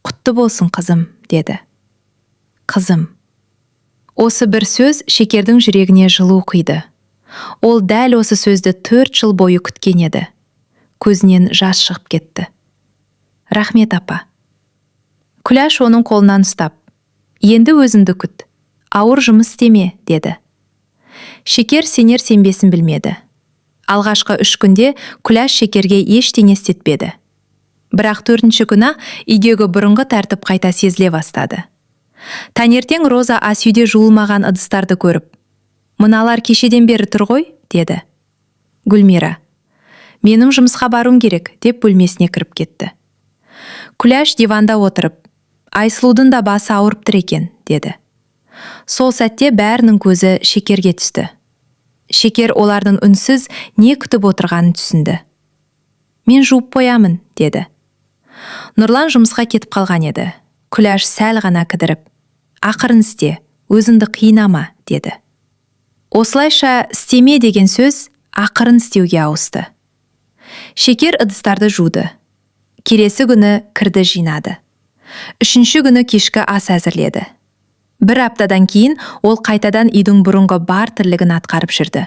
құтты болсын қызым, деді. Қызым. Осы бір сөз Шекердің жүрегіне жылу құйды. Ол дәл осы сөзді 4 жыл бойы күткен еді. Көзінен жас шығып кетті. Рахмет, апа. Күләш оның қолынан ұстап, енді өзіңді күт, ауыр жұмыс істеме, деді. Шекер сенер-сенбесін білмеді. Алғашқы 3 күнде Күләш Шекерге ештеңе істетпеді. Бірақ 4-ші күні үйдегі бұрынғы тәртіп қайта сезіле бастады. Таңертең Роза ас үйде жуылмаған ыдыстарды көріп, «Мыналар кешеден бері тұр ғой», деді. Гүлмира, «Менің жұмысқа баруым керек», деп бөлмесіне кіріп кетті. Күләш диванда отырып, «Айсұлудың да басы ауырып тұр екен», деді. Сол сәтте бәрінің көзі Шекерге түсті. Шекер олардың үнсіз не күтіп отырғанын түсінді. «Мен жуып қоямын», деді. Нұрлан жұмысқа кетіп қалған еді. Күләш сәл ғана кідіріп, «Ақырын істе, өзіңді қиынама», деді. Осылайша істеме деген сөз ақырын істеуге ауысты. Шекер ыдыстарды жуды. Келесі күні кірді жинады. 3-ші күні кешкі ас әзірледі. 1 аптадан кейін ол қайтадан үйдің бұрынғы бар тірлігін атқарып жүрді.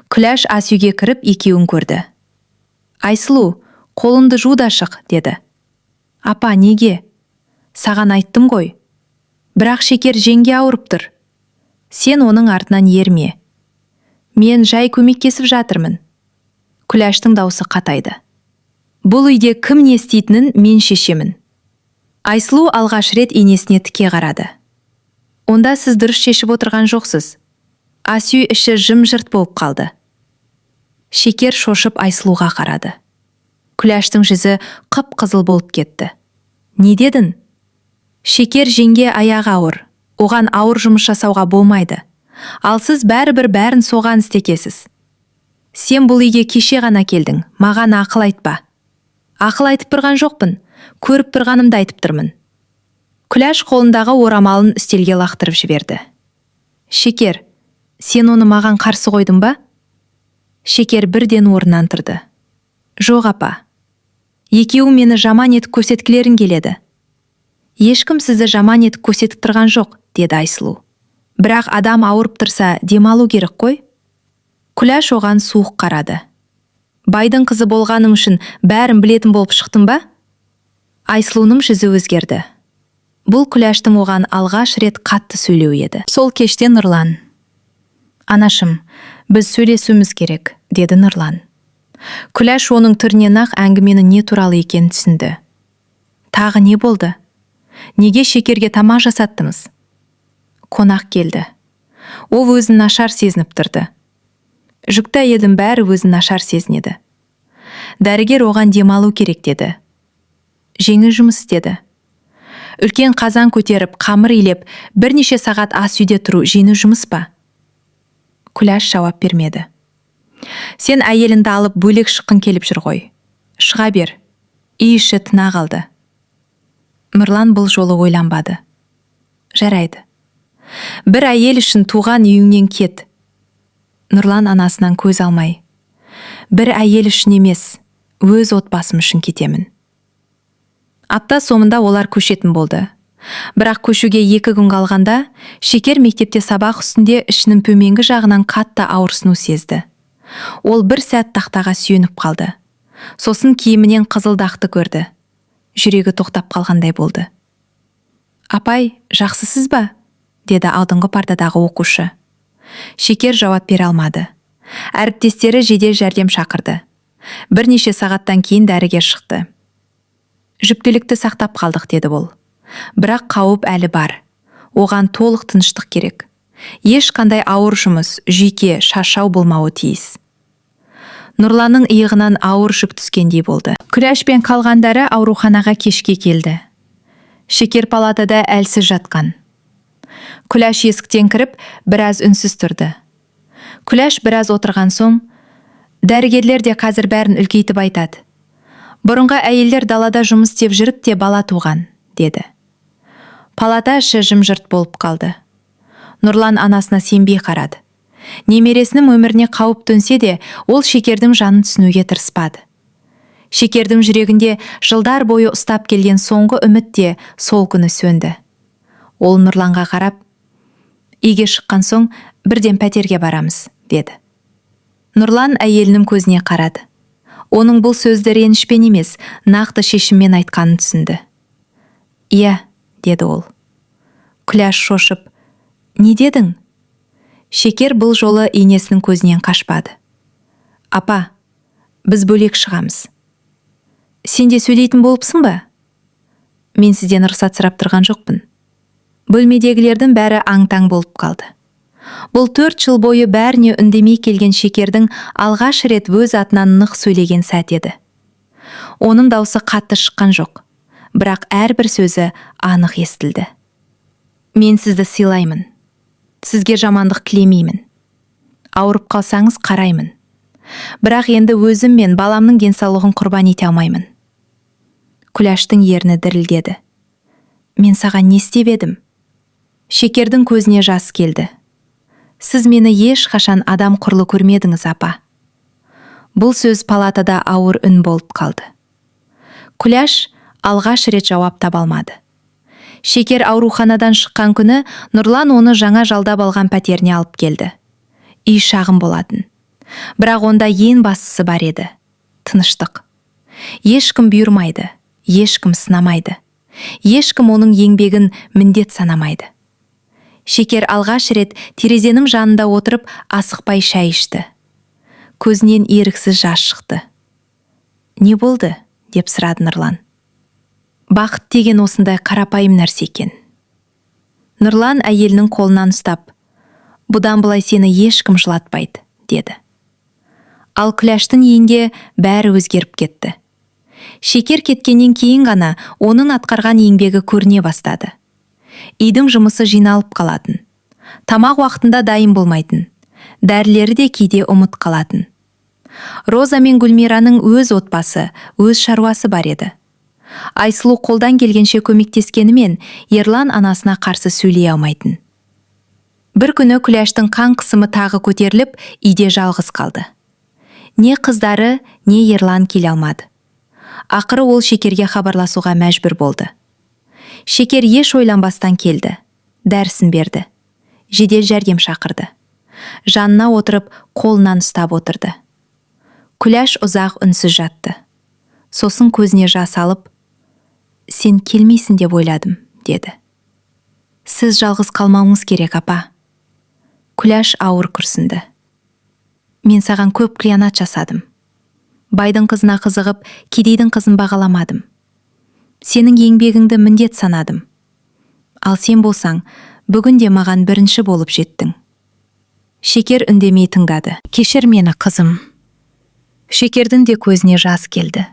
Күләш ас үйге кіріп екеуін көрді. «Айсұлу, қолыңды жу да шық», деді. «Апа, неге? Саған айттым ғой. Бірақ Шекер жеңге ауырып тұр. Сен оның артынан ерме. Мен жай көмектесіп жатырмын». Күләштің даусы қатайды. «Бұл үйде кім не істейтінін мен шешемін». Айсұлу алғаш рет енесіне тіке қарады. «Онда сіз дұрыс шешіп отырған жоқсыз». Ас үй іші жым-жырт болып қалды. Шекер шошып Айсұлуға қарады. Күләштің жүзі қып-қызыл болып кетті. «Не дедің?» «Шекер жеңге аяғы ауыр. Оған ауыр жұмыс жасауға болмайды. Ал сіз бәрібір бәрін соған істетесіз. Сен бұл үйге кеше ғана келдің, маған ақыл айтпа». «Ақыл айтып тұрған жоқпын, көріп тұрғанымды айтып тұрмын». Күләш қолындағы орамалын үстелге лақтырып жіберді. «Шекер, сен оны маған қарсы қойдың ба?» Шекер бірден орнынан тұрды. «Жоқ, апа. Екеуің мені жаман етіп көрсеткілерің келеді». «Ешкім сізді жаман етіп көрсетіп тұрған жоқ», деді Айсұлу. «Бірақ адам ауырып тұрса, демалу керек қой». Күләш оған суық қарады. «Байдың қызы болғаным үшін бәрін білетін болып шықтың ба?» Айсұлуның жүзі өзгерді. Бұл Күләштің оған алғаш рет қатты сөйлеу еді. Сол кеште Нұрлан: «Анашым, біз сөйлесуіміз керек», деді Нұрлан. Күләш оның түрінен ақ әңгіменің не туралы екенін түсінді. «Тағы не болды? Неге Шекерге тамақ жасаттыңыз?» «Қонақ келді. Ол өзін нашар сезініп тұрды». Жүкті әйелдің бәрі өзін нашар сезінеді. Дәрігер оған демалу керек деді. Жеңіл жұмыс істеді. Үлкен қазан көтеріп, қамыр илеп, бірнеше сағат ас үйде тұру жеңіл жұмыс па? Күләш жауап бермеді. «Сен әйеліңді алып бөлек шыққың келіп жүр ғой. Шыға бер». Үй іші тына қалды. Нұрлан бұл жолы ойланбады. «Жарайды. Бір әйел үшін туған үйіңнен кет». Нұрлан анасынан көз алмай: «Бір әйел үшін емес, өз отбасым үшін кетемін». Апта соңында олар көшетін болды. Бірақ көшуге 2 күн қалғанда Шекер мектепте сабақ үстінде ішінің төменгі жағынан қатты ауырсыну сезді. Ол бір сәт тақтаға сүйеніп қалды. Сосын киімінен қызыл дақты көрді. Жүрегі тоқтап қалғандай болды. «Апай, жақсысыз ба?» деді алдыңғы пардадағы оқушы. Шекер жауап бере алмады. Әріптестері жедел жәрдем шақырды. Бірнеше сағаттан кейін дәрігер шықты. «Жүктілікті сақтап қалдық», деді ол. «Бірақ қауіп әлі бар. Оған толық тыныштық керек. Ешқандай ауыр жұмыс, жүйке, шаршау болмауы тиіс». Нұрланның иығынан ауыр жүк түскендей болды. Күләш пен қалғандары ауруханаға кешке келді. Шекер палатада әлсіз жатқан. Күләш есіктен кіріп, біраз үнсіз тұрды. Күләш біраз отырған соң, дәрігерлер де қазір бәрін үлкейтіп айтады. Бұрынғы әйелдер далада жұмыс істеп жүріп те бала туған, деді. Палата іші жым-жырт болып қалды. Нұрлан анасына сенбей қарады. Немересінің өміріне қауіп төнсе де, ол Шекердің жанын түсінуге тырыспады. Шекердің жүрегінде жылдар бойы ұстап келген соңғы үміт те сол күні сөнді. Ол Нұрланға қарап, үйге шыққан соң бірден пәтерге барамыз, деді. Нұрлан әйелінің көзіне қарады. Оның бұл сөзді ренішпен емес, нақты шешіммен айтқанын түсінді. «Иә», деді ол. Күләш шошып, «Не дедің?» Шекер бұл жолы енесінің көзінен қашпады. «Апа, біз бөлек шығамыз». «Сен де сөйлейтін болыпсың ба?» «Мен сізден рұқсат сұрап тұрған жоқпын». Бөлмедегілердің бәрі аң-таң болып қалды. Бұл 4 жыл бойы бәріне үндемей келген Шекердің алғаш рет өз атынан нық сөйлеген сәт еді. Оның даусы қатты шыққан жоқ, бірақ әрбір сөзі анық естілді. «Мен сізді сыйлаймын. Сізге жамандық тілемеймін. Ауырып қалсаңыз қараймын. Бірақ енді өзім мен баламның денсаулығын құрбан ете алмаймын». Күләштің ерні дірілдеді. «Мен саған не істеп едім?» Шекердің көзіне жас келді. «Сіз мені ешқашан адам құрлы көрмедіңіз, апа». Бұл сөз палатада ауыр үн болып қалды. Күләш алғаш рет жауап таба алмады. Шекер ауруханадан шыққан күні Нұрлан оны жаңа жалдап алған пәтеріне алып келді. Үй шағын болатын. Бірақ онда ең бастысы бар еді. Тыныштық. Ешкім бұйырмайды, ешкім сынамайды. Ешкім оның еңбегін міндет санамайды. Шекер алғаш рет терезенің жанында отырып асықпай шай ішті. Көзінен еріксіз жас шықты. «Не болды?» деп сұрады Нұрлан. «Бақыт деген осындай қарапайым нәрсе екен». Нұрлан әйелінің қолынан ұстап, «Бұдан былай сені ешкім жылатпайды», деді. Ал Күләштің үйінде бәрі өзгеріп кетті. Шекер кеткеннен кейін ғана оның атқарған еңбегі көріне бастады. Үйдің жұмысы жиналып қалатын. Тамақ уақытында дайын болмайтын. Дәрілері де кейде ұмыт қалатын. Роза мен Гүлмираның өз отбасы, өз шаруасы бар еді. Айсұлу қолдан келгенше көмектескенімен Ерлан анасына қарсы сөйлей алмайтын. Бір күні Күләштің қан қысымы тағы көтеріліп, үйде жалғыз қалды. Не қыздары, не Ерлан келе алмады. Ақыры ол Шекерге хабарласуға мәжбүр болды. Шекер еш ойланбастан келді. Дәрісін берді. Жедел жәрдем шақырды. Жанына отырып, қолынан ұстап отырды. Күләш ұзақ үнсіз жатты. Сосын көзіне жас алып, «Сен келмейсің деп ойладым», деді. «Сіз жалғыз қалмауыңыз керек, апа». Күләш ауыр күрсінді. «Мен саған көп қиянат жасадым. Байдың қызына қызығып, кедейдің қызын бағаламадым. Сенің еңбегіңді міндет санадым. Ал сен болсаң, бүгін де маған бірінші болып жеттің». Шекер үндемей тыңдады. «Кешір мені, қызым». Шекердің де көзіне жас келді.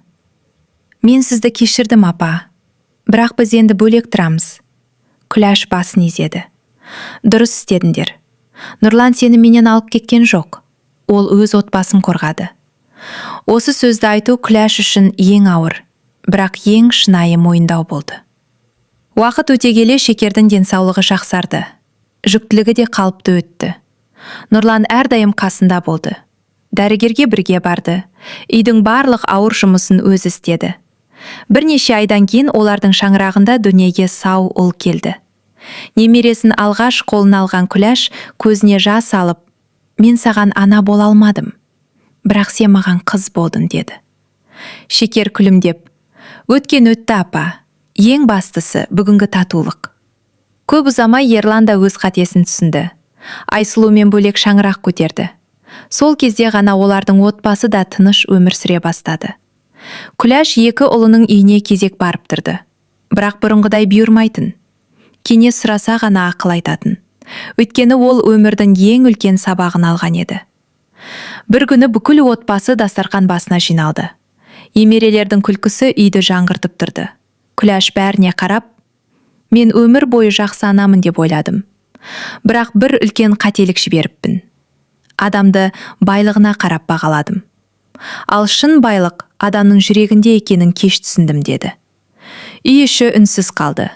«Мен сізді кешірдім, апа. Бірақ біз енді бөлек тұрамыз». Күләш басын изеді. «Дұрыс істедіңдер. Нұрлан сені менен алып кеткен жоқ. Ол өз отбасын қорғады». Осы сөзді айту Күләш үшін ең ауыр, бірақ ең шынайы мойындау болды. Уақыт өте келе Шекердің денсаулығы жақсарды. Жүктілігі де қалыпты өтті. Нұрлан әрдайым қасында болды. Дәрігерге бірге барды. Үйдің барлық ауыр жұмысын өзі істеді. Бірнеше айдан кейін олардың шаңырағында дүниеге сау ұл келді. Немересін алғаш қолына алған Күләш көзіне жас алып, «Мен саған ана бола алмадым. Бірақ сен маған қыз болдың», деді. Шекер күлімдеп, «Өткен өтті, апа. Ең бастысы бүгінгі татулық». Көп ұзамай Ерлан да өз қатесін түсінді. Айсұлумен бөлек шаңырақ көтерді. Сол кезде ғана олардың отбасы да тыныш өмір сүре бастады. Күләш екі ұлының үйіне кезек барып тұрды. Бірақ бұрынғыдай бұйырмайтын. Кеңес сұраса ғана ақыл айтатын. Өйткені ол өмірдің ең үлкен сабағын алған еді. Бір күні бүкіл отбасы дастархан басына жиналды. Немерелердің күлкісі үйді жаңғыртып тұрды. Күләш бәріне қарап, мен өмір бойы жақсы анамын деп ойладым. Бірақ бір үлкен қателік жіберіппін. Адамды байлығына қарап бағаладым. Ал шын байлық адамның жүрегінде екенін кеш түсіндім деді. Үй іші үнсіз қалды.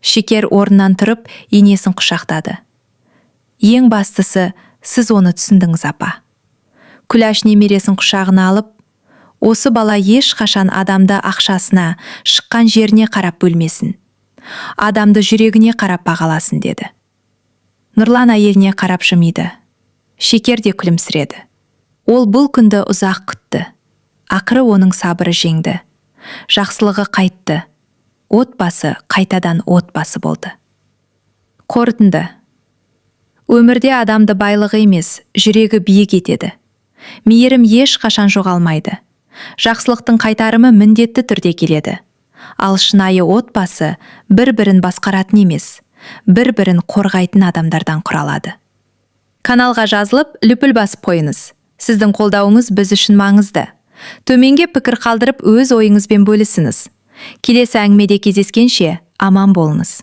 Шекер орнынан тұрып, енесін құшақтады. Ең бастысы, сіз оны түсіндіңіз, апа. Күләш немересін құшағына алып, осы бала ешқашан адамды ақшасына, шыққан жеріне қарап бөлмесін. Адамды жүрегіне қарап бағаласын деді. Нұрлан әйеліне қарап жымиды. Шекер де күлімсіреді. Ол бұл күнді ұзақ күтті. Ақыры оның сабыры жеңді. Жақсылығы қайтты. Отбасы қайтадан отбасы болды. Қорытынды. Өмірде адамды байлығы емес, жүрегі биік етеді. Мейірім ешқашан жоғалмайды. Жақсылықтың қайтарымы міндетті түрде келеді. Ал шынайы отбасы бір-бірін басқаратын емес, бір-бірін қорғайтын адамдардан құралады. Каналға жазылып, лүпіл басып қойыңыз. Сіздің қолдауыңыз біз үшін маңызды. Төменге пікір қалдырып, өз ойыңызбен бөлісіңіз. Келесі әңгімеде кездескенше аман болыңыз.